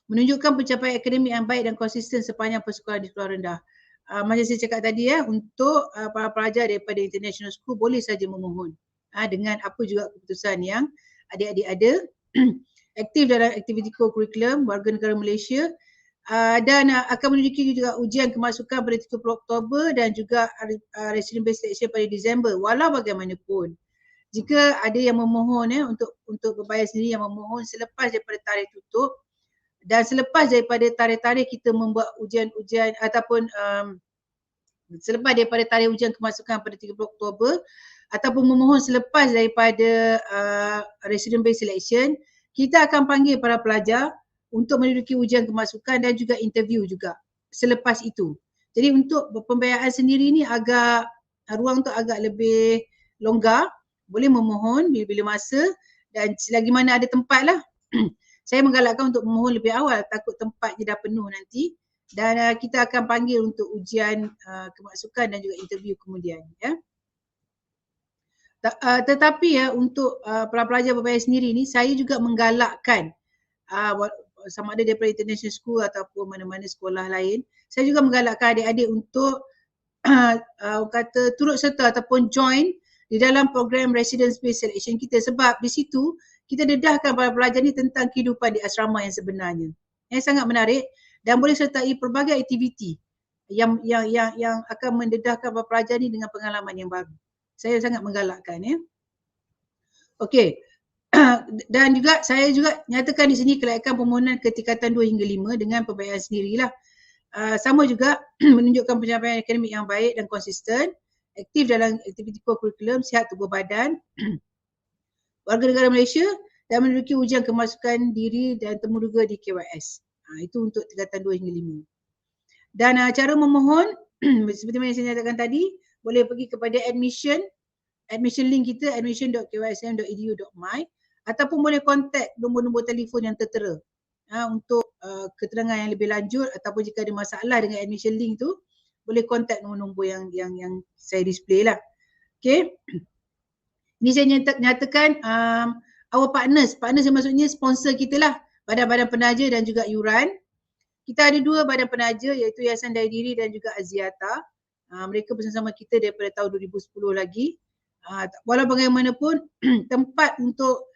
menunjukkan pencapaian akademik yang baik dan konsisten sepanjang persekolahan di sekolah rendah. macam saya cakap tadi untuk para pelajar daripada international school boleh saja memohon dengan apa juga keputusan yang adik-adik ada aktif dalam aktiviti kurikulum warga negara Malaysia dan akan menduduki juga ujian kemasukan pada 30 Oktober dan juga resident based selection pada Disember. Walau bagaimanapun, jika ada yang memohon untuk berbayar sendiri yang memohon selepas daripada tarikh tutup dan selepas daripada tarikh-tarikh kita membuat ujian-ujian ataupun selepas daripada tarikh ujian kemasukan pada 30 Oktober ataupun memohon selepas daripada resident based selection, kita akan panggil para pelajar untuk menduduki ujian kemasukan dan juga interview juga selepas itu. Jadi untuk pembiayaan sendiri ni ruang tu agak lebih longgar, boleh memohon bila-bila masa dan selagi mana ada tempat lah. Saya menggalakkan untuk memohon lebih awal, takut tempatnya dah penuh nanti dan kita akan panggil untuk ujian kemasukan dan juga interview kemudian tetapi untuk para pelajar berbayar sendiri ni saya juga menggalakkan sama ada daripada international school ataupun mana-mana sekolah lain, saya juga menggalakkan adik-adik untuk kata turut serta ataupun join di dalam program residence based selection kita sebab di situ kita dedahkan para pelajar ni tentang kehidupan di asrama yang sebenarnya. Yang sangat menarik dan boleh sertai pelbagai aktiviti yang akan mendedahkan para pelajar ni dengan pengalaman yang baru. Saya sangat menggalakkan Okey. Dan juga saya juga nyatakan di sini kelayakan permohonan ke tingkatan 2 hingga 5 dengan pembayaran sendirilah. Sama juga menunjukkan pencapaian akademik yang baik dan konsisten, aktif dalam aktiviti kurikulum, sihat tubuh badan, warga negara Malaysia dan menduduki ujian kemasukan diri dan temuduga di KYS. Itu untuk tingkatan 2 hingga 5. Dan cara memohon seperti mana saya nyatakan tadi, boleh pergi kepada admission link kita admission.kysm.edu.my ataupun boleh kontak nombor-nombor telefon yang tertera untuk keterangan yang lebih lanjut ataupun jika ada masalah dengan admission link tu boleh kontak nombor-nombor yang saya display lah. Okay. Ini saya nyatakan our partners yang maksudnya sponsor kita lah, badan-badan penaja dan juga yuran. Kita ada 2 badan penaja iaitu Yayasan Daya Diri dan juga Aziata. Mereka bersama-sama kita daripada tahun 2010 lagi. Walau bagaimanapun tempat untuk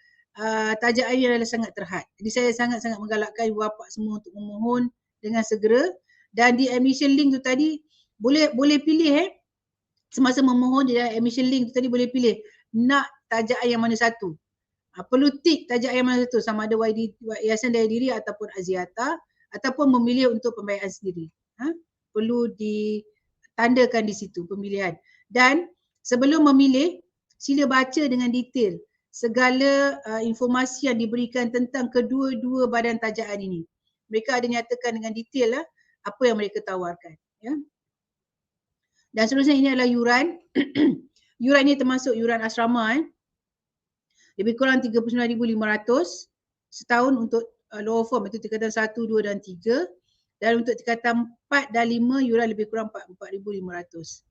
tajaan ini adalah sangat terhad. Jadi saya sangat-sangat menggalakkan ibu bapa semua untuk memohon dengan segera dan di admission link tu tadi boleh pilih semasa memohon di admission link tu tadi boleh pilih nak tajaan yang mana satu. Perlu tik tajaan yang mana satu sama ada Yayasan Daya Diri ataupun Aziata ataupun memilih untuk pembiayaan sendiri. Perlu ditandakan di situ pemilihan. Dan sebelum memilih, sila baca dengan detail segala informasi yang diberikan tentang kedua-dua badan tajaan ini. Mereka ada nyatakan dengan detail apa yang mereka tawarkan. Dan seterusnya ini adalah yuran. Yuran ini termasuk yuran asrama. Lebih kurang 39,500 setahun untuk lower form itu tingkatan 1, 2 dan 3. Dan untuk tingkatan 4 dan 5 yuran lebih kurang 4,500.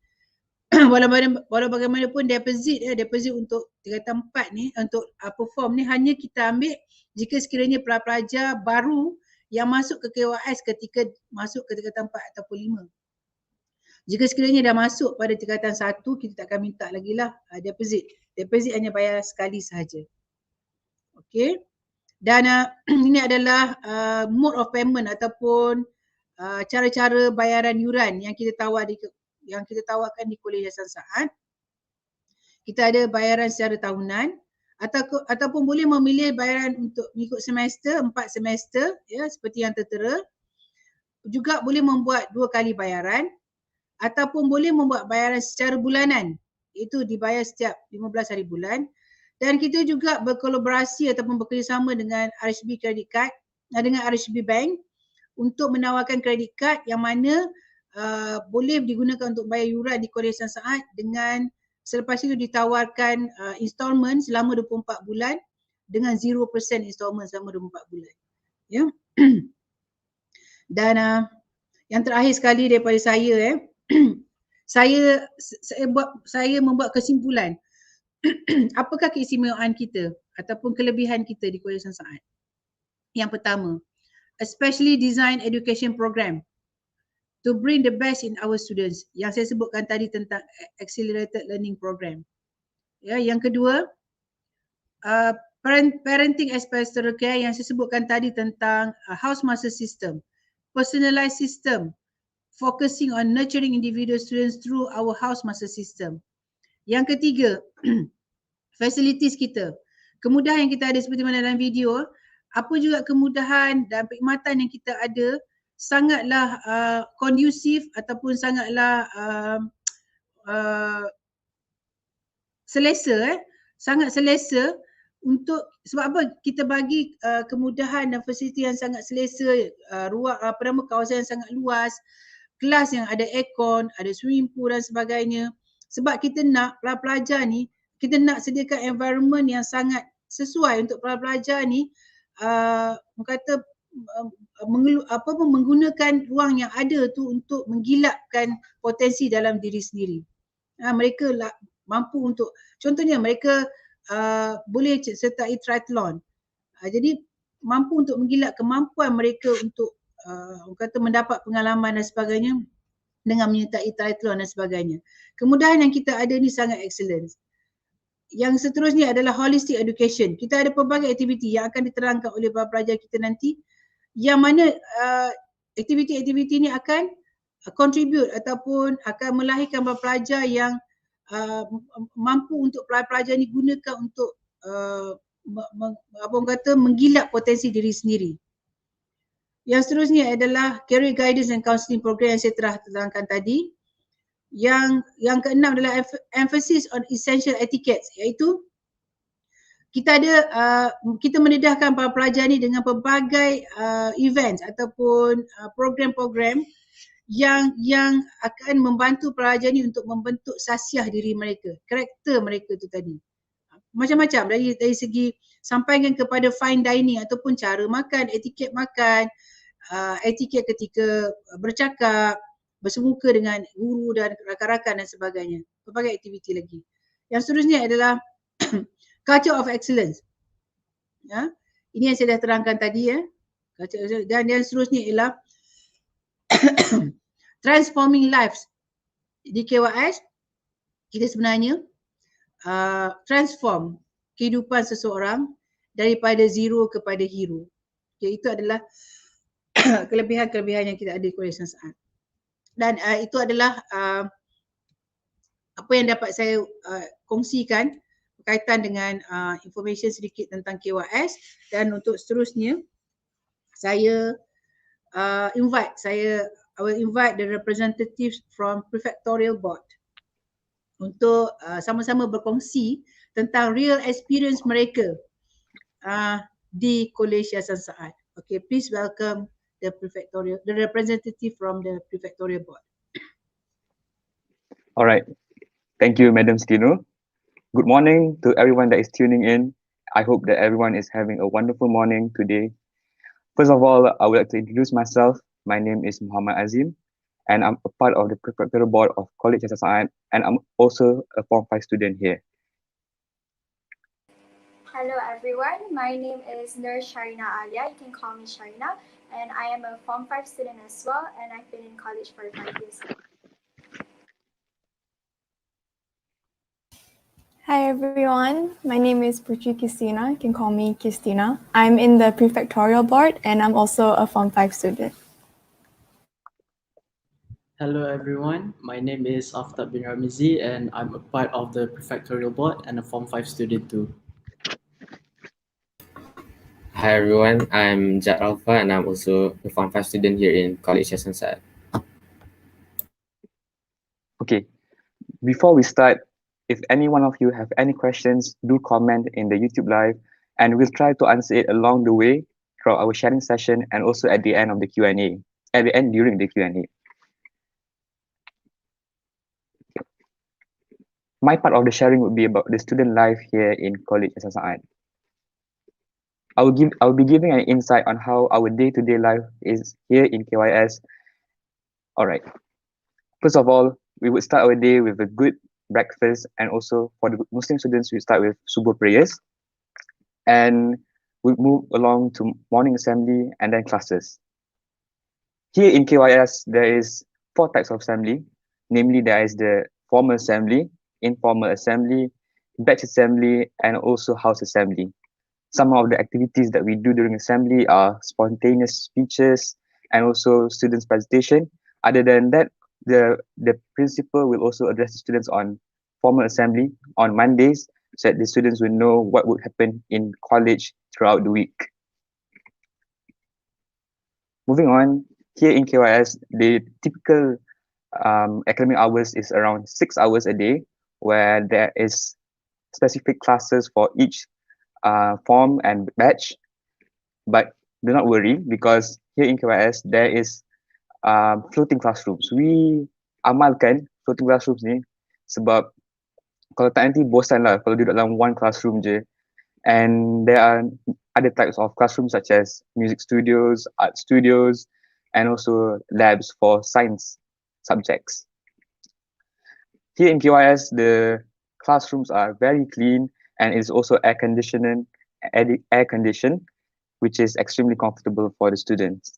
Walau bagaimanapun deposit untuk tingkatan 4 ni untuk perform ni hanya kita ambil jika sekiranya pelajar baru yang masuk ke KYS ketika masuk ke tingkatan 4 ataupun 5. Jika sekiranya dah masuk pada tingkatan 1, kita tak akan minta lagi lah deposit. Deposit hanya bayar sekali sahaja. Okey. Dan ini adalah mode of payment ataupun cara-cara bayaran yuran yang kita tawarkan di Kolej Hasan Saad. Kita ada bayaran secara tahunan ataupun boleh memilih bayaran untuk mengikut semester, 4 semester seperti yang tertera. Juga boleh membuat 2 kali bayaran ataupun boleh membuat bayaran secara bulanan. Itu dibayar setiap 15 hari bulan. Dan kita juga berkolaborasi ataupun bekerjasama dengan RHB Credit Card dengan RHB Bank untuk menawarkan kredit card yang mana boleh digunakan untuk bayar yuran di Kolej Hasan Saad dengan selepas itu ditawarkan installment selama 24 bulan dengan 0% installment selama 24 bulan. Ya. Dan yang terakhir sekali daripada saya saya membuat kesimpulan apakah keistimewaan kita ataupun kelebihan kita di Kolej Hasan Saad. Yang pertama, especially design education program to bring the best in our students. Yang saya sebutkan tadi tentang accelerated learning program. Ya, yang kedua, parenting as pastoral care yang saya sebutkan tadi tentang house master system, personalized system, focusing on nurturing individual students through our house master system. Yang ketiga, facilities kita. Kemudahan yang kita ada seperti mana dalam video, apa juga kemudahan dan perkhidmatan yang kita ada sangatlah kondusif ataupun sangatlah selesa, sangat selesa untuk, sebab apa kita bagi kemudahan dan fasiliti yang sangat selesa, ruang kawasan yang sangat luas, kelas yang ada aircon, ada swimming pool dan sebagainya. Sebab kita nak pelajar ni, kita nak sediakan environment yang sangat sesuai untuk pelajar ni menggunakan ruang yang ada tu untuk menggilapkan potensi dalam diri sendiri. Mereka mampu untuk, contohnya mereka boleh sertai triathlon. Jadi mampu untuk menggilap kemampuan mereka untuk mendapat pengalaman dan sebagainya dengan menyertai triathlon dan sebagainya. Kemudahan yang kita ada ni sangat excellent. Yang seterusnya adalah holistic education. Kita ada pelbagai aktiviti yang akan diterangkan oleh para pelajar kita nanti, yang mana aktiviti-aktiviti ni akan contribute ataupun akan melahirkan para pelajar yang mampu untuk pelajar ni gunakan untuk menggilap potensi diri sendiri. Yang seterusnya adalah career guidance and counselling program yang saya telah terangkan tadi. Yang keenam adalah emphasis on essential etiquette, iaitu kita mendedahkan para pelajar ni dengan pelbagai events ataupun program-program yang akan membantu pelajar ni untuk membentuk sasiah diri mereka, karakter mereka tu tadi. Macam-macam dari segi sampaikan kepada fine dining ataupun cara makan, etiket makan, etiket ketika bercakap, bersemuka dengan guru dan rakan-rakan dan sebagainya. Pelbagai aktiviti lagi. Yang seterusnya adalah culture of excellence. Ya, ini yang saya dah terangkan tadi ya. Dan yang seterusnya ialah transforming lives. Di KYS kita sebenarnya transform kehidupan seseorang daripada zero kepada hero. Okay, itu adalah kelebihan-kelebihan yang kita ada di KYS saat. Dan itu adalah apa yang dapat saya kongsikan berkaitan dengan information sedikit tentang KYS. Dan untuk seterusnya I will invite the representatives from Prefectorial Board untuk sama-sama berkongsi tentang real experience mereka di Kolej Yayasan Saad. Okay, please welcome the representative from the Prefectorial Board.
All right. Thank you, Madam Stino. Good morning to everyone that is tuning in. I hope that everyone is having a wonderful morning today. First of all, I would like to introduce myself. My name is Muhammad Azim, and I'm a part of the Prefectorial Board of Kolej Yayasan Saad, and I'm also a Form 5 student here.
Hello everyone, my name is Nur Sharina Alia, you can call me Sharina, and I am a Form 5 student as well, and I've been in college for 5 years.
Hi everyone, my name is Putri Christina, you can call me Christina. I'm in the Prefectorial Board and I'm also a Form 5 student.
Hello everyone, my name is Aftab bin Ramizi and I'm a part of the Prefectorial Board and a Form 5 student too.
Hi everyone, I'm Jad Alfa and I'm also a Form 5 student here in Kolej Yayasan Saad.
Okay, before we start, if any one of you have any questions, do comment in the YouTube live and we'll try to answer it along the way throughout our sharing session and also at the end of the Q&A, at the end during the Q&A. My part of the sharing would be about the student life here in Kolej Yayasan Saad. I will be giving an insight on how our day-to-day life is here in KYS. All right. First of all, we would start our day with a good breakfast, and also for the Muslim students, we start with subuh prayers, and we move along to morning assembly and then classes. Here in KYS, there is four types of assembly. Namely, there is the formal assembly, informal assembly, batch assembly, and also house assembly. Some of the activities that we do during assembly are spontaneous speeches and also students' presentation. Other than that, the principal will also address the students on formal assembly on Mondays so that the students will know what would happen in college throughout the week. Moving on, here in KYS, the typical academic hours is around 6 hours a day, where there is specific classes for each form and batch. But do not worry, because here in KYS there is floating classrooms. We amalkan floating classrooms ni sebab kalau tak nanti bosan lah kalau duduk dalam one classroom je. And there are other types of classrooms such as music studios, art studios, and also labs for science subjects. Here in KYS, the classrooms are very clean and is also air conditioned, which is extremely comfortable for the students.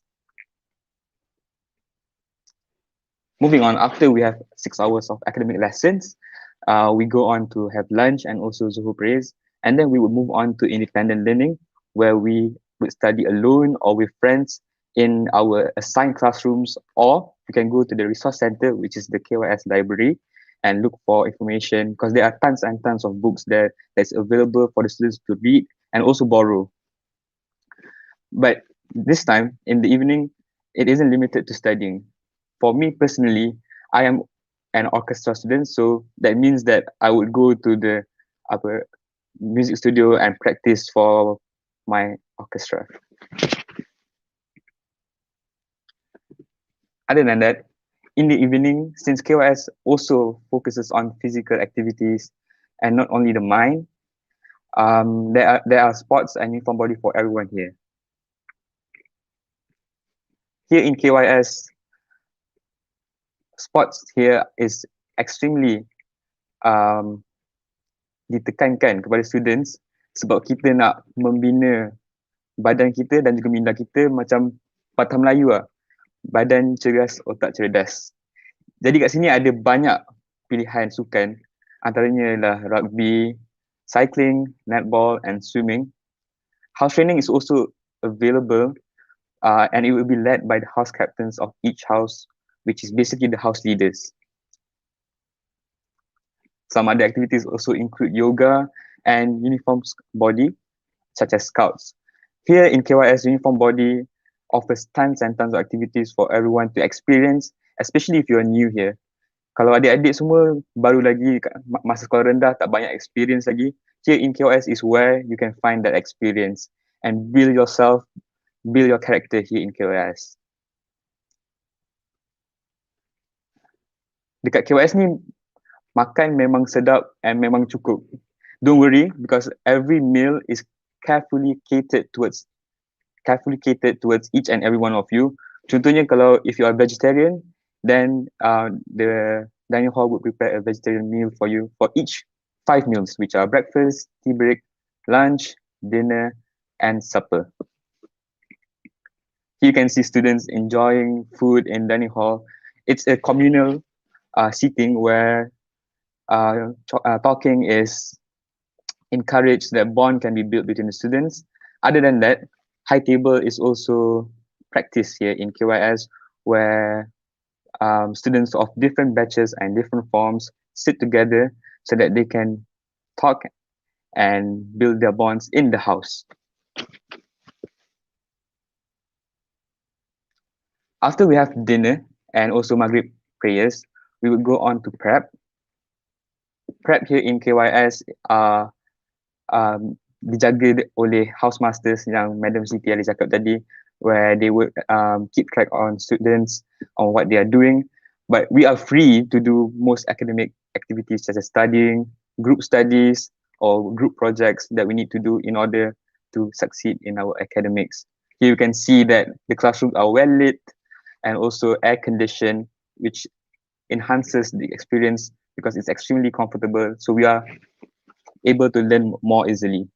Moving on, after we have 6 hours of academic lessons, we go on to have lunch and also Zuhur prayers. And then we would move on to independent learning, where we would study alone or with friends in our assigned classrooms, or you can go to the resource center, which is the KYS library, and look for information, because there are tons and tons of books there that's available for the students to read and also borrow. But this time, in the evening, it isn't limited to studying. For me personally, I am an orchestra student, so that means that I would go to the music studio and practice for my orchestra. Other than that, in the evening, since KYS also focuses on physical activities and not only the mind, there are sports and uniform body for everyone here. Here in KYS, sports here is extremely ditekankan kepada students sebab kita nak membina badan kita dan juga minda kita macam patah Melayu lah. Badan cerdas, otak cerdas. Jadi kat sini ada banyak pilihan sukan, antaranya ialah rugby, cycling, netball and swimming. House training is also available and it will be led by the house captains of each house, which is basically the house leaders. Some other activities also include yoga and uniform body, such as scouts. Here in KYS, uniform body offers tons and tons of activities for everyone to experience, especially if you are new here. Kalau adik-adik semua baru lagi masa sekolah rendah, tak banyak experience lagi, here in KYS is where you can find that experience and build your character here in KYS. Dekat KYS ni, makan memang sedap and memang cukup. Don't worry, because every meal is carefully catered towards each and every one of you. Contohnya kalau if you are vegetarian, then the dining hall would prepare a vegetarian meal for you for each 5 meals, which are breakfast, tea break, lunch, dinner, and supper. Here you can see students enjoying food in dining hall. It's a communal seating where talking is encouraged, that bond can be built between the students. Other than that, high table is also practiced here in KYS, where students of different batches and different forms sit together so that they can talk and build their bonds in the house. After we have dinner and also Maghrib prayers, we will go on to prep. Prep here in KYS dijaga oleh house masters yang Madam Siti Ali cakap tadi, where they would keep track on students on what they are doing. But we are free to do most academic activities such as studying, group studies, or group projects that we need to do in order to succeed in our academics. Here you can see that the classrooms are well lit and also air conditioned, which enhances the experience because it's extremely comfortable. So we are able to learn more easily.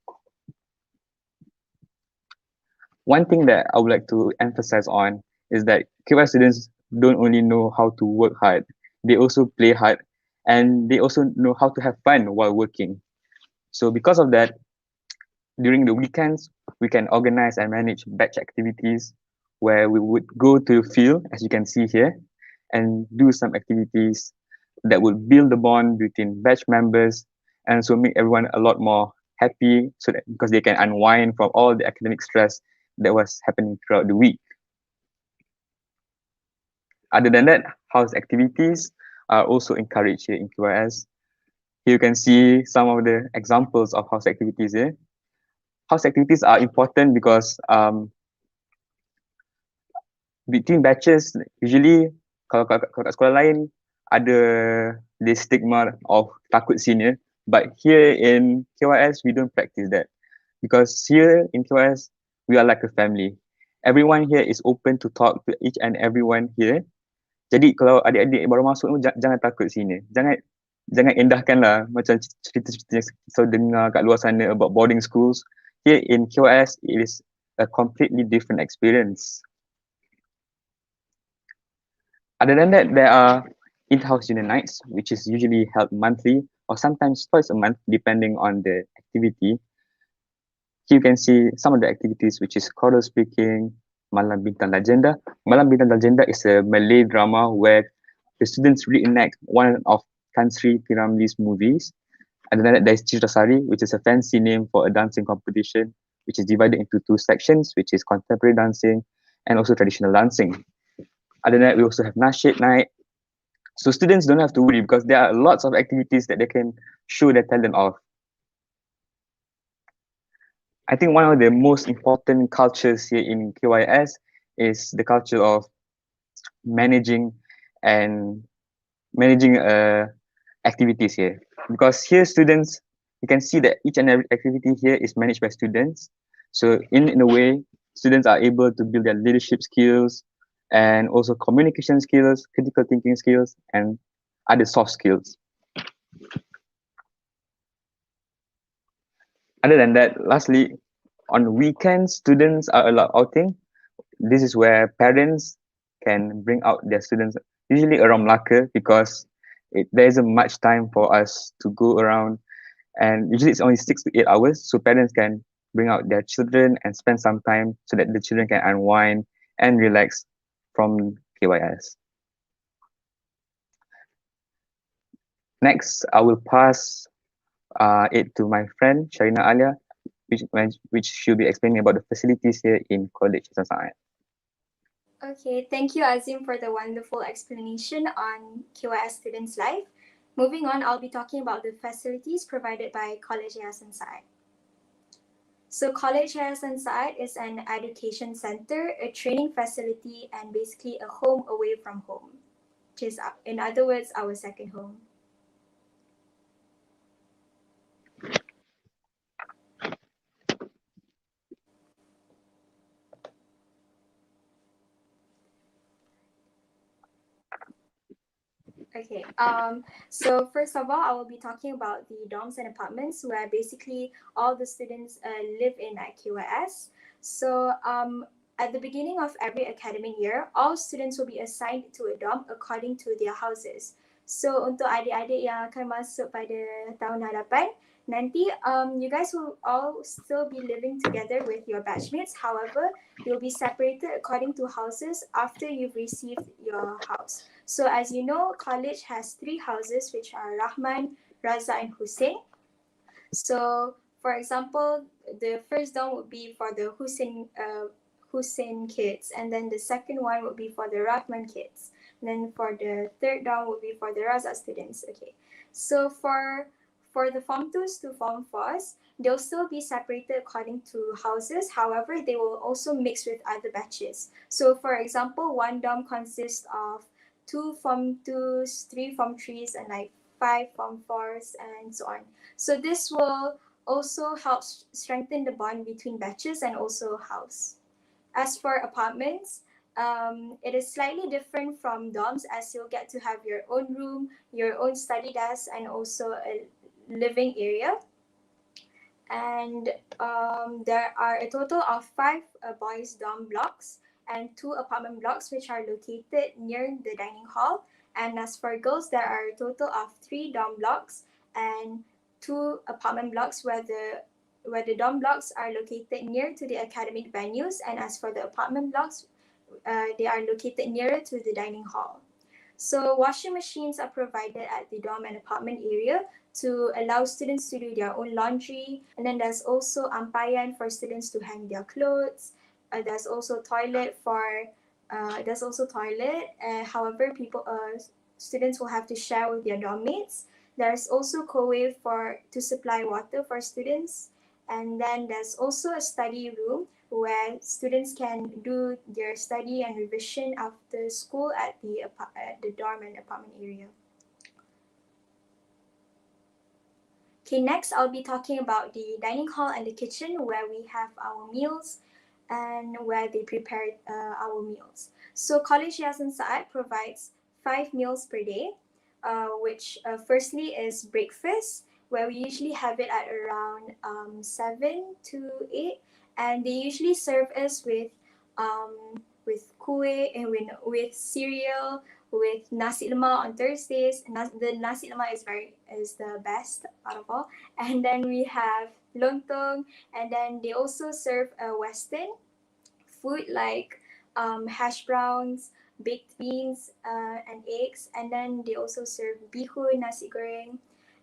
One thing that I would like to emphasize on is that KYS students don't only know how to work hard, they also play hard, and they also know how to have fun while working. So because of that, during the weekends, we can organize and manage batch activities where we would go to the field, as you can see here, and do some activities that will build the bond between batch members and so make everyone a lot more happy so that because they can unwind from all the academic stress that was happening throughout the week. Other than that, house activities are also encouraged here in KYS. Here you can see some of the examples of house activities here. House activities are important because between batches, usually kalau kat sekolah lain ada the stigma of takut senior, but here in KYS we don't practice that because here in KYS we are like a family. Everyone here is open to talk to each and everyone here. Jadi kalau adik-adik baru masuk jangan takut senior. Jangan endahkanlah macam cerita-cerita yang kita dengar kat luar sana about boarding schools. Here in KYS it is a completely different experience. Other than that, there are in-house dinner nights, which is usually held monthly or sometimes twice a month, depending on the activity. Here you can see some of the activities, which is choral speaking, Malam Bintang Legenda. Malam Bintang Legenda is a Malay drama where the students reenact one of Tan Sri P. Ramlee's movies. And then there's Citrasari, which is a fancy name for a dancing competition, which is divided into two sections, which is contemporary dancing and also traditional dancing. Other than that, we also have Nasyid night. So students don't have to worry because there are lots of activities that they can show their talent of. I think one of the most important cultures here in KYS is the culture of managing activities here. Because here students, you can see that each and every activity here is managed by students. So in a way, students are able to build their leadership skills, and also communication skills, critical thinking skills, and other soft skills. Other than that, lastly, on weekends, students are allowed outing. This is where parents can bring out their students, usually around Malacca, because there isn't much time for us to go around. And usually it's only 6 to 8 hours, so parents can bring out their children and spend some time so that the children can unwind and relax from KYS. Next, I will pass it to my friend Sharina Alia, which she'll be explaining about the facilities here in College Science.
Okay, thank you Azim for the wonderful explanation on KYS students' life. Moving on, I'll be talking about the facilities provided by College Yayasan Said. So College Yayasan Said is an education center, a training facility, and basically a home away from home, which is, in other words, our second home. Okay, so first of all, I will be talking about the dorms and apartments where basically all the students live in at KYS. So at the beginning of every academic year, all students will be assigned to a dorm according to their houses. So untuk adik-adik yang akan masuk pada tahun hadapan, nanti you guys will all still be living together with your batchmates. However, you'll be separated according to houses after you've received your house. So as you know, college has 3 houses, which are Rahman, Raza, and Hussein. So for example, the first dorm would be for the Hussein kids, and then the second one would be for the Rahman kids. And then for the third dorm would be for the Raza students. Okay, so for the Form 2s to Form 4s, they'll still be separated according to houses. However, they will also mix with other batches. So for example, one dorm consists of 2 Form 2s, 3 Form 3s, and like 5 Form 4s, and so on. So this will also help strengthen the bond between batches and also house. As for apartments, it is slightly different from dorms as you'll get to have your own room, your own study desk, and also a living area. And there are a total of 5 boys dorm blocks, and 2 apartment blocks which are located near the dining hall. And as for girls, there are a total of 3 dorm blocks and 2 apartment blocks where the dorm blocks are located near to the academic venues, and as for the apartment blocks, they are located nearer to the dining hall. So washing machines are provided at the dorm and apartment area to allow students to do their own laundry. And then there's also ampayan for students to hang their clothes. There's also toilet for however, students will have to share with their dorm mates. There's also co-wave to supply water for students. And then there's also a study room where students can do their study and revision after school at the dorm and apartment area. Okay, next I'll be talking about the dining hall and the kitchen where we have our meals and where they prepare our meals. So College Yayasan Saad provides 5 meals per day, which firstly is breakfast, where we usually have it at around 7 to 8, and they usually serve us with kueh and with cereal, with nasi lemak on Thursdays. The nasi lemak is the best out of all. And then we have lontong, and then they also serve Western food like hash browns, baked beans, and eggs. And then they also serve bihun, nasi goreng.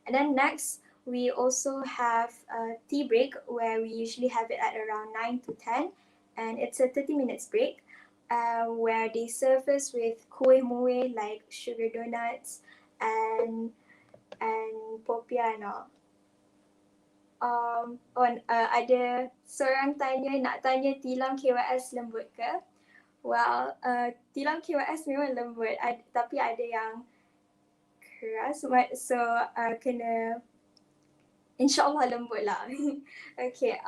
And then next, we also have a tea break where we usually have it at around 9 to 10. And it's a 30 minutes break where they serve us with kueh mueh like sugar donuts and popiah and all. Ada seorang nak tanya tilam KYS lembut ke? Well, tilam KYS memang lembut, tapi ada yang keras, so kena InsyaAllah lembut lah. Okay.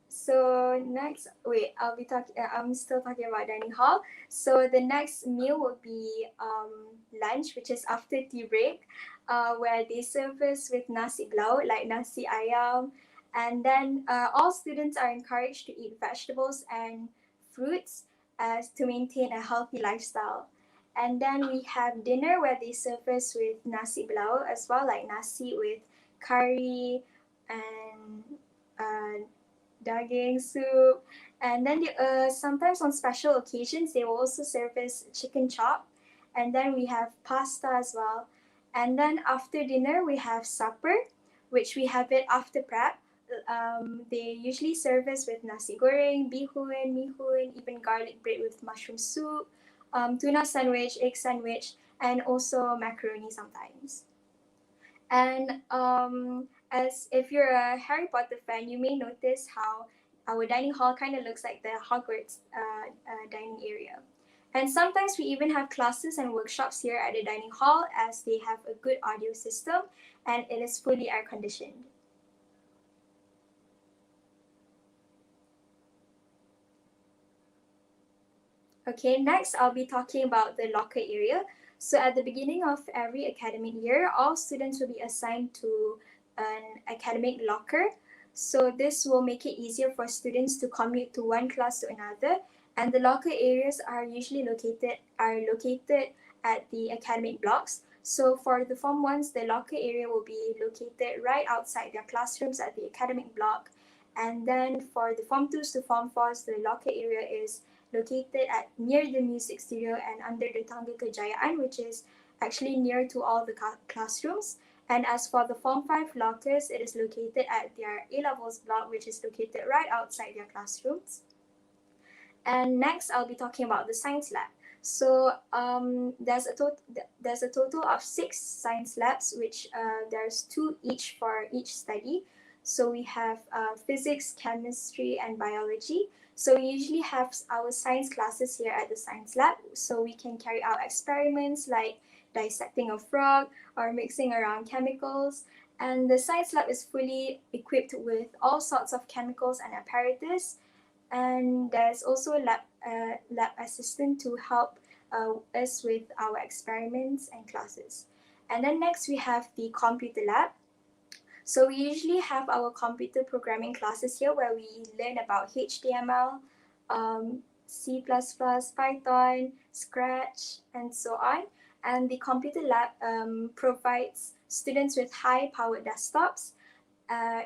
So next, I'm still talking about dining hall. So the next meal will be lunch, which is after tea break, where they serve us with nasi blau, like nasi ayam. And then all students are encouraged to eat vegetables and fruits to maintain a healthy lifestyle. And then we have dinner where they serve us with nasi blau as well, like nasi with curry and daging soup. And then sometimes on special occasions they will also serve us chicken chop. And then we have pasta as well. And then after dinner we have supper, which we have it after prep. They usually serve us with nasi goreng, bihun, mihun, even garlic bread with mushroom soup, tuna sandwich, egg sandwich, and also macaroni sometimes. And as if you're a Harry Potter fan, you may notice how our dining hall kind of looks like the Hogwarts dining area. And sometimes we even have classes and workshops here at the dining hall, as they have a good audio system and it is fully air conditioned. Okay, next I'll be talking about the locker area. So at the beginning of every academic year, all students will be assigned to an academic locker. So this will make it easier for students to commute to one class to another. And the locker areas are usually located at the academic blocks. So for the Form 1s, the locker area will be located right outside their classrooms at the academic block. And then for the Form 2s to Form 4s, the locker area is located near the music studio and under the Tangga Kejayaan, which is actually near to all the classrooms. And as for the Form 5 lockers, it is located at their A-levels block, which is located right outside their classrooms. And next, I'll be talking about the science lab. So there's a total of 6 science labs, which there's 2 each for each study. So we have physics, chemistry, and biology. So we usually have our science classes here at the science lab, so we can carry out experiments like dissecting a frog or mixing around chemicals. And the science lab is fully equipped with all sorts of chemicals and apparatus. And there's also a lab assistant to help us with our experiments and classes. And then next we have the computer lab. So we usually have our computer programming classes here where we learn about HTML, C++, Python, Scratch, and so on. And the computer lab provides students with high-powered desktops,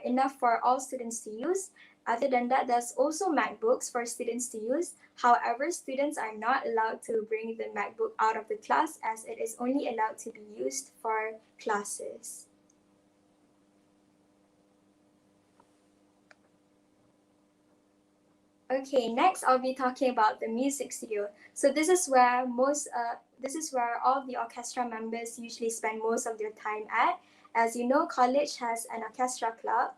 enough for all students to use. Other than that, there's also MacBooks for students to use. However, students are not allowed to bring the MacBook out of the class as it is only allowed to be used for classes. Okay, next I'll be talking about the music studio. So this is where all the orchestra members usually spend most of their time at. As you know, college has an orchestra club.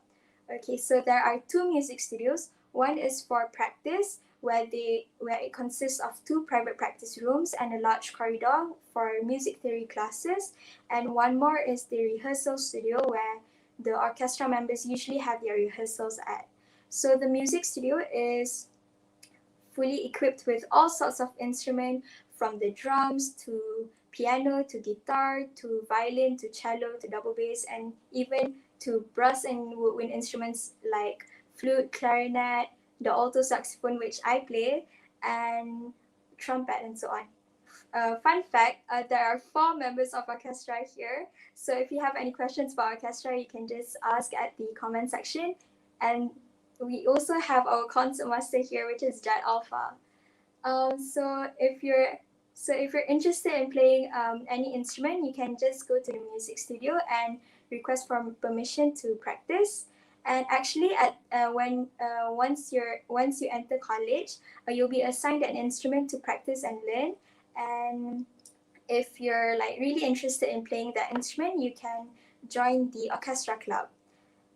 Okay, so there are two music studios. One is for practice, where it consists of two private practice rooms and a large corridor for music theory classes. And one more is the rehearsal studio, where the orchestra members usually have their rehearsals at. So the music studio is fully equipped with all sorts of instruments, from the drums to piano to guitar to violin to cello to double bass, and even to brass and woodwind instruments like flute, clarinet, the alto saxophone, which I play, and trumpet, and so on. Fun fact, there are 4 members of orchestra here. So if you have any questions about orchestra, you can just ask at the comment section. And we also have our concert master here, which is Jad Alpha. So if you're interested in playing any instrument, you can just go to the music studio and request for permission to practice. And actually, once you enter college, you'll be assigned an instrument to practice and learn. And if you're really interested in playing that instrument, you can join the orchestra club.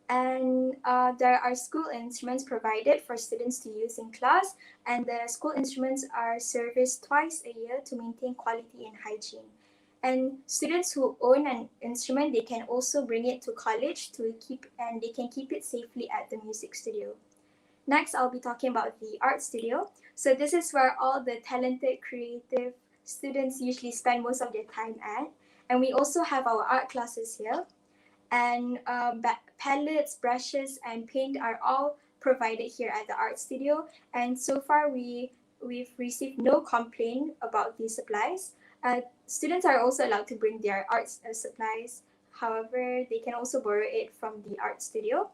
And there are school instruments provided for students to use in class, and the school instruments are serviced twice a year to maintain quality and hygiene. And students who own an instrument, they can also bring it to college and they can keep it safely at the music studio. Next, I'll be talking about the art studio. So this is where all the talented, creative students usually spend most of their time at. And we also have our art classes here. And palettes, brushes, and paint are all provided here at the art studio. And so far, we've received no complaint about these supplies. Students are also allowed to bring their art supplies. However, they can also borrow it from the art studio.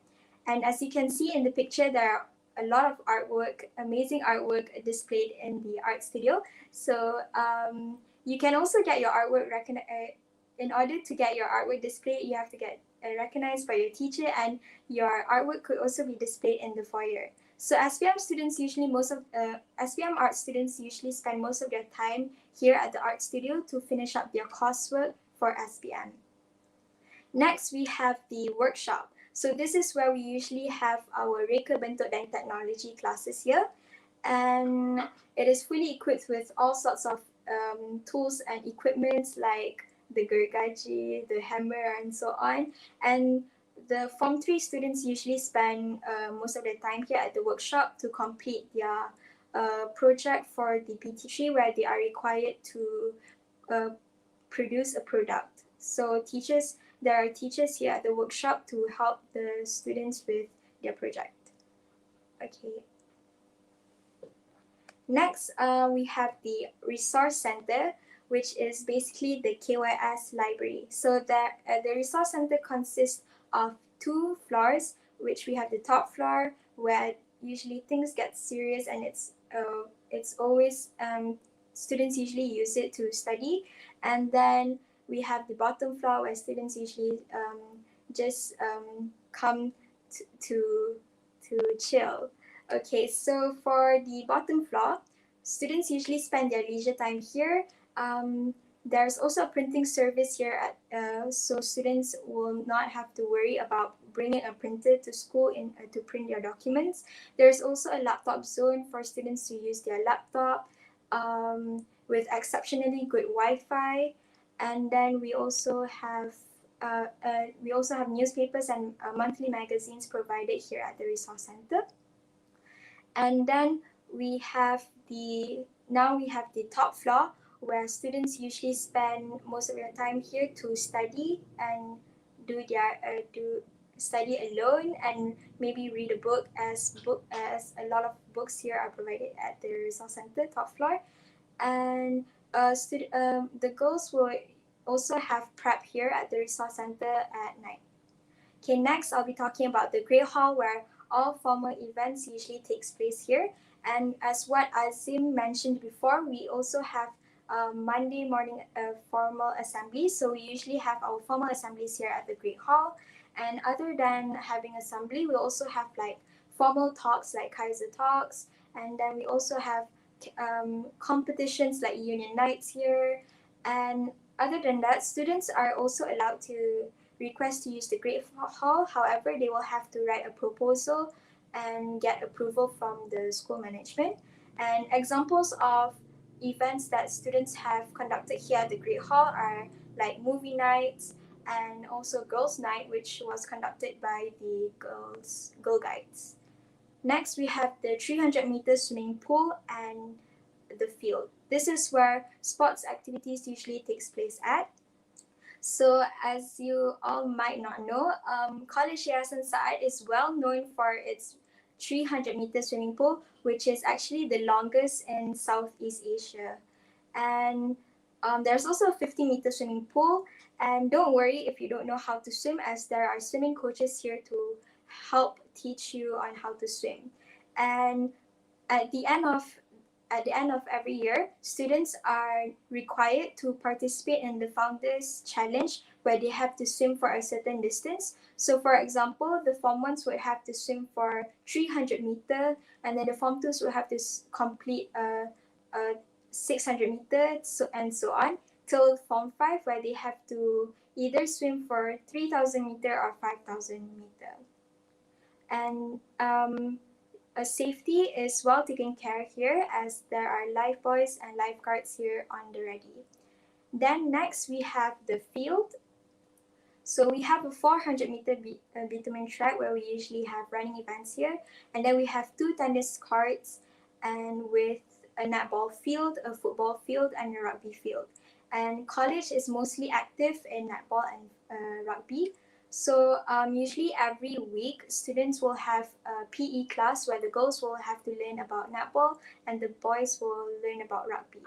And as you can see in the picture, there are a lot of artwork, amazing artwork displayed in the art studio. So you can also get your artwork recognized. In order to get your artwork displayed, you have to get recognized by your teacher, and your artwork could also be displayed in the foyer. So SPM art students usually spend most of their time here at the art studio to finish up their coursework for SPM. Next, we have the workshop. So this is where we usually have our Reka Bentuk dan Teknologi classes here, and it is fully equipped with all sorts of tools and equipments like the gergaji, the hammer, and so on. And the Form 3 students usually spend most of their time here at the workshop to complete their project for the PT3, where they are required to produce a product. So there are teachers here at the workshop to help the students with their project. Okay. Next, we have the resource center, which is basically the KYS library. So the resource center consists of 2 floors, which we have the top floor where usually things get serious, and it's always students usually use it to study. And then we have the bottom floor where students usually just come to chill. Okay, so for the bottom floor, students usually spend their leisure time here. There's also a printing service here, so students will not have to worry about bringing a printer to school to print their documents. There's also a laptop zone for students to use their laptop with exceptionally good Wi-Fi. And then we also have newspapers and monthly magazines provided here at the resource center. And then we have the top floor, where students usually spend most of their time here to study and do study alone and maybe read a book as a lot of books here are provided at the resource center top floor. And the girls will also have prep here at the resource center at night. Okay, next I'll be talking about the Great Hall where all formal events usually takes place here. And as what Azim mentioned before, we also have Monday morning formal assemblies. So we usually have our formal assemblies here at the Great Hall. And other than having assembly, we also have like formal talks like Kaiser talks. And then we also have competitions like Union Nights here. And other than that, students are also allowed to request to use the Great Hall. However, they will have to write a proposal and get approval from the school management. And examples of events that students have conducted here at the Great Hall are like movie nights and also girls' night, which was conducted by the Girl Guides. Next, we have the 300-meter swimming pool and the field. This is where sports activities usually takes place at. So as you all might not know, College Yayasan Said is well known for its 300-meter swimming pool, which is actually the longest in Southeast Asia. And there's also a 50-meter swimming pool. And don't worry if you don't know how to swim, as there are swimming coaches here to help teach you on how to swim. And at the end of every year, students are required to participate in the Founders Challenge where they have to swim for a certain distance. So for example, the Form 1s would have to swim for 300 meter, and then the Form 2s would have to complete a 600 meter, and so on, till Form 5 where they have to either swim for 3,000 meter or 5,000 meter. And safety is well taken care here as there are lifebuoys and lifeguards here on the ready. Then next we have the field. So we have a 400-meter bitumen track where we usually have running events here. And then we have 2 tennis courts and with a netball field, a football field, and a rugby field. And college is mostly active in netball and rugby. So usually every week, students will have a PE class where the girls will have to learn about netball and the boys will learn about rugby.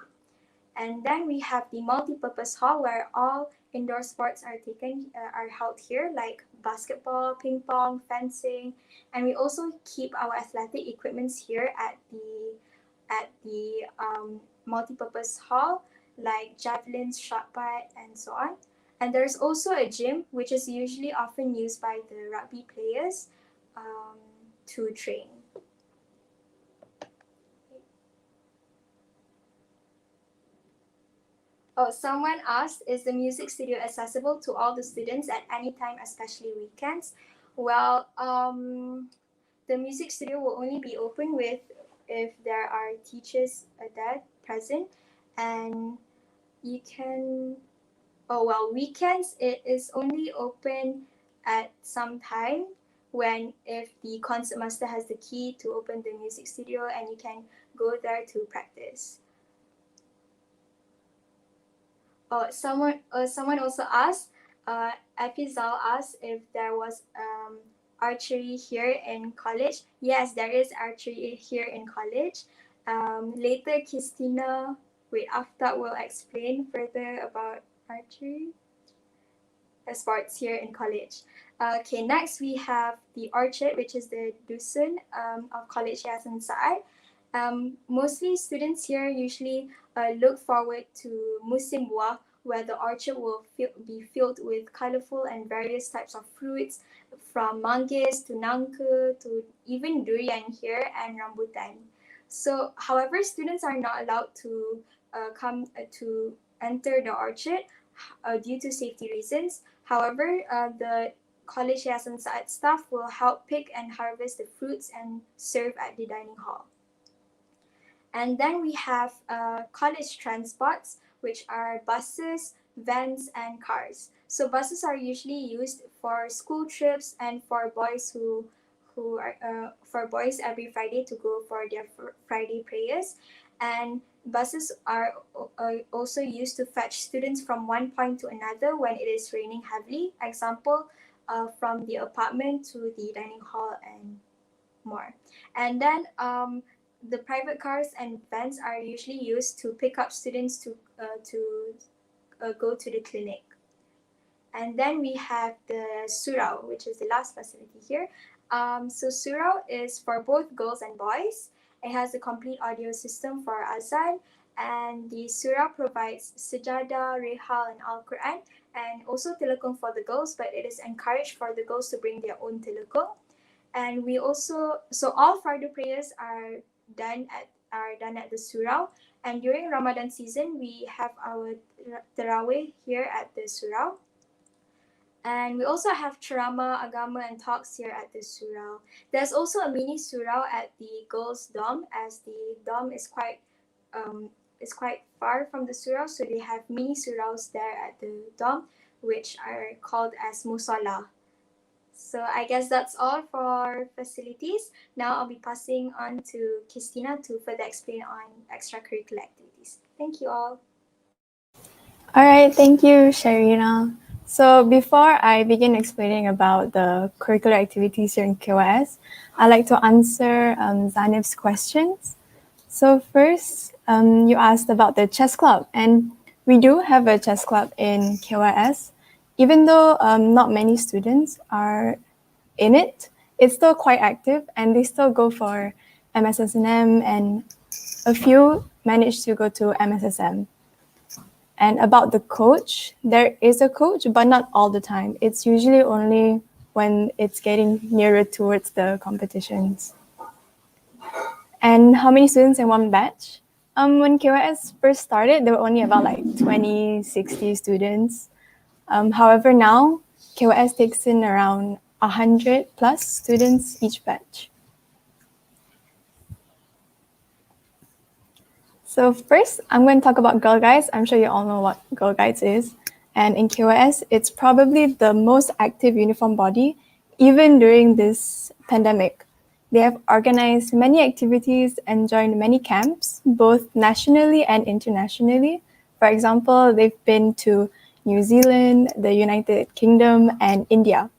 And then we have the multi-purpose hall where all indoor sports are held here, like basketball, ping pong, fencing, and we also keep our athletic equipments here at the multi-purpose hall, like javelins, shot put, and so on. And there's also a gym, which is usually often used by the rugby players to train. Oh, someone asked, is the music studio accessible to all the students at any time, especially weekends? Well, the music studio will only be open if there are teachers there present, and you can. Oh well, weekends it is only open at some time if the concert master has the key to open the music studio and you can go there to practice. Someone also asked, Epizal asked if there was archery here in college. Yes, there is archery here in college. Later, Aftab will explain further about archery sports here in college. Okay, next we have the orchard, which is the dusun of College Yayasan Said. Mostly students here usually look forward to musim buah, where the orchard will be filled with colorful and various types of fruits, from manggis to nangka to even durian here and rambutan. So, however, students are not allowed to to enter the orchard due to safety reasons. However, the College Yayasan Said staff will help pick and harvest the fruits and serve at the dining hall. And then we have college transports, which are buses, vans, and cars. So buses are usually used for school trips and for boys for boys every Friday to go for their Friday prayers. And buses are also used to fetch students from one point to another when it is raining heavily. Example, from the apartment to the dining hall and more. And then the private cars and vans are usually used to pick up students to go to the clinic. And then we have the surau, which is the last facility here. So surau is for both girls and boys. It has a complete audio system for azan, and the surau provides sejadah, rehal, and Al-Quran, and also telekung for the girls, but it is encouraged for the girls to bring their own telekung. And we also, so all fardu prayers are done at the surau. And during Ramadan season, we have our tarawih here at the surau. And we also have ceramah, agama, and talks here at the surau. There's also a mini surau at the girls' dorm, as the dorm is quite far from the surau, so they have mini suraus there at the dorm, which are called as musalla. So I guess that's all for facilities. Now I'll be passing on to Christina to further explain on extracurricular activities. Thank you all.
All right, thank you, Sharina. So before I begin explaining about the curricular activities here in KYS, I'd like to answer Zanib's questions. So first, you asked about the chess club, and we do have a chess club in KYS. Even though not many students are in it, it's still quite active, and they still go for MSSNM, and a few manage to go to MSSM. And about the coach, there is a coach, but not all the time. It's usually only when it's getting nearer towards the competitions. And how many students in one batch? When KYS first started, there were only about like 20, 60 students. However, now KYS takes in around 100 plus students each batch. So first, I'm going to talk about Girl Guides. I'm sure you all know what Girl Guides is. And in KYS, it's probably the most active uniform body, even during this pandemic. They have organized many activities and joined many camps, both nationally and internationally. For example, they've been to New Zealand, the United Kingdom, and India.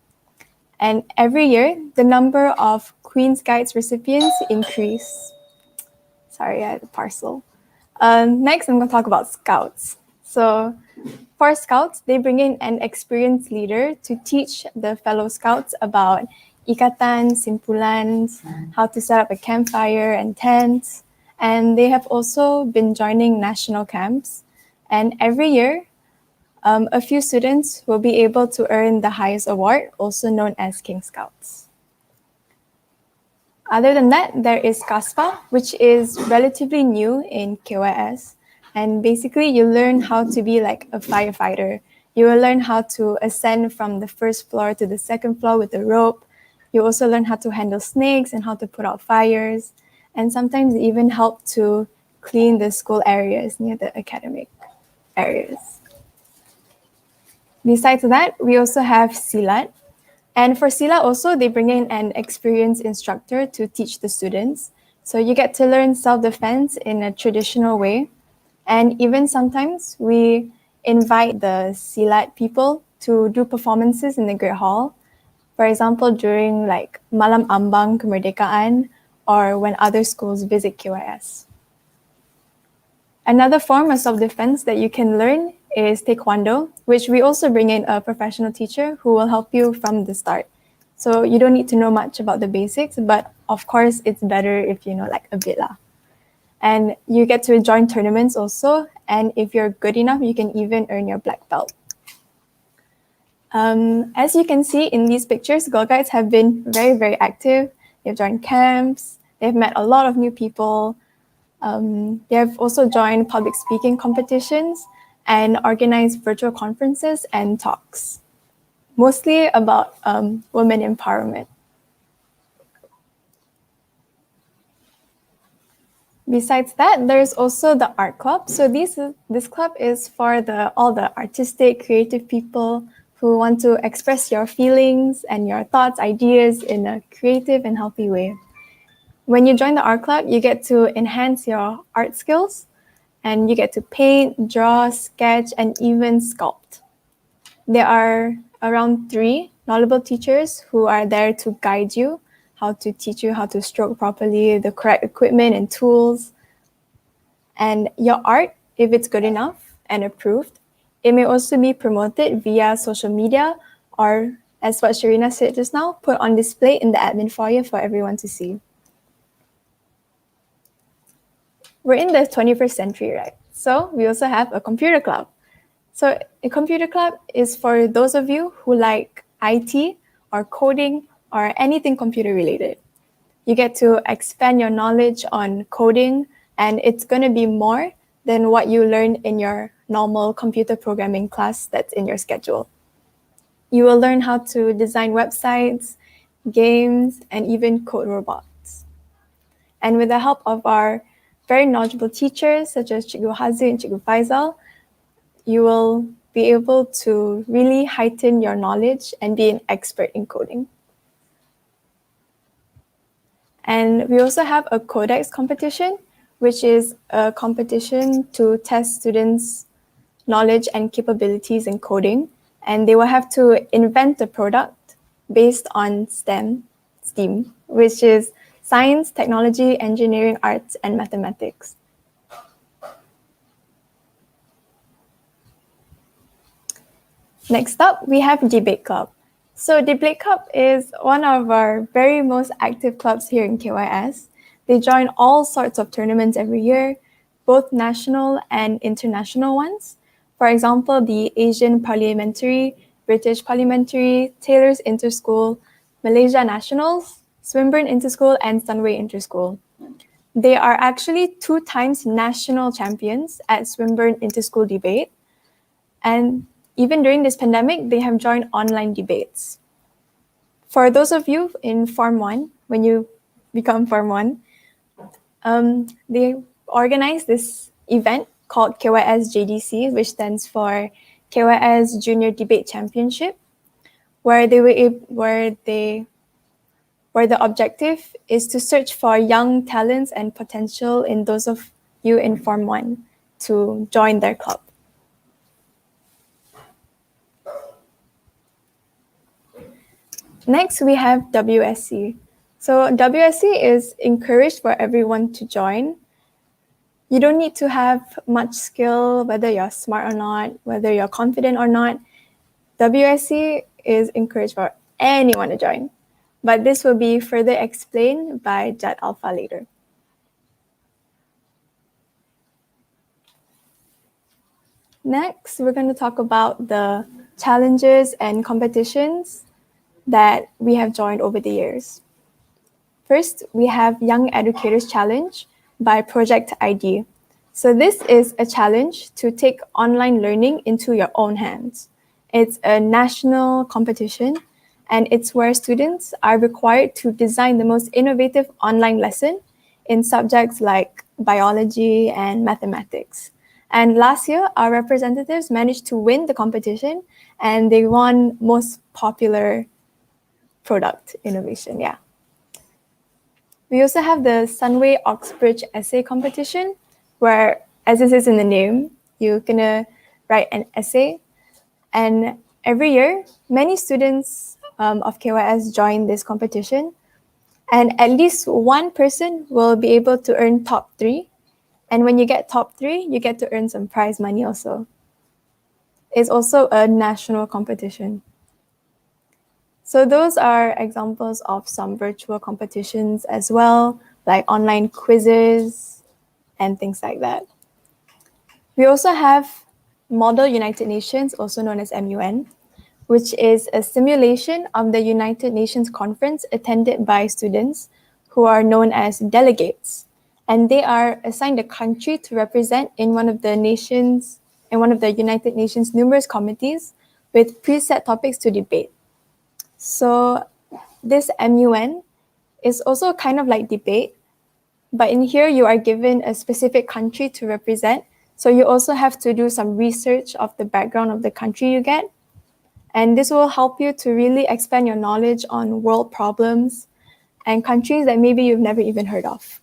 And every year, the number of Queen's Guides recipients increase. Sorry, I had a parcel. Next, I'm going to talk about Scouts. So for Scouts, they bring in an experienced leader to teach the fellow Scouts about ikatan, simpulans, how to set up a campfire and tents. And they have also been joining national camps. And every year, a few students will be able to earn the highest award, also known as King Scouts. Other than that, there is KASPA, which is relatively new in KYS. And basically, you learn how to be like a firefighter. You will learn how to ascend from the first floor to the second floor with a rope. You also learn how to handle snakes and how to put out fires. And sometimes even help to clean the school areas near the academic areas. Besides that, we also have Silat. And for Silat also, they bring in an experienced instructor to teach the students. So you get to learn self-defense in a traditional way. And even sometimes we invite the Silat people to do performances in the Great Hall. For example, during like Malam Ambang Kemerdekaan or when other schools visit KYS. Another form of self-defense that you can learn is Taekwondo, which we also bring in a professional teacher who will help you from the start. So you don't need to know much about the basics, but of course it's better if you know like a bit lah. And you get to join tournaments also, and if you're good enough, you can even earn your black belt. As you can see in these pictures, Girl Guides have been very, very active. They've joined camps, they've met a lot of new people. They have also joined public speaking competitions and organized virtual conferences and talks, mostly about women empowerment. Besides that, there's also the art club. So this club is for all the artistic, creative people who want to express your feelings and your thoughts, ideas in a creative and healthy way. When you join the art club, you get to enhance your art skills, and you get to paint, draw, sketch, and even sculpt. There are around 3 knowledgeable teachers who are there to guide you, how to teach you how to stroke properly, the correct equipment and tools. And your art, if it's good enough and approved, it may also be promoted via social media or, as what Sharina said just now, put on display in the admin foyer for everyone to see. We're in the 21st century, right? So we also have a computer club. So a computer club is for those of you who like IT or coding or anything computer related. You get to expand your knowledge on coding, and it's going to be more than what you learn in your normal computer programming class that's in your schedule. You will learn how to design websites, games, and even code robots. And with the help of our very knowledgeable teachers, such as Cikgu Hazi and Cikgu Faisal, you will be able to really heighten your knowledge and be an expert in coding. And we also have a codex competition, which is a competition to test students' knowledge and capabilities in coding. And they will have to invent a product based on STEM, which is science, technology, engineering, arts, and mathematics. Next up, we have Debate Club. So Debate Club is one of our very most active clubs here in KYS. They join all sorts of tournaments every year, both national and international ones. For example, the Asian Parliamentary, British Parliamentary, Taylor's Interschool, Malaysia Nationals, Swinburne Interschool, and Sunway Interschool. They are actually 2 times national champions at Swinburne Interschool Debate. And even during this pandemic, they have joined online debates. For those of you in Form 1, when you become Form 1, they organize this event called KYS JDC, which stands for KYS Junior Debate Championship, where the objective is to search for young talents and potential in those of you in Form 1 to join their club. Next, we have WSC. So WSC is encouraged for everyone to join. You don't need to have much skill, whether you're smart or not, whether you're confident or not. WSC is encouraged for anyone to join. But this will be further explained by Jad Alpha later. Next, we're going to talk about the challenges and competitions that we have joined over the years. First, we have Young Educators Challenge by Project ID. So this is a challenge to take online learning into your own hands. It's a national competition, and it's where students are required to design the most innovative online lesson in subjects like biology and mathematics. And last year, our representatives managed to win the competition, and they won most popular product innovation, yeah. We also have the Sunway Oxbridge essay competition, where, as it is in the name, you're gonna write an essay. And every year, many students of KYS join this competition. And at least one person will be able to earn top 3. And when you get top 3, you get to earn some prize money also. It's also a national competition. So those are examples of some virtual competitions as well, like online quizzes and things like that. We also have Model United Nations, also known as MUN, which is a simulation of the United Nations conference attended by students who are known as delegates. And they are assigned a country to represent in one of the United Nations numerous committees with preset topics to debate. So this MUN is also kind of like debate, but in here you are given a specific country to represent. So you also have to do some research of the background of the country you get. And this will help you to really expand your knowledge on world problems and countries that maybe you've never even heard of.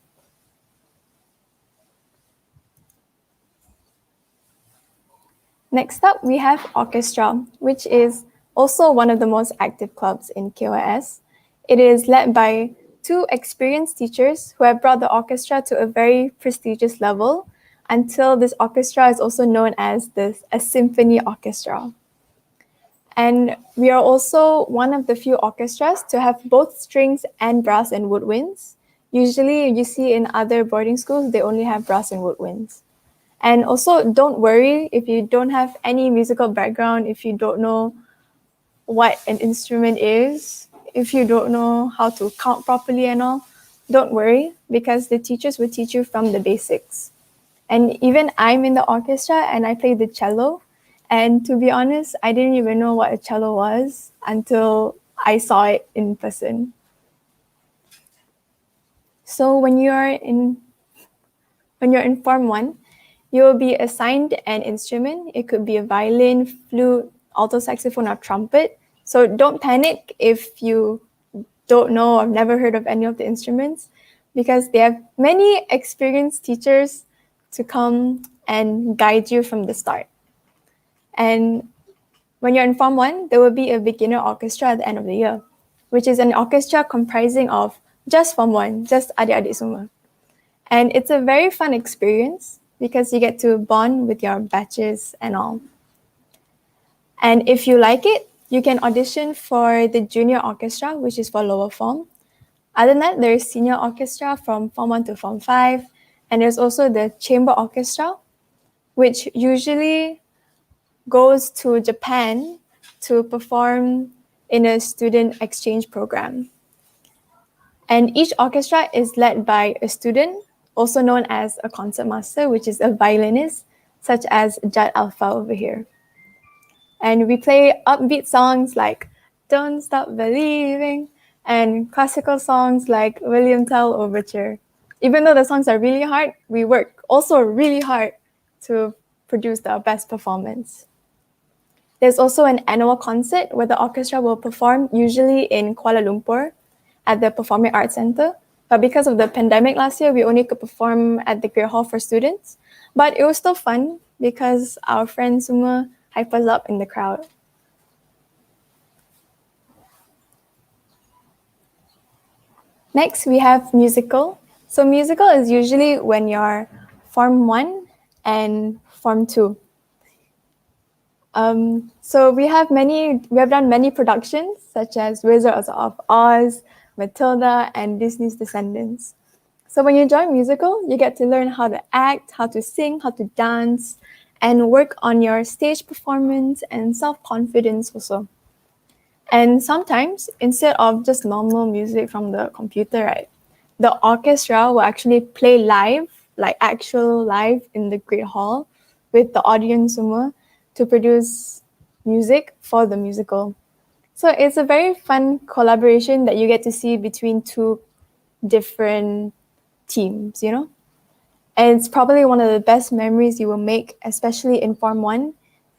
Next up, we have orchestra, which is also one of the most active clubs in KYS. It is led by two experienced teachers who have brought the orchestra to a very prestigious level until this orchestra is also known as a symphony orchestra. And we are also one of the few orchestras to have both strings and brass and woodwinds. Usually you see in other boarding schools, they only have brass and woodwinds. And also don't worry if you don't have any musical background, if you don't know what an instrument is, if you don't know how to count properly and all, don't worry because the teachers will teach you from the basics. And even I'm in the orchestra and I play the cello. And to be honest, I didn't even know what a cello was until I saw it in person. So when you're in Form 1, you will be assigned an instrument. It could be a violin, flute, alto saxophone, or trumpet. So don't panic if you don't know or never heard of any of the instruments, because they have many experienced teachers to come and guide you from the start. And when you're in Form 1, there will be a beginner orchestra at the end of the year, which is an orchestra comprising of just Form 1, just adik-adik semua. And it's a very fun experience because you get to bond with your batches and all. And if you like it, you can audition for the junior orchestra, which is for lower form. Other than that, there's senior orchestra from Form 1 to Form 5. And there's also the chamber orchestra, which usually goes to Japan to perform in a student exchange program. And each orchestra is led by a student, also known as a concert master, which is a violinist, such as Jad Alpha over here. And we play upbeat songs like Don't Stop Believing and classical songs like William Tell Overture. Even though the songs are really hard, we work also really hard to produce the best performance. There's also an annual concert where the orchestra will perform usually in Kuala Lumpur at the Performing Arts Centre. But because of the pandemic last year, we only could perform at the Great Hall for students. But it was still fun because our friends semua hype us up in the crowd. Next, we have musical. So musical is usually when you're Form 1 and Form 2. So we have done many productions such as Wizards of Oz, Matilda, and Disney's Descendants. So when you join musical, you get to learn how to act, how to sing, how to dance, and work on your stage performance and self-confidence also. And sometimes, instead of just normal music from the computer, right, the orchestra will actually play live, like actual live in the Great Hall with the audience semua to produce music for the musical. So it's a very fun collaboration that you get to see between two different teams, you know? And it's probably one of the best memories you will make, especially in Form 1,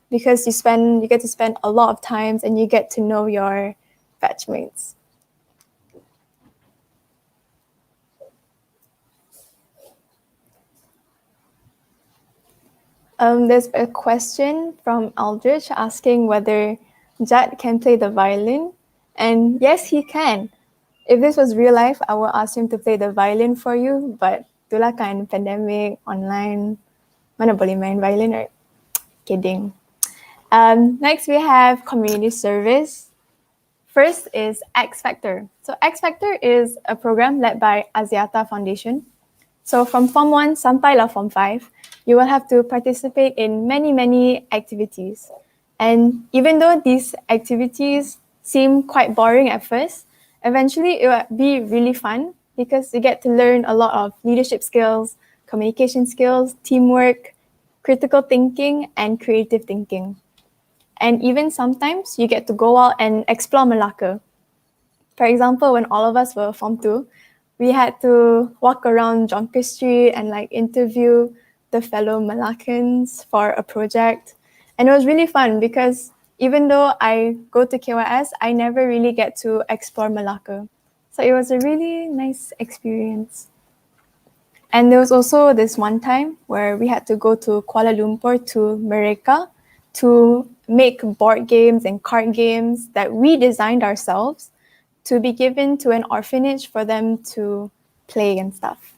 because you get to spend a lot of times and you get to know your batchmates. There's a question from Aldrich asking whether Jad can play the violin. And yes, he can. If this was real life, I would ask him to play the violin for you. But itulah kan pandemic, online, mana boleh main violin, right? Kidding. Next, we have community service. First is X Factor. So X Factor is a program led by Aziata Foundation. So from Form 1 sampailah Form 5, you will have to participate in many activities. And even though these activities seem quite boring at first, eventually it will be really fun because you get to learn a lot of leadership skills, communication skills, teamwork, critical thinking, and creative thinking. And even sometimes you get to go out and explore Malacca. For example, when all of us were Form 2, we had to walk around Jonker Street and like interview the fellow Malaccans for a project. And it was really fun because even though I go to KYS, I never really get to explore Malacca. So it was a really nice experience. And there was also this one time where we had to go to Kuala Lumpur to Mereka to make board games and card games that we designed ourselves to be given to an orphanage for them to play and stuff.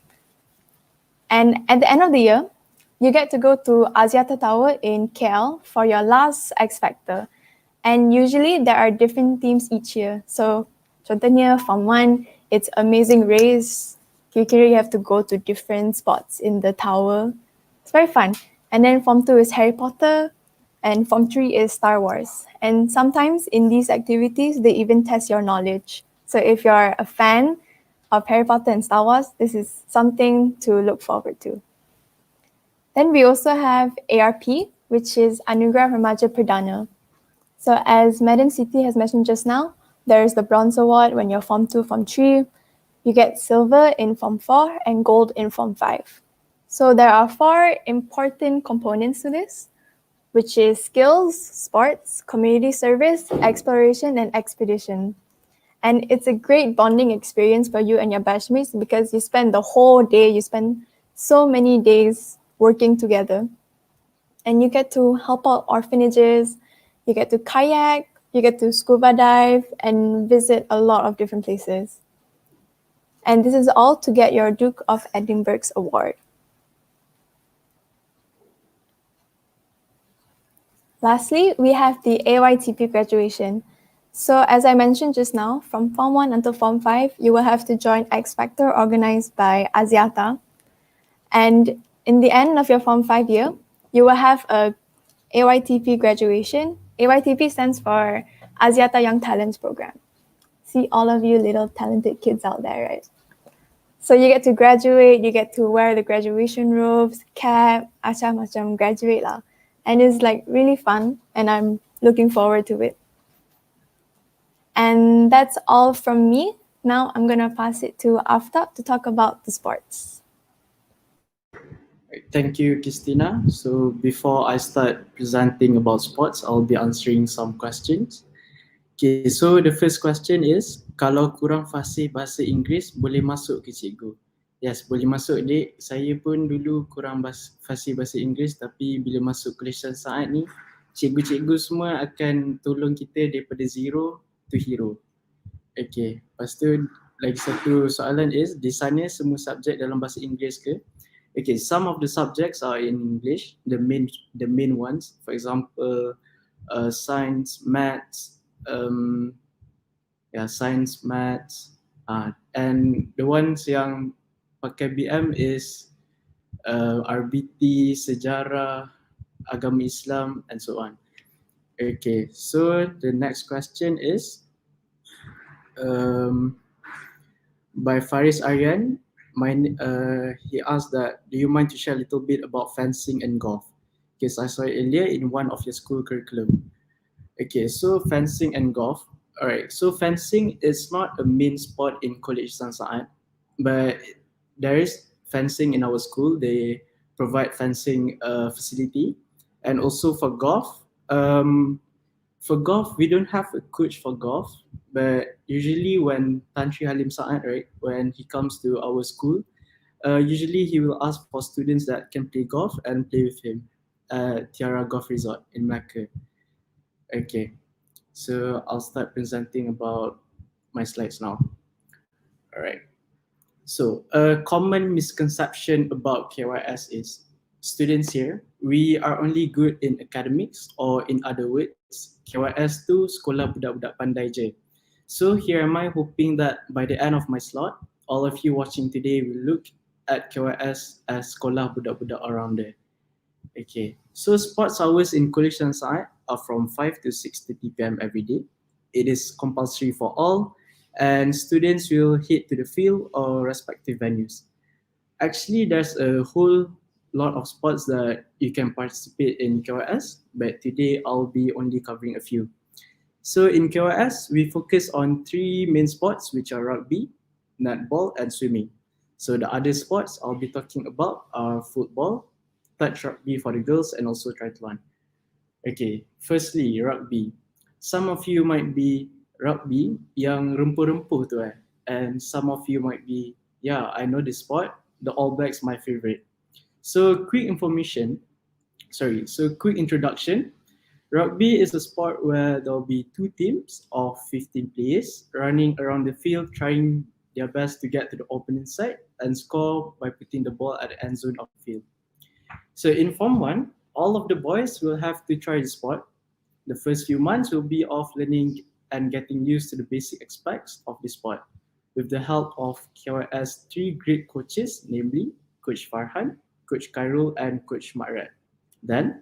And at the end of the year, you get to go to Axiata Tower in KL for your last X Factor. And usually there are different themes each year. So contohnya Form 1, it's Amazing Race. Kira-kira you have to go to different spots in the tower. It's very fun. And then Form 2 is Harry Potter. And Form 3 is Star Wars. And sometimes in these activities, they even test your knowledge. So if you're a fan of Harry Potter and Star Wars, this is something to look forward to. Then we also have ARP, which is Anugerah Remaja Perdana. So as Madam Siti has mentioned just now, there's the Bronze Award when you're Form 2, Form 3. You get Silver in Form 4 and Gold in Form 5. So there are 4 important components to this, which is skills, sports, community service, exploration, and expedition. And it's a great bonding experience for you and your batchmates because you spend the whole day, you spend so many days working together. And you get to help out orphanages, you get to kayak, you get to scuba dive, and visit a lot of different places. And this is all to get your Duke of Edinburgh's award. Lastly, we have the AYTP graduation. So as I mentioned just now, from Form 1 until Form 5, you will have to join X Factor organized by Axiata. And in the end of your Form 5 year, you will have a AYTP graduation. AYTP stands for Axiata Young Talents Program. See all of you little talented kids out there, right? So you get to graduate, you get to wear the graduation robes, cap, macam graduate lah. And it's like really fun and I'm looking forward to it. And that's all from me. Now I'm gonna pass it to Aftab to talk about the sports.
Thank you, Christina. So before I start presenting about sports, I'll be answering some questions. Okay, so the first question is, kalau kurang fasih bahasa Inggeris, boleh masuk ke cikgu? Yes, boleh masuk dek. Saya pun dulu kurang fasih bahasa Inggeris, tapi bila masuk kelesian saat ni, cikgu-cikgu semua akan tolong kita daripada zero to hero. Okay, lepas tu lagi satu soalan is, di sana semua subjek dalam bahasa Inggeris ke? Okay, some of the subjects are in English, the main ones, for example, science, maths, science, maths, and the ones yang pakai BM is RBT, sejarah, agama Islam, and so on. Okay, so the next question is by Faris Aryan. He asked that, do you mind to share a little bit about fencing and golf? Because I saw it earlier in one of your school curriculum. Okay, so fencing and golf. Alright, so fencing is not a main sport in College Sansaan, but there is fencing in our school. They provide fencing facility. And also for golf, we don't have a coach for golf, but usually when Tan Sri Halim Saad, right, when he comes to our school, usually he will ask for students that can play golf and play with him at Tiara Golf Resort in Melaka. Okay, so I'll start presenting about my slides now. All right. So a common misconception about KYS is students here, we are only good in academics, or in other words, KYS tu sekolah budak-budak pandai je. So here am I hoping that by the end of my slot, all of you watching today will look at KYS as sekolah budak-budak around there. Okay, so sports hours in College Sansaan are from 5 to 6:30 p.m. every day. It is compulsory for all, and students will head to the field or respective venues. Actually, there's a whole lot of sports that you can participate in KYS, but today I'll be only covering a few. So in KYS, we focus on 3 main sports, which are rugby, netball, and swimming. So the other sports I'll be talking about are football, touch rugby for the girls, and also triathlon. Okay, firstly, rugby. Some of you might be rugby yang rempuh-rempuh tu and some of you might be, yeah, I know this sport, the All Blacks my favorite. So quick introduction. Rugby is a sport where there'll be two teams of 15 players running around the field trying their best to get to the opponent side and score by putting the ball at the end zone of the field. So in Form 1, all of the boys will have to try the sport. The first few months will be of learning and getting used to the basic aspects of the sport with the help of KYS three great coaches, namely Coach Farhan, Coach Khairul, and Coach Marat. Then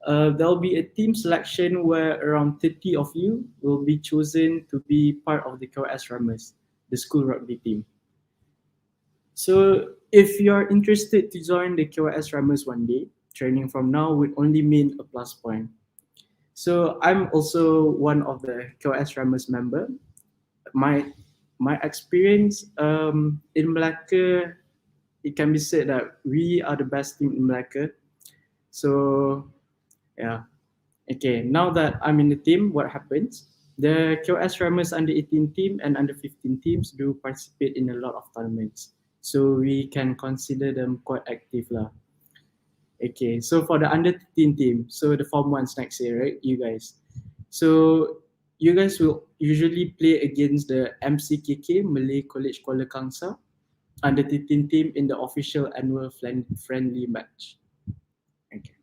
there'll be a team selection where around 30 of you will be chosen to be part of the KYS Runners, the school rugby team. So if you're interested to join the KYS Runners one day, training from now would only mean a plus point. So I'm also one of the KYS Runners member. My experience in Malacca, it can be said that we are the best team in Malacca. So yeah. Okay, now that I'm in the team, what happens? The KYS Runners under 18 team and under 15 teams do participate in a lot of tournaments. So we can consider them quite active lah. Okay, so for the under 15 team, so the Form 1s next year, right? You guys. So you guys will usually play against the MCKK, Malay College Kuala Kangsar, under 15 team in the official annual friendly match. Okay.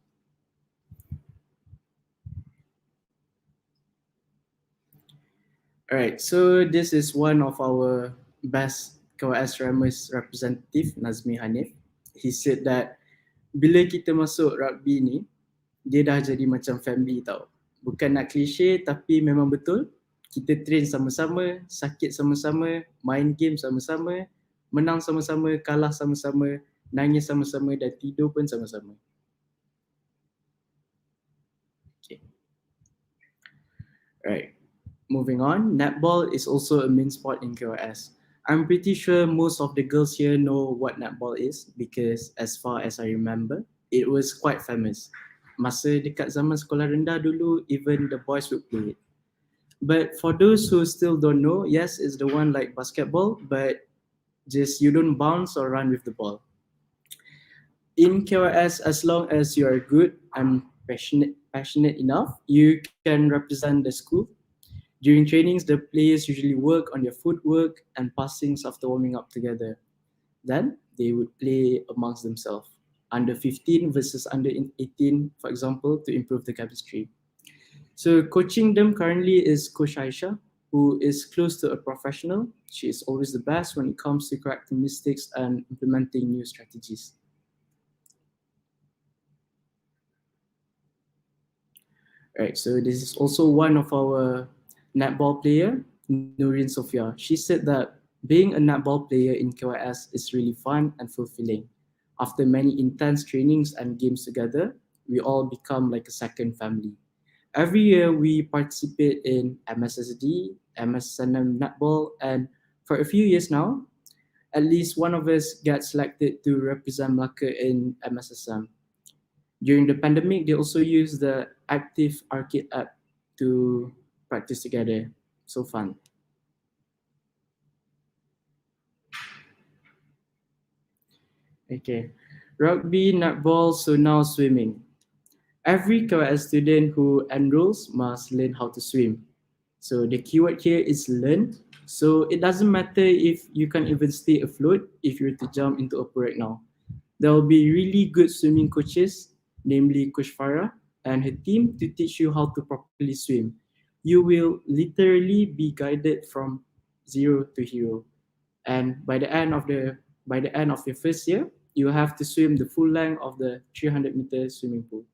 Alright, so this is one of our best KYS Runners representative, Nazmi Hanif. He said that bila kita masuk rugby ni, dia dah jadi macam family tau. Bukan nak klise tapi memang betul. Kita train sama-sama, sakit sama-sama, main game sama-sama, menang sama-sama, kalah sama-sama, nangis sama-sama dan tidur pun sama-sama. Okay. Alright. Moving on, netball is also a main sport in KYS. I'm pretty sure most of the girls here know what netball is because as far as I remember, it was quite famous. Masa dekat zaman sekolah rendah dulu, even the boys would play it. But for those who still don't know, yes, it's the one like basketball, but just you don't bounce or run with the ball. In KYS, as long as you are good and passionate enough, you can represent the school. During trainings, the players usually work on their footwork and passings after warming up together. Then they would play amongst themselves, under 15 versus under 18, for example, to improve the chemistry. So coaching them currently is Coach Aisha, who is close to a professional. She is always the best when it comes to correcting mistakes and implementing new strategies. Right, so this is also one of our netball player, Nurin Sofia. She said that being a netball player in KYS is really fun and fulfilling. After many intense trainings and games together, we all become like a second family. Every year we participate in MSSD, MSNM netball, and for a few years now, at least one of us gets selected to represent Malacca in MSSM. During the pandemic, they also used the Active Arcade app to practice together. So fun. Okay. Rugby, netball, so now swimming. Every KYS student who enrolls must learn how to swim. So the keyword here is learn. So it doesn't matter if you can even stay afloat if you're to jump into a pool right now. There will be really good swimming coaches, namely Coach Farah and her team, to teach you how to properly swim. You will literally be guided from zero to hero. And by the end of your first year, you have to swim the full length of the 300-meter swimming pool.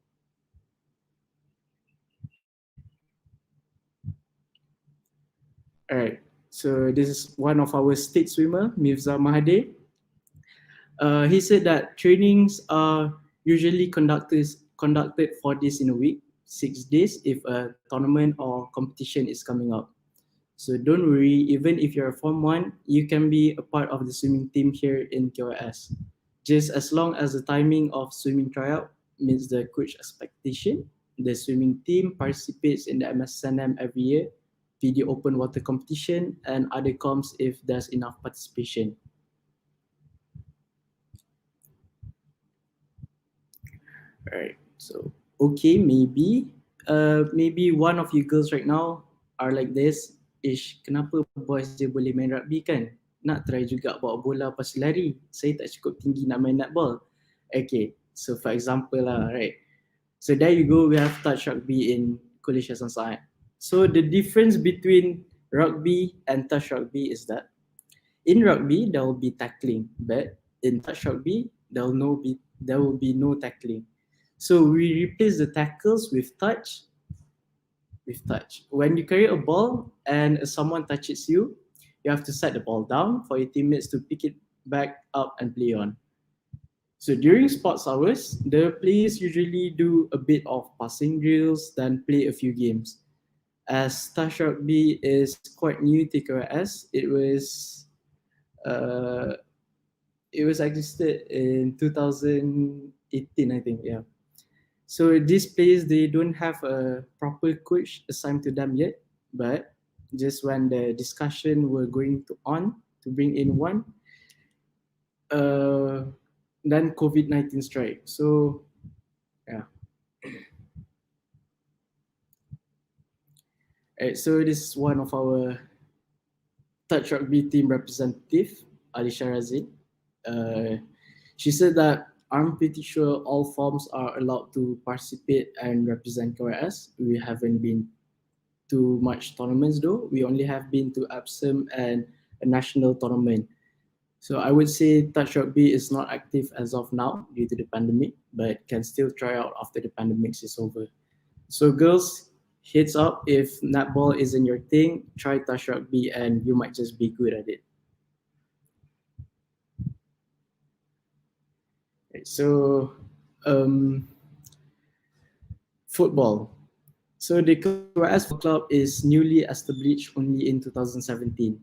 Alright, so this is one of our state swimmer, Mifza Mahade. He said that trainings are usually conducted 4 days in a week, 6 days if a tournament or competition is coming up. So don't worry, even if you're a Form 1, you can be a part of the swimming team here in KYS. Just as long as the timing of swimming tryout meets the coach expectation, the swimming team participates in the MSNM every year, video open water competition, and other comps if there's enough participation. Alright, so okay, maybe maybe one of you girls right now are like this, ish, kenapa boys je boleh main rugby kan? Nak try juga bawa bola pas lari. Saya tak cukup tinggi nak main netball. Okay, so for example lah, right? So there you go, we have touch rugby in College Hasan Said. So the difference between rugby and touch rugby is that in rugby there will be tackling, but in touch rugby there will be no tackling. So we replace the tackles with touch. When you carry a ball and someone touches you, you have to set the ball down for your teammates to pick it back up and play on. So during sports hours, the players usually do a bit of passing drills, then play a few games. As touch rugby is quite new to KYS, it was existed in 2018, I think, yeah. So these players, they don't have a proper coach assigned to them yet, but just when the discussion were going to bring in one, then COVID-19 strike. So yeah. Alright, so this is one of our touch rugby team representative, Alisha Razin. She said that I'm pretty sure all forms are allowed to participate and represent KYS. We haven't been to much tournaments though. We only have been to APSM and a national tournament. So I would say touch rugby is not active as of now due to the pandemic, but can still try out after the pandemic is over. So girls, heads up, if netball isn't your thing, try touch rugby and you might just be good at it. So football. So the KYS Football Club is newly established only in 2017.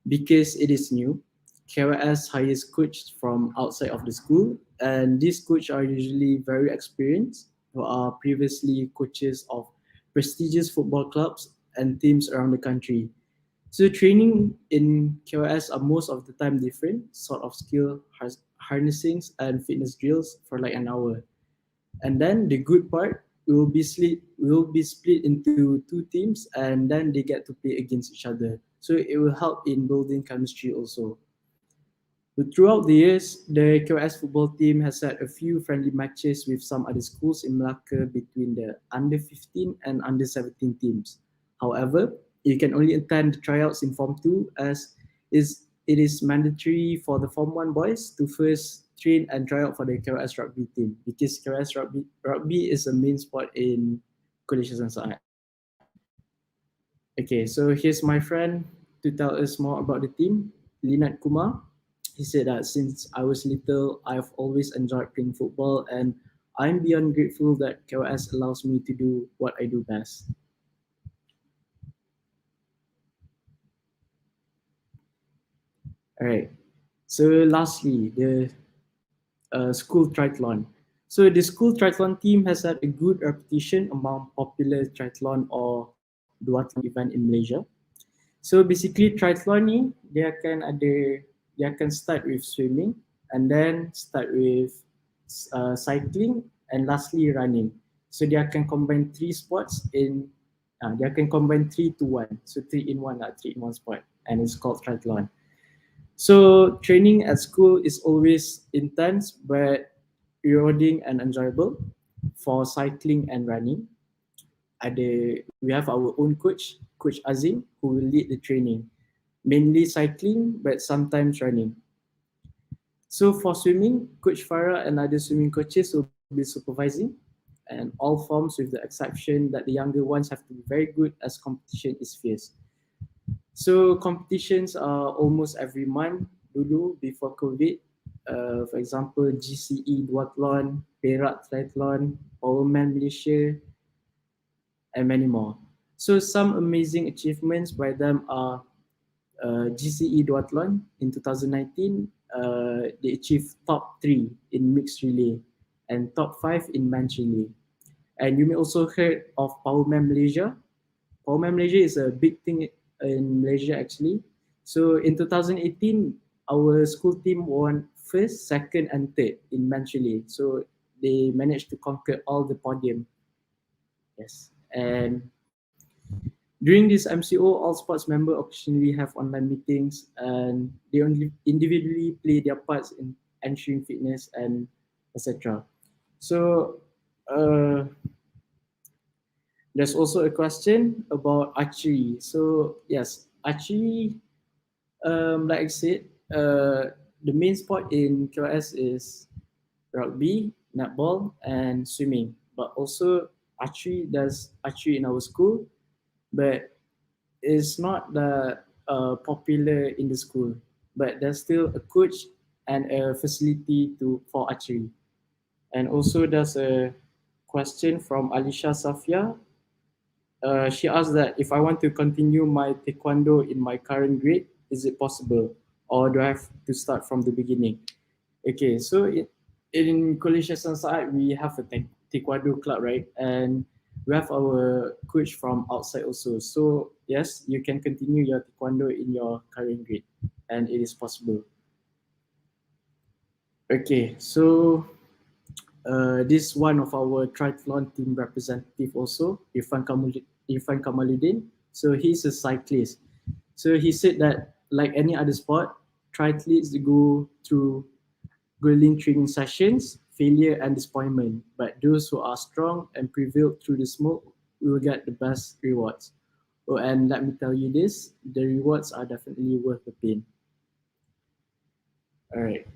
Because it is new, KYS hires coaches from outside of the school, and these coaches are usually very experienced, who are previously coaches of prestigious football clubs and teams around the country. So training in KYS are most of the time different, sort of skill harnessings and fitness drills for like an hour. And then the good part, will be split into two teams, and then they get to play against each other. So it will help in building chemistry also. But throughout the years, the KYS football team has had a few friendly matches with some other schools in Malacca between the under 15 and under 17 teams. However, you can only attend the tryouts in Form 2 as it is mandatory for the Form 1 boys to first train and try out for the KYS rugby team, because KYS rugby is a main sport in College Hasan Said. Okay, so here's my friend to tell us more about the team, Linat Kumar. He said that since I was little, I've always enjoyed playing football, and I'm beyond grateful that KYS allows me to do what I do best. All right, so lastly, the school triathlon. So the school triathlon team has had a good reputation among popular triathlon or duathlon event in Malaysia. So basically triathlon ni dia akan start with swimming, and then start with cycling, and lastly running. So dia akan combine three sports in dia akan combine 3 to 1. So 3 in 1 sport, and it's called triathlon. So training at school is always intense but rewarding and enjoyable. For cycling and running, we have our own coach, Coach Azim, who will lead the training, mainly cycling but sometimes running. So for swimming, Coach Farah and other swimming coaches will be supervising, and all forms with the exception that the younger ones have to be very good as competition is fierce. So competitions are almost every month dulu before COVID. For example, GCE Duathlon, Perak Triathlon, Powerman Malaysia, and many more. So some amazing achievements by them are GCE Duathlon in 2019. They achieved top 3 in mixed relay and top 5 in men's relay. And you may also heard of Powerman Malaysia. Powerman Malaysia is a big thing in Malaysia actually. So in 2018, our school team won first, second, and third in men's relay. So they managed to conquer all the podium. Yes. And during this MCO, all sports members occasionally have online meetings and they only individually play their parts in ensuring fitness and etc. So there's also a question about archery. So yes, archery, like I said, the main sport in KYS is rugby, netball, and swimming. But also archery, there's archery in our school, but it's not that popular in the school. But there's still a coach and a facility for archery. And also there's a question from Alisha Safia. She asked that if I want to continue my taekwondo in my current grade, is it possible? Or do I have to start from the beginning? Okay, so in College side, we have a taekwondo club, right? And we have our coach from outside also. So yes, you can continue your taekwondo in your current grade, and it is possible. Okay, so this one of our triathlon team representative also, Irfan Kamaluddin. So he's a cyclist. So he said that like any other sport, triathletes go through grueling training sessions, failure and disappointment. But those who are strong and prevail through the smoke will get the best rewards. Oh, and let me tell you this, the rewards are definitely worth the pain. All right.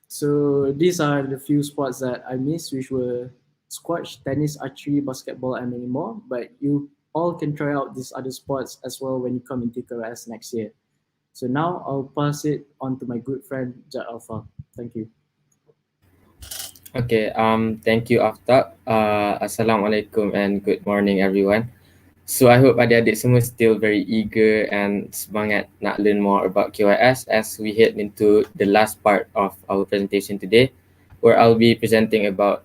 So these are the few sports that I missed, which were squash, tennis, archery, basketball, and many more. But you all can try out these other sports as well when you come into KYS next year. So now I'll pass it on to my good friend Jad Alpha. Thank you.
Okay, thank you Aftab. Assalamualaikum and good morning everyone. So I hope adik-adik semua still very eager and semangat nak learn more about KYS as we head into the last part of our presentation today, where I'll be presenting about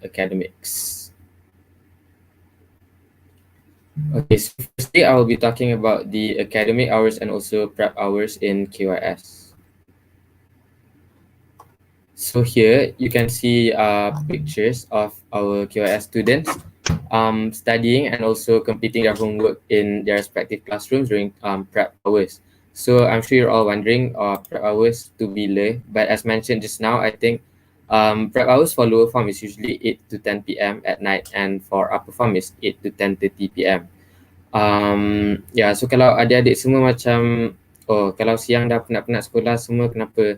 academics. Okay, so firstly I will be talking about the academic hours and also prep hours in KYS. So here you can see pictures of our KYS students studying and also completing their homework in their respective classrooms during prep hours. So I'm sure you're all wondering prep hours to bila, but as mentioned just now, I think prep hours for lower form is usually 8 to 10 p.m. at night, and for upper form is 8 to 10:30 p.m. Yeah, so kalau adik-adik semua macam, oh kalau siang dah penat-penat sekolah semua, kenapa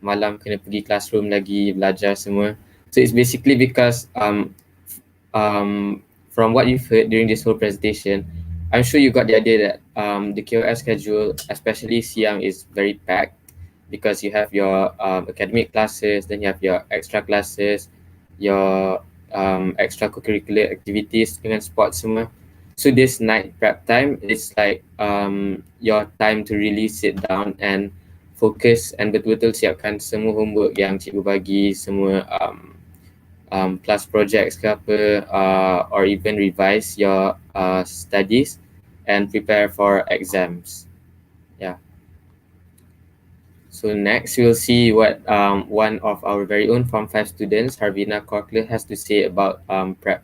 malam kena pergi classroom lagi belajar semua? So it's basically because from what you've heard during this whole presentation, I'm sure you got the idea that the KOS schedule, especially siang, is very packed because you have your academic classes, then you have your extra classes, your extracurricular activities dengan sports semua. So this night prep time is like your time to really sit down and focus and betul-betul siapkan semua homework yang cikgu bagi, semua class projects ke apa, or even revise your studies and prepare for exams. Yeah. So next we'll see what one of our very own Form 5 students, Harvina Korkler, has to say about prep.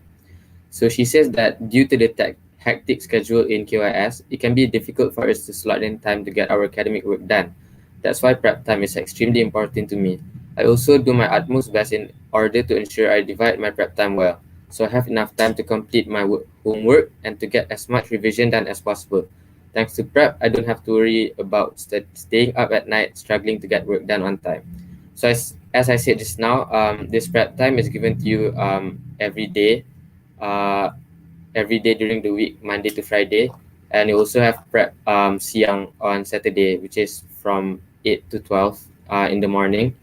So she says that due to the hectic schedule in KYS, it can be difficult for us to slot in time to get our academic work done. That's why prep time is extremely important to me. I also do my utmost best in order to ensure I divide my prep time well, so I have enough time to complete my homework and to get as much revision done as possible. Thanks to prep, I don't have to worry about staying up at night struggling to get work done on time. So as I said just now, this prep time is given to you every day during the week, Monday to Friday, and you also have prep siang on Saturday, which is from 8 to 12 in the morning.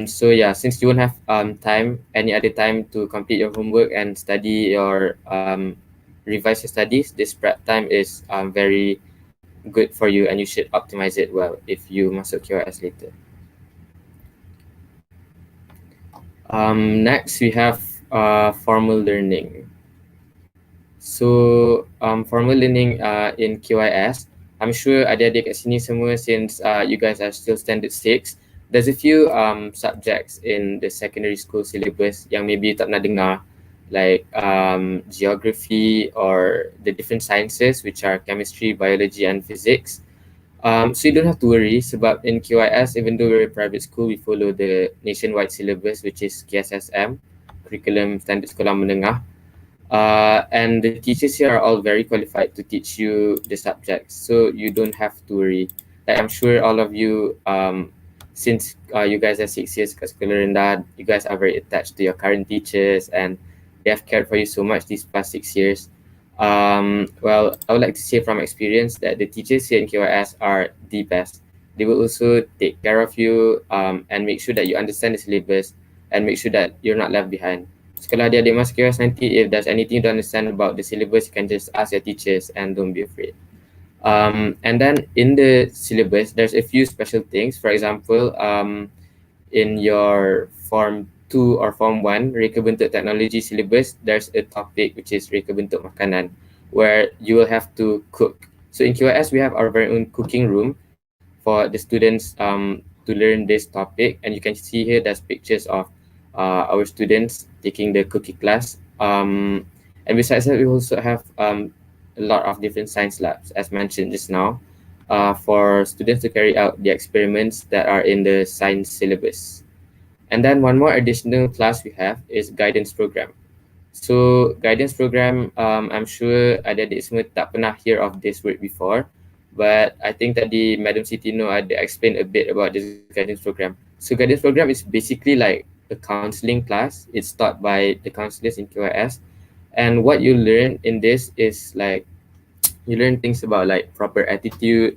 So yeah, since you won't have any other time to complete your homework and study or revise your studies, this prep time is very good for you, and you should optimize it well if you masuk KYS later. Next we have formal learning. So formal learning in KYS, I'm sure adik-adik kat sini semua, since you guys are still standard 6, there's a few subjects in the secondary school syllabus yang maybe you tak pernah dengar, like geography or the different sciences, which are chemistry, biology, and physics. So you don't have to worry. Sebab in KYS, even though we're a private school, we follow the nationwide syllabus, which is KSSM, Curriculum Standard Sekolah Menengah. And the teachers here are all very qualified to teach you the subjects, so you don't have to worry. Like I'm sure all of you, since you guys are 6 years kat sekolah rendah, you guys are very attached to your current teachers and they have cared for you so much these past 6 years. Well, I would like to say from experience that the teachers here in KYS are the best. They will also take care of you and make sure that you understand the syllabus and make sure that you're not left behind. So kalau adik-adik masuk KYS nanti, if there's anything you don't understand about the syllabus, you can just ask your teachers and don't be afraid. And then in the syllabus, there's a few special things. For example, in your Form 2 or Form 1, Reka Bentuk Teknologi syllabus, there's a topic which is Reka Bentuk Makanan, where you will have to cook. So in KYS, we have our very own cooking room for the students to learn this topic. And you can see here there's pictures of our students taking the cooking class. And besides that, we also have a lot of different science labs, as mentioned just now, for students to carry out the experiments that are in the science syllabus. And then one more additional class we have is guidance program. So guidance program, I'm sure adik-adik semua tak pernah hear of this word before, but I think tadi Madam Sitino ada explain a bit about this guidance program. So guidance program is basically like a counseling class. It's taught by the counselors in KYS, and what you learn in this is like you learn things about like proper attitude,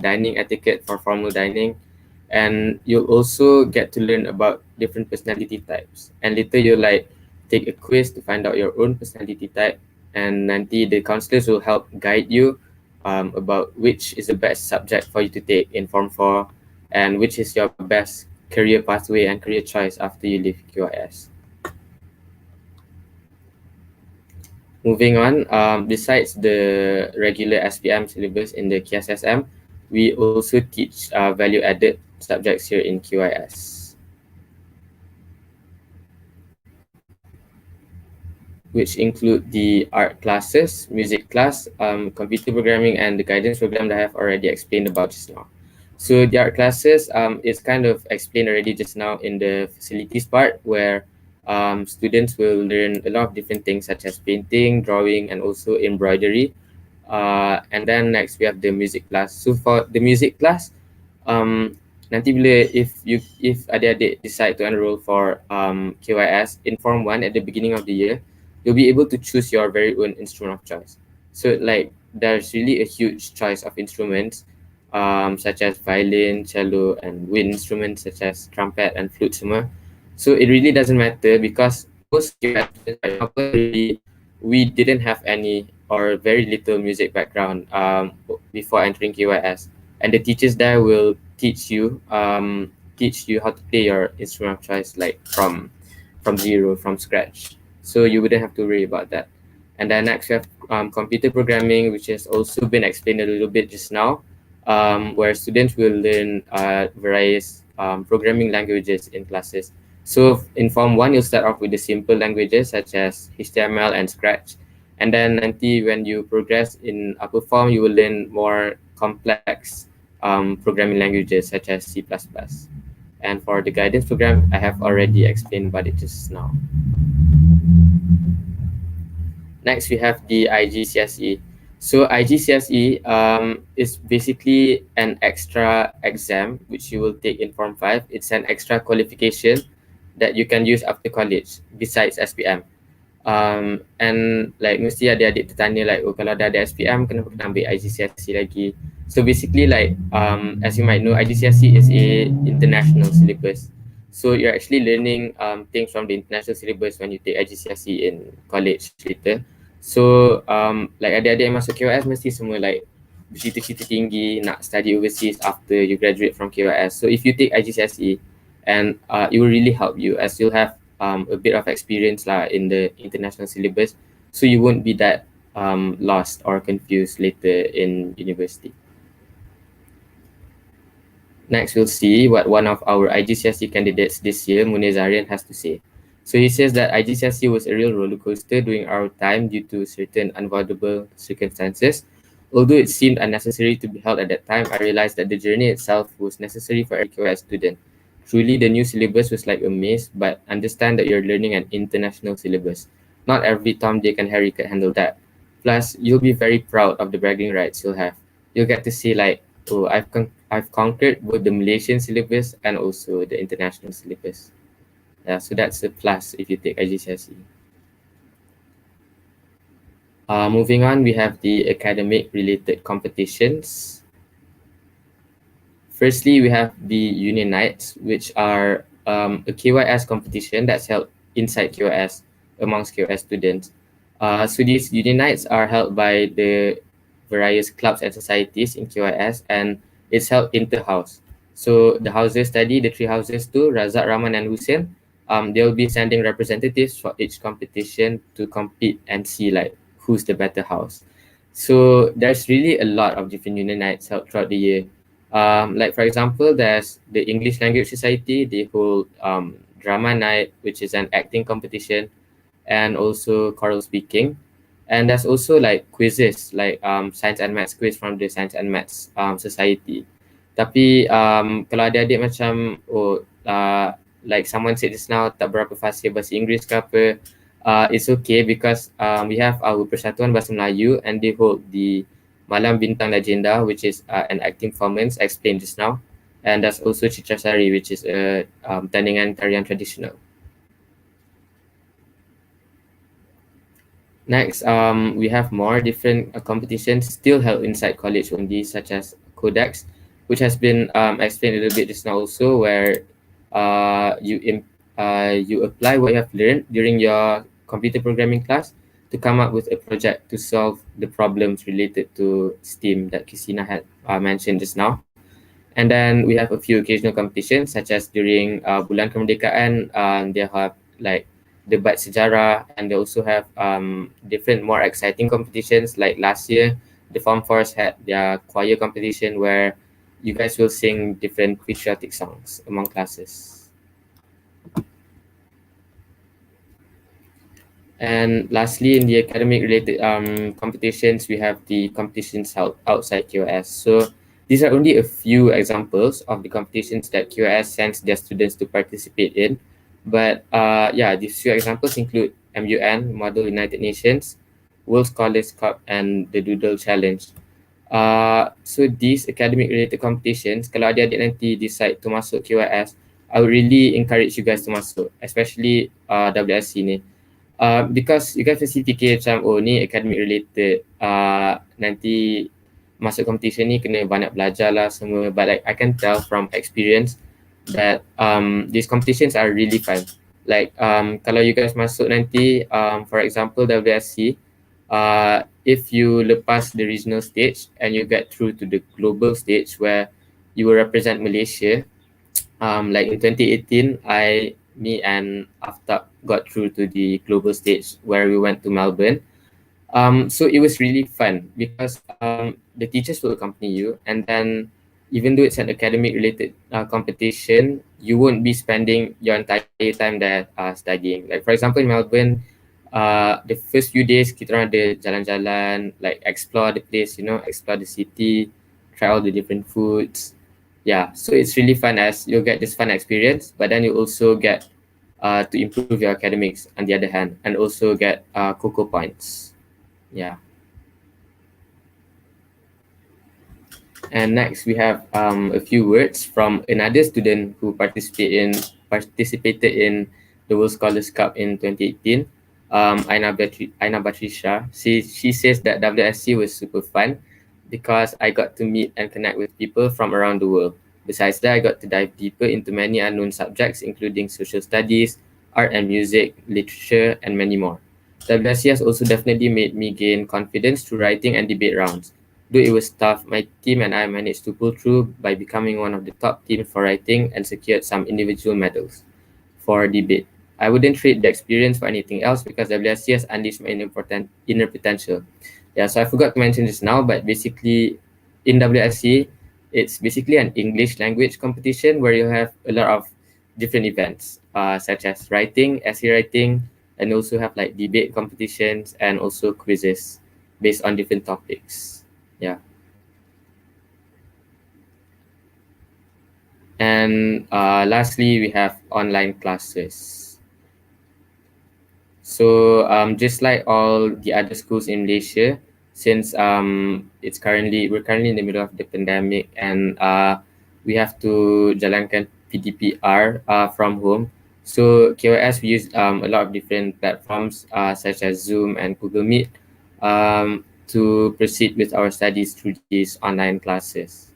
dining etiquette for formal dining, and you'll also get to learn about different personality types. And later you like take a quiz to find out your own personality type, and nanti the counselors will help guide you about which is the best subject for you to take in Form 4 and which is your best career pathway and career choice after you leave QIS. Moving on, besides the regular SPM syllabus in the KSSM, we also teach value-added subjects here in QIS, which include the art classes, music class, computer programming, and the guidance program that I have already explained about just now. So the art classes is kind of explained already just now in the facilities part, where students will learn a lot of different things such as painting, drawing, and also embroidery. And then next we have the music class. So for the music class, nanti bila if adik-adik decide to enroll for KYS in Form 1 at the beginning of the year, you'll be able to choose your very own instrument of choice. So like there's really a huge choice of instruments, such as violin, cello, and wind instruments such as trumpet and flute semua. So it really doesn't matter because most KYS really, we didn't have any or very little music background before entering KYS, and the teachers there will teach you how to play your instrument of choice like from zero, from scratch. So you wouldn't have to worry about that. And then next we have computer programming, which has also been explained a little bit just now, where students will learn various programming languages in classes. So in Form 1, you'll start off with the simple languages such as HTML and Scratch. And then nanti when you progress in upper form, you will learn more complex programming languages such as C++. And for the guidance program, I have already explained about it just now. Next, we have the IGCSE. So IGCSE is basically an extra exam which you will take in Form 5. It's an extra qualification that you can use after college besides SPM. And like mesti adik-adik tertanya like, oh kalau dah ada SPM kenapa kena ambil IGCSE lagi? So basically like as you might know, IGCSE is a international syllabus. So you're actually learning things from the international syllabus when you take IGCSE in college later. So like adik-adik yang masuk KYS mesti semua like bercita-cita tinggi nak study overseas after you graduate from KYS. So if you take IGCSE, and it will really help you as you'll have a bit of experience in the international syllabus, so you won't be that lost or confused later in university. Next, we'll see what one of our IGCSE candidates this year, Munir Zarian, has to say. So he says that IGCSE was a real roller coaster during our time due to certain unavoidable circumstances. Although it seemed unnecessary to be held at that time, I realized that the journey itself was necessary for every KYS student. Truly, the new syllabus was like a maze, but understand that you're learning an international syllabus. Not every Tom, Dick, and Harry can handle that. Plus, you'll be very proud of the bragging rights you'll have. You'll get to see like, oh, I've conquered both the Malaysian syllabus and also the international syllabus. Yeah, so that's a plus if you take IGCSE. Moving on, we have the academic related competitions. Firstly, we have the Union Nights, which are a KYS competition that's held inside KYS amongst KYS students. So these Union Nights are held by the various clubs and societies in KYS, and it's held inter-house. So the houses study, the three houses too, Razak, Rahman, and Hussein, they'll be sending representatives for each competition to compete and see like who's the better house. So there's really a lot of different Union Nights held throughout the year. Like for example, there's the English Language Society. They hold drama night, which is an acting competition, and also choral speaking. And there's also like quizzes, like science and maths quiz from the Science and Maths Society. Tapi kalau adik-adik macam like someone said just now, tak berapa fasih bahasa Inggeris ke apa, it's okay because we have our Persatuan Bahasa Melayu, and they hold the Malam Bintang Legenda, which is an acting performance explained just now. And there's also Citrasari, which is a tandingan tarian traditional. Next, we have more different competitions still held inside college only, such as Codex, which has been explained a little bit just now also, where you apply what you have learned during your computer programming class to come up with a project to solve the problems related to STEAM that Christina had mentioned just now. And then we have a few occasional competitions, such as during Bulan Kemerdekaan, they have like debat sejarah, and they also have different more exciting competitions. Like last year, the Form Force had their choir competition where you guys will sing different patriotic songs among classes. And lastly, in the academic related competitions, we have the competitions held outside QS. So these are only a few examples of the competitions that QS sends their students to participate in. But yeah, these few examples include MUN, Model United Nations, World Scholars Cup, and the Doodle Challenge. So these academic related competitions, kalau adik-adik nanti decide to masuk QS, I would really encourage you guys to masuk, especially WSC ni. Because you guys mesti fikir macam, oh ni academic related, nanti masuk competition ni kena banyak belajar lah semua. But like I can tell from experience that these competitions are really fun. Like kalau you guys masuk nanti, for example WSC, if you lepas the regional stage and you get through to the global stage where you will represent Malaysia, like in 2018, me and Aftab got through to the global stage where we went to Melbourne. So it was really fun because the teachers will accompany you, and then even though it's an academic related competition, you won't be spending your entire time there studying. Like for example, in Melbourne, the first few days kita orang ada jalan-jalan, like explore the place, you know, explore the city, try all the different foods. Yeah, so it's really fun as you'll get this fun experience, but then you also get to improve your academics on the other hand, and also get COCO points. Yeah. And next we have a few words from another student who participated in the World Scholars Cup in 2018. Aina Batrisha. She says that WSC was super fun because I got to meet and connect with people from around the world. Besides that, I got to dive deeper into many unknown subjects, including social studies, art and music, literature, and many more. WSC has also definitely made me gain confidence through writing and debate rounds. Though it was tough, my team and I managed to pull through by becoming one of the top teams for writing and secured some individual medals for debate. I wouldn't trade the experience for anything else because WSC has unleashed my inner potential. Yeah, so I forgot to mention this now, but basically in WSC, it's basically an English language competition where you have a lot of different events, such as writing, essay writing, and also have like debate competitions and also quizzes based on different topics. Yeah. And lastly, we have online classes. So just like all the other schools in Malaysia, since we're currently in the middle of the pandemic, and we have to jalankan PDPR from home. So KYS, we use a lot of different platforms such as Zoom and Google Meet to proceed with our studies through these online classes.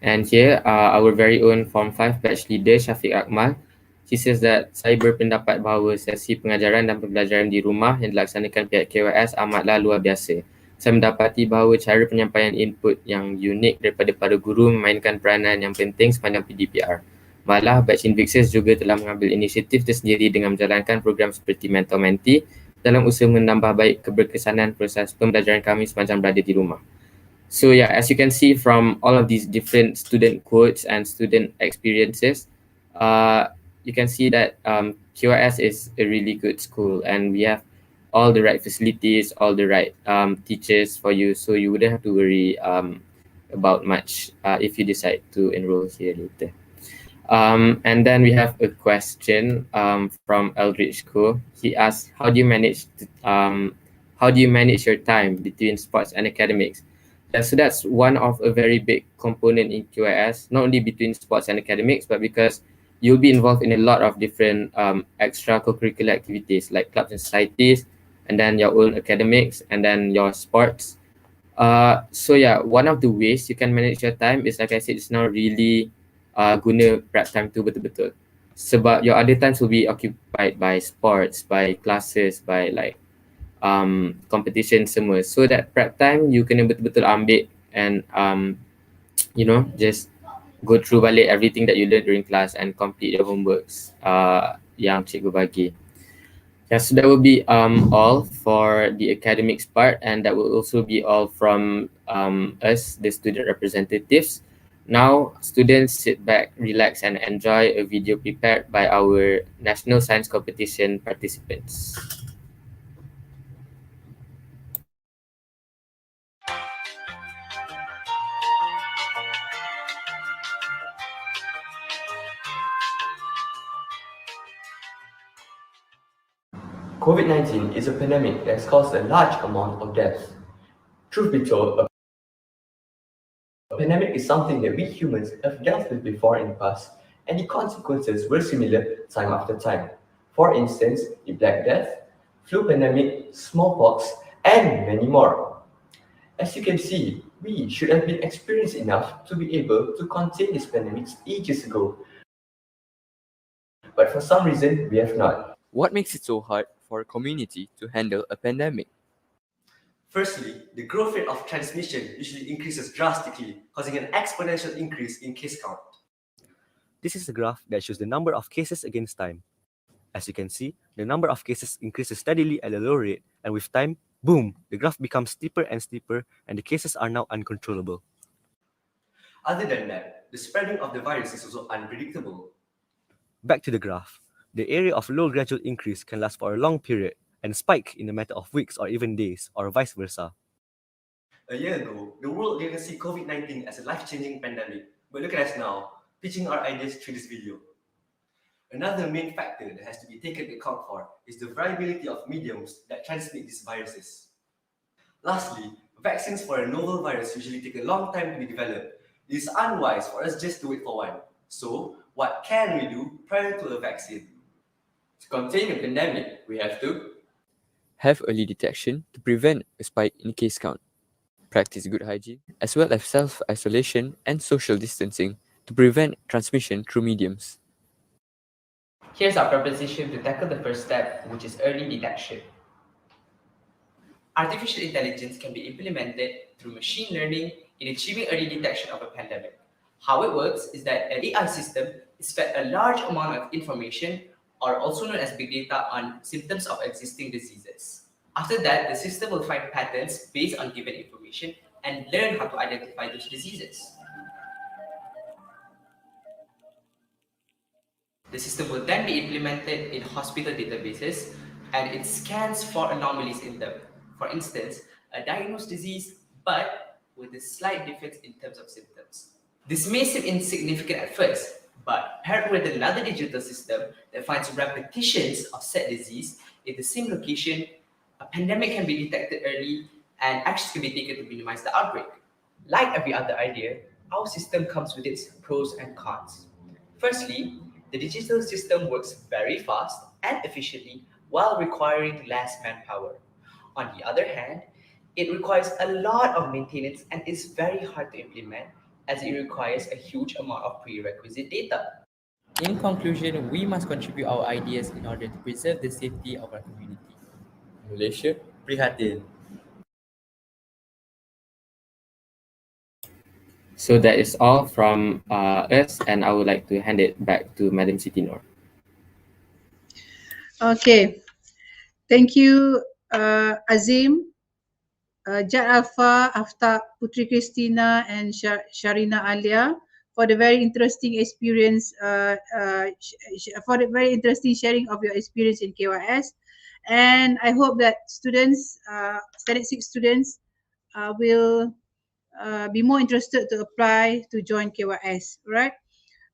And here, our very own Form 5 batch leader, Syafiq Akmal, she says that saya berpendapat bahawa sesi pengajaran dan pembelajaran di rumah yang dilaksanakan pihak KYS amatlah luar biasa. Saya mendapati bahawa cara penyampaian input yang unik daripada para guru memainkan peranan yang penting sepanjang PDPR. Malah, batch Invictus juga telah mengambil inisiatif tersendiri dengan menjalankan program seperti Mentor Mentee dalam usaha menambah baik keberkesanan proses pembelajaran kami sepanjang berada di rumah. So yeah, as you can see from all of these different student quotes and student experiences, you can see that KYS is a really good school, and we have all the right facilities, all the right teachers for you, so you wouldn't have to worry about much if you decide to enroll here later. And then we have a question from Eldridge Ko. He asks, how do you manage your time between sports and academics? Yeah, so that's one of a very big component in QIS, not only between sports and academics, but because you'll be involved in a lot of different extracurricular activities like clubs and societies, and then your own academics, and then your sports. So yeah, one of the ways you can manage your time is, like I said, it's not really guna prep time tu betul-betul. Sebab your other times will be occupied by sports, by classes, by like competition semua. So that prep time you kena betul-betul ambil and just go through balik everything that you learned during class and complete your homeworks yang cikgu bagi. Yeah, so that will be all for the academics part, and that will also be all from us, the student representatives. Now, students sit back, relax, and enjoy a video prepared by our National Science Competition participants.
COVID-19 is a pandemic that has caused a large amount of deaths. Truth be told, a pandemic is something that we humans have dealt with before in the past, and the consequences were similar time after time. For instance, the Black Death, flu pandemic, smallpox, and many more. As you can see, we should have been experienced enough to be able to contain these pandemics ages ago. But for some reason, we have not.
What makes it so hard for a community to handle a pandemic?
Firstly, the growth rate of transmission usually increases drastically, causing an exponential increase in case count.
This is a graph that shows the number of cases against time. As you can see, the number of cases increases steadily at a low rate, and with time, boom, the graph becomes steeper and steeper, and the cases are now uncontrollable.
Other than that, the spreading of the virus is also unpredictable.
Back to the graph. The area of low gradual increase can last for a long period and spike in a matter of weeks or even days, or vice versa.
A year ago, the world didn't see COVID-19 as a life-changing pandemic, but look at us now, pitching our ideas through this video. Another main factor that has to be taken into account for is the variability of mediums that transmit these viruses. Lastly, vaccines for a novel virus usually take a long time to be developed. It is unwise for us just to wait for one. So, what can we do prior to a vaccine?
To contain a pandemic, we have to
have early detection to prevent a spike in case count, practice good hygiene, as well as self-isolation and social distancing to prevent transmission through mediums.
Here's our proposition to tackle the first step, which is early detection. Artificial intelligence can be implemented through machine learning in achieving early detection of a pandemic. How it works is that an AI system is fed a large amount of information, or also known as big data, on symptoms of existing diseases. After that, the system will find patterns based on given information and learn how to identify those diseases.
The system will then be implemented in hospital databases and it scans for anomalies in them. For instance, a diagnosed disease but with a slight difference in terms of symptoms. This may seem insignificant at first, but paired with another digital system that finds repetitions of said disease in the same location, a pandemic can be detected early and actions can be taken to minimize the outbreak. Like every other idea, our system comes with its pros and cons. Firstly, the digital system works very fast and efficiently while requiring less manpower. On the other hand, it requires a lot of maintenance and is very hard to implement as it requires a huge amount of prerequisite data.
In conclusion, we must contribute our ideas in order to preserve the safety of our community.
Malaysia, prihatin.
So that is all from us, and I would like to hand it back to Madam Siti Noor.
Okay, thank you Azim, Jad Alfa, Aftab, Putri Christina and Sharina Alia for the very interesting experience, for the very interesting sharing of your experience in KYS. And I hope that students, Standard 6 students will be more interested to apply to join KYS, right?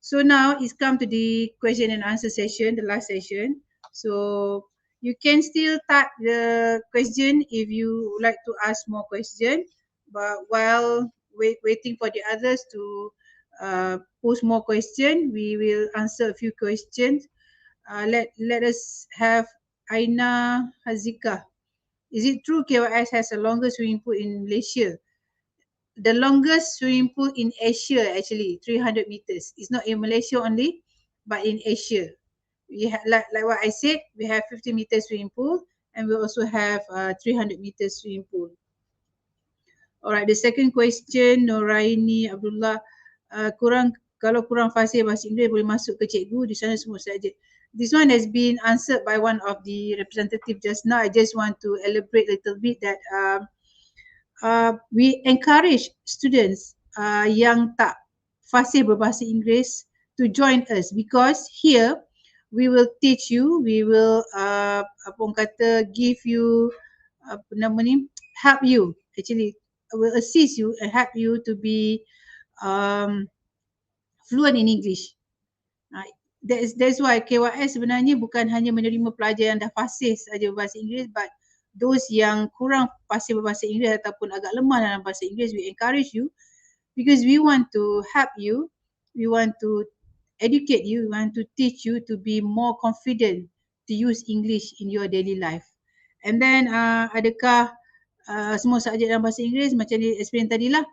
So now it's come to the question and answer session, the last session. So you can still type the question if you would like to ask more question, but while waiting for the others to post more question, we will answer a few questions. Let us have Aina Hazika. Is it true KYS has the longest swimming pool in Malaysia? The longest swimming pool in Asia, actually 300 meters. It's not in Malaysia only, but in Asia. We have, like what I said, we have 50 meters swimming pool and we also have 300 meters swimming pool. Alright, the second question, Noraini Abdullah, kalau kurang fasih bahasa Inggeris boleh masuk ke cikgu, di sana semua subjek. This one has been answered by one of the representative just now. I just want to elaborate a little bit that we encourage students yang tak fasih berbahasa Inggeris to join us because here we will teach you, we will apa orang kata give you apa nama ni, help you, actually will assist you and help you to be fluent in English. That's why KYS sebenarnya bukan hanya menerima pelajar yang dah fasih saja berbahasa Inggeris, but those yang kurang fasih berbahasa Inggeris ataupun agak lemah dalam bahasa Inggeris, we encourage you because we want to help you, we want to educate you, we want to teach you to be more confident to use English in your daily life. And then adakah semua subjek dalam bahasa Inggeris macam di explain tadilah,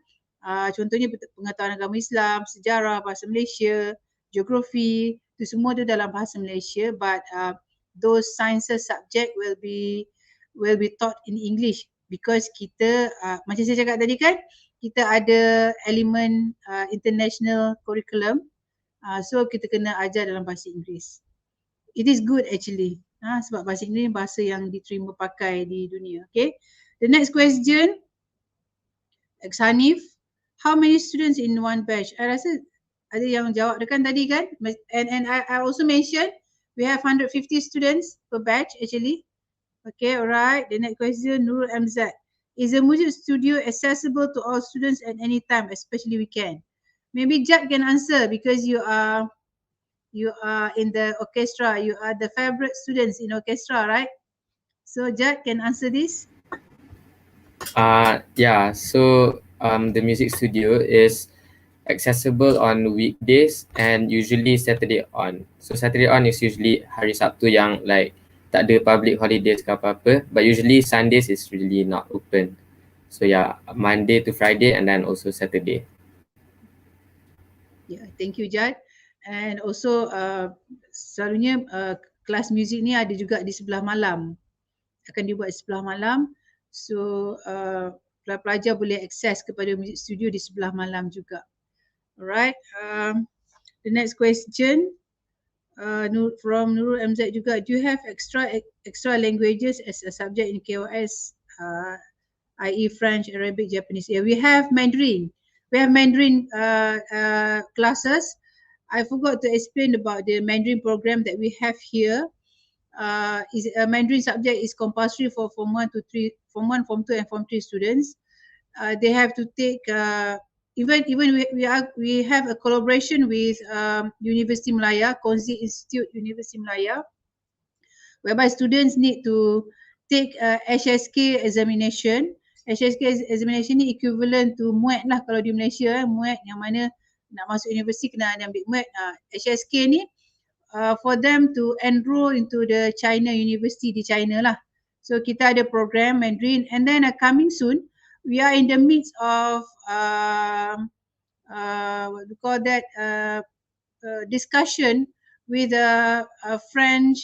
contohnya pengetahuan agama Islam, sejarah, bahasa Malaysia, geografi, itu semua tu dalam bahasa Malaysia, but those sciences subject will be taught in English because kita macam saya cakap tadi kan, kita ada elemen international curriculum, so kita kena ajar dalam bahasa Inggeris. It is good actually, sebab bahasa Inggeris bahasa yang diterima pakai di dunia. Okay, the next question, Hanif, how many students in one batch? I rasa ada yang jawab dekan tadi kan, and I also mentioned we have 150 students per batch actually. Okay, alright. The next question, Nurul Amzad. Is the music studio accessible to all students at any time, especially weekend? Maybe Jad can answer because you are in the orchestra. You are the favorite students in orchestra, right? So Jad can answer this.
Yeah. So the music studio is accessible on weekdays and usually Saturday on. So Saturday on is usually hari Sabtu yang like tak ada public holidays ke apa-apa, but usually Sundays is really not open. So yeah, Monday to Friday and then also Saturday.
Yeah, thank you Jad. And also selalunya kelas muzik ni ada juga di sebelah malam, akan dibuat di sebelah malam, so pelajar boleh akses kepada music studio di sebelah malam juga. Alright, the next question from Nurul MZ juga, do you have extra languages as a subject in KYS, i.e. French, Arabic, Japanese? Yeah, we have Mandarin. We have Mandarin classes, I forgot to explain about the Mandarin program that we have here. Is a Mandarin subject is compulsory for Form 1 to 3, Form 1, Form 2 and Form 3 students. They have to take we have a collaboration with University Malaya, Konzi Institute University Malaya, whereby students need to take HSK examination. HSK examination ni equivalent to MUET lah kalau di Malaysia. MUET yang mana nak masuk universiti kena ada ambil MUET. HSK ni for them to enroll into the China University di China lah. So kita ada program Mandarin, and then coming soon we are in the midst of what we call that discussion with a French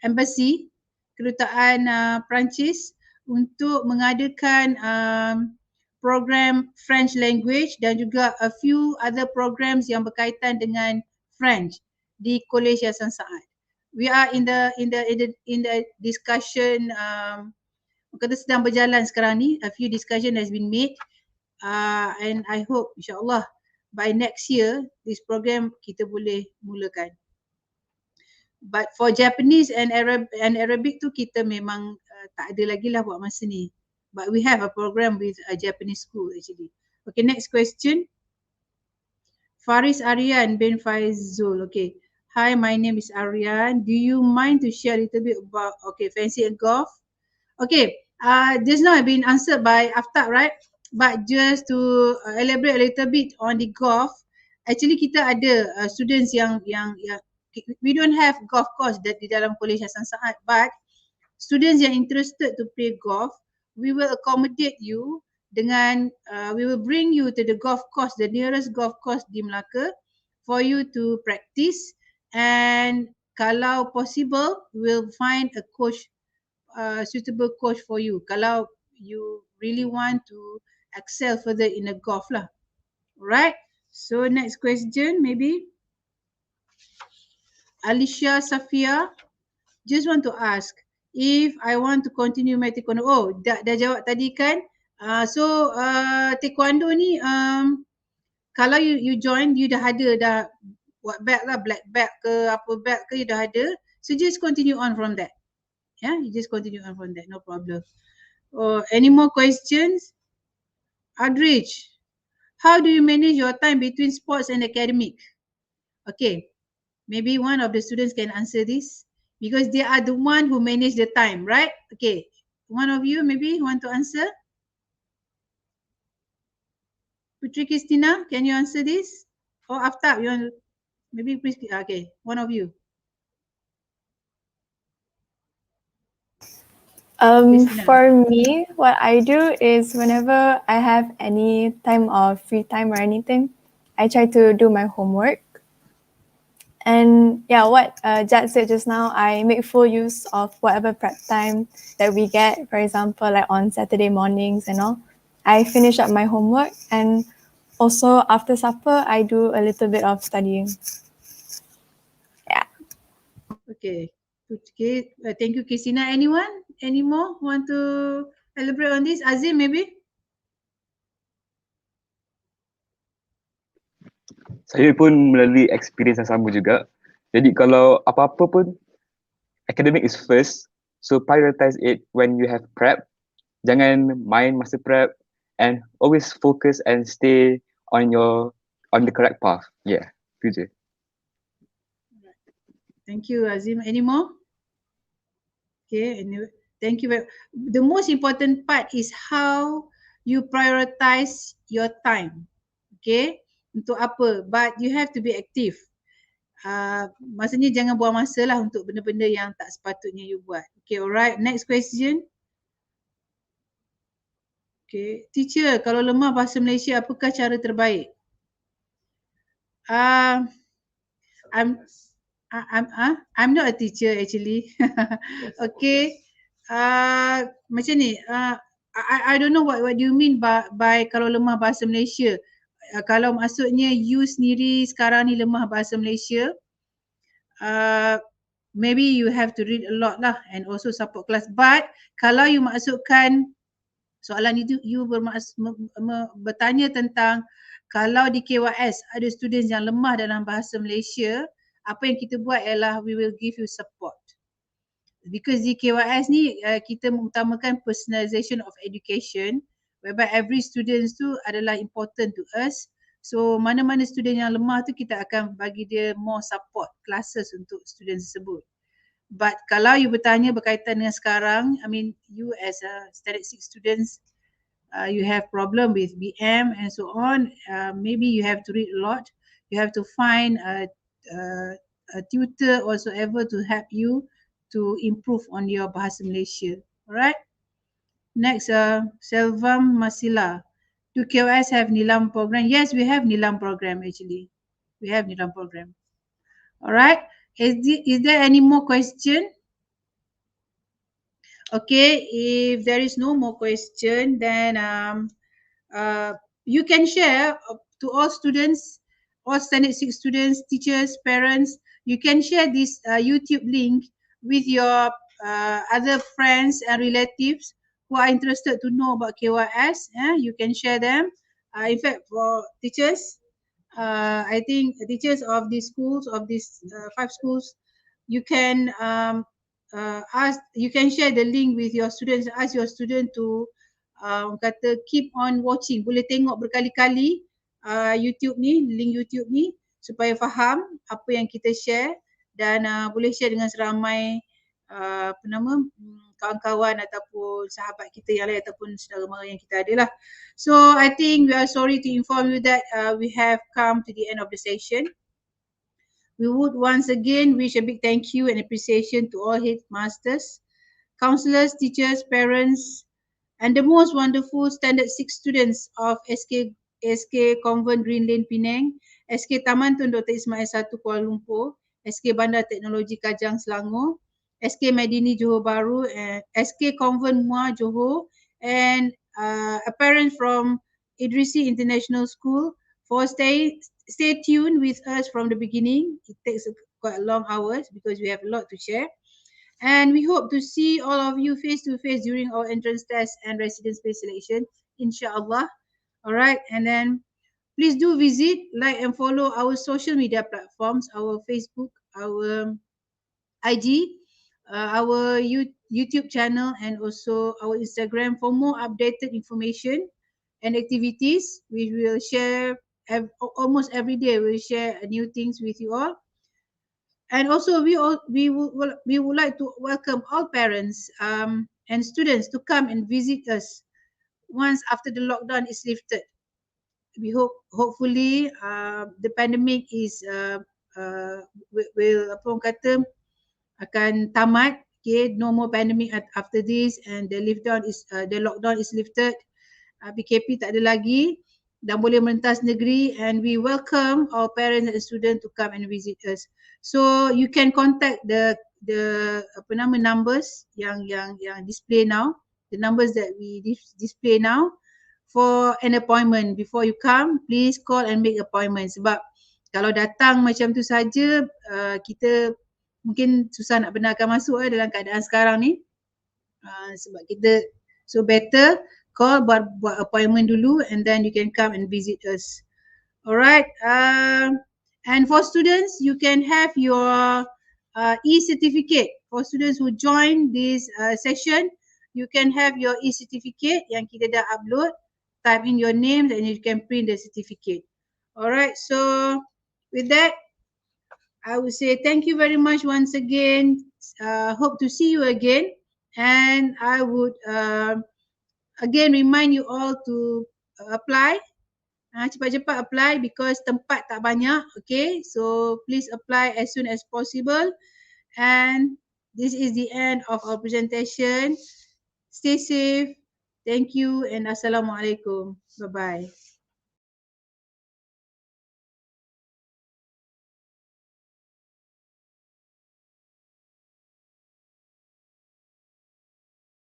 embassy, kedutaan Perancis, untuk mengadakan program French language dan juga a few other programs yang berkaitan dengan French di College Yayasan Saad. We are in the discussion, kata sedang berjalan sekarang ni. A few discussion has been made, and I hope insyaAllah by next year this program kita boleh mulakan. But for Japanese and Arabic tu kita memang tak ada lagi lah buat masa ni. But we have a program with a Japanese school actually. Okay, next question. Faris Aryan bin Faizul. Okay. Hi, my name is Aryan. Do you mind to share a little bit about, okay, fancy and golf? Okay, just now I've been answered by Aftab, right? But just to elaborate a little bit on the golf, actually kita ada students yang we don't have golf course di dalam College Hasan Saad, but students yang interested to play golf, we will accommodate you dengan we will bring you to the golf course, the nearest golf course di Melaka for you to practice, and kalau possible we'll find a coach, suitable coach for you kalau you really want to excel further in the golf lah. Alright, so next question maybe. Alicia Safia, just want to ask if I want to continue my taekwondo. Oh, dah jawab tadi kan. So taekwondo ni kalau you join, you dah ada what belt lah, black belt ke apa belt ke, you dah ada. So just continue on from that. Yeah, you just continue on from that, no problem. Any more questions? Adrich, how do you manage your time between sports and academic? Okay, maybe one of the students can answer this because they are the one who manage the time, right? Okay, one of you maybe want to answer? Putri Christina, can you answer this? Or Aftab, you want to, maybe please, okay, one of you.
For me, what I do is whenever I have any time of free time or anything, I try to do my homework. And yeah, what Jad said just now, I make full use of whatever prep time that we get. For example, like on Saturday mornings and all, I finish up my homework, and also after supper, I do a little bit of studying. Yeah.
Okay. Okay. Thank you, Christina. Anyone? Any more want to elaborate on this? Azim, maybe?
Saya pun melalui experience yang sama juga. Jadi kalau apa-apa pun, academic is first. So prioritize it when you have prep. Jangan main masa prep, and always focus and stay on the correct path. Yeah, itu je.
Thank you, Azim. Any more? Okay, anyway, thank you. The most important part is how you prioritize your time. Okay, untuk apa? But you have to be active. Maksudnya jangan buang masa lah untuk benda-benda yang tak sepatutnya you buat. Okay, alright. Next question. Okay, teacher, kalau lemah bahasa Malaysia, apakah cara terbaik? I'm not a teacher actually. Okay. Macam ni. I don't know what do you mean by kalau lemah bahasa Malaysia. Kalau maksudnya you sendiri sekarang ni lemah bahasa Malaysia, maybe you have to read a lot lah and also support class. But kalau you maksudkan Soalan itu you bertanya tentang kalau di KYS ada students yang lemah dalam bahasa Malaysia, apa yang kita buat ialah we will give you support. Because di KYS ni kita mengutamakan personalization of education whereby every students tu adalah important to us. So mana-mana student yang lemah tu kita akan bagi dia more support classes untuk students tersebut. But kalau you bertanya berkaitan dengan sekarang, I mean you as a standard 6 students, you have problem with BM and so on, maybe you have to read a lot. You have to find a tutor or whatsoever to help you to improve on your Bahasa Malaysia. Alright. Next, Selvam Masila. Do KYS have Nilam program? Yes, we have Nilam program actually. We have Nilam program. Alright. Is there any more question? Okay, if there is no more question, then you can share to all students, all standard 6 students, teachers, parents. You can share this YouTube link with your other friends and relatives who are interested to know about KYS. You can share them. In fact, for teachers, I think teachers of these schools, of these 5 schools, you can you can share the link with your students. Ask your student to kata keep on watching, boleh tengok berkali-kali YouTube ni, link YouTube ni supaya faham apa yang kita share dan boleh share dengan seramai kawan-kawan ataupun sahabat kita yang lain ataupun saudara mara yang kita ada lah. So I think we are sorry to inform you that we have come to the end of the session. We would once again wish a big thank you and appreciation to all headmasters, counselors, teachers, parents, and the most wonderful standard 6 students of SK Convent Green Lane Pinang, SK Taman Tun Dr Ismail 1 Kuala Lumpur, SK Bandar Teknologi Kajang Selangor, SK Medini Johor Bahru, and SK Convent Muar Johor, and a parent from Idrisi International School for stay tuned with us from the beginning. It takes quite a long hours because we have a lot to share. And we hope to see all of you face to face during our entrance test and residence space selection, inshallah. All right, and then please do visit, like and follow our social media platforms, our Facebook, our IG, our YouTube channel, and also our Instagram for more updated information and activities. We will share almost every day. We'll share new things with you all. And also we would like to welcome all parents and students to come and visit us once after the lockdown is lifted. We hopefully the pandemic is will apa orang kata akan tamat. Okay, no more pandemic after this, and the lockdown is lifted. PKP tak ada lagi dan boleh merentas negeri, and we welcome our parents and students to come and visit us. So you can contact the numbers yang display now, the numbers that we display now for an appointment. Before you come, please call and make appointment, sebab kalau datang macam tu saja kita mungkin susah nak benarkan masuk dalam keadaan sekarang ni. Sebab kita, so better call, buat appointment dulu, and then you can come and visit us. Alright, and for students, you can have your e-certificate. For students who join this session, you can have your e-certificate yang kita dah upload. Type in your name and you can print the certificate. Alright, so with that, I would say thank you very much once again. Hope to see you again, and I would again remind you all to apply. Cepat-cepat apply because tempat tak banyak. Okay, so please apply as soon as possible. And this is the end of our presentation. Stay safe. Thank you and Assalamualaikum. Bye-bye.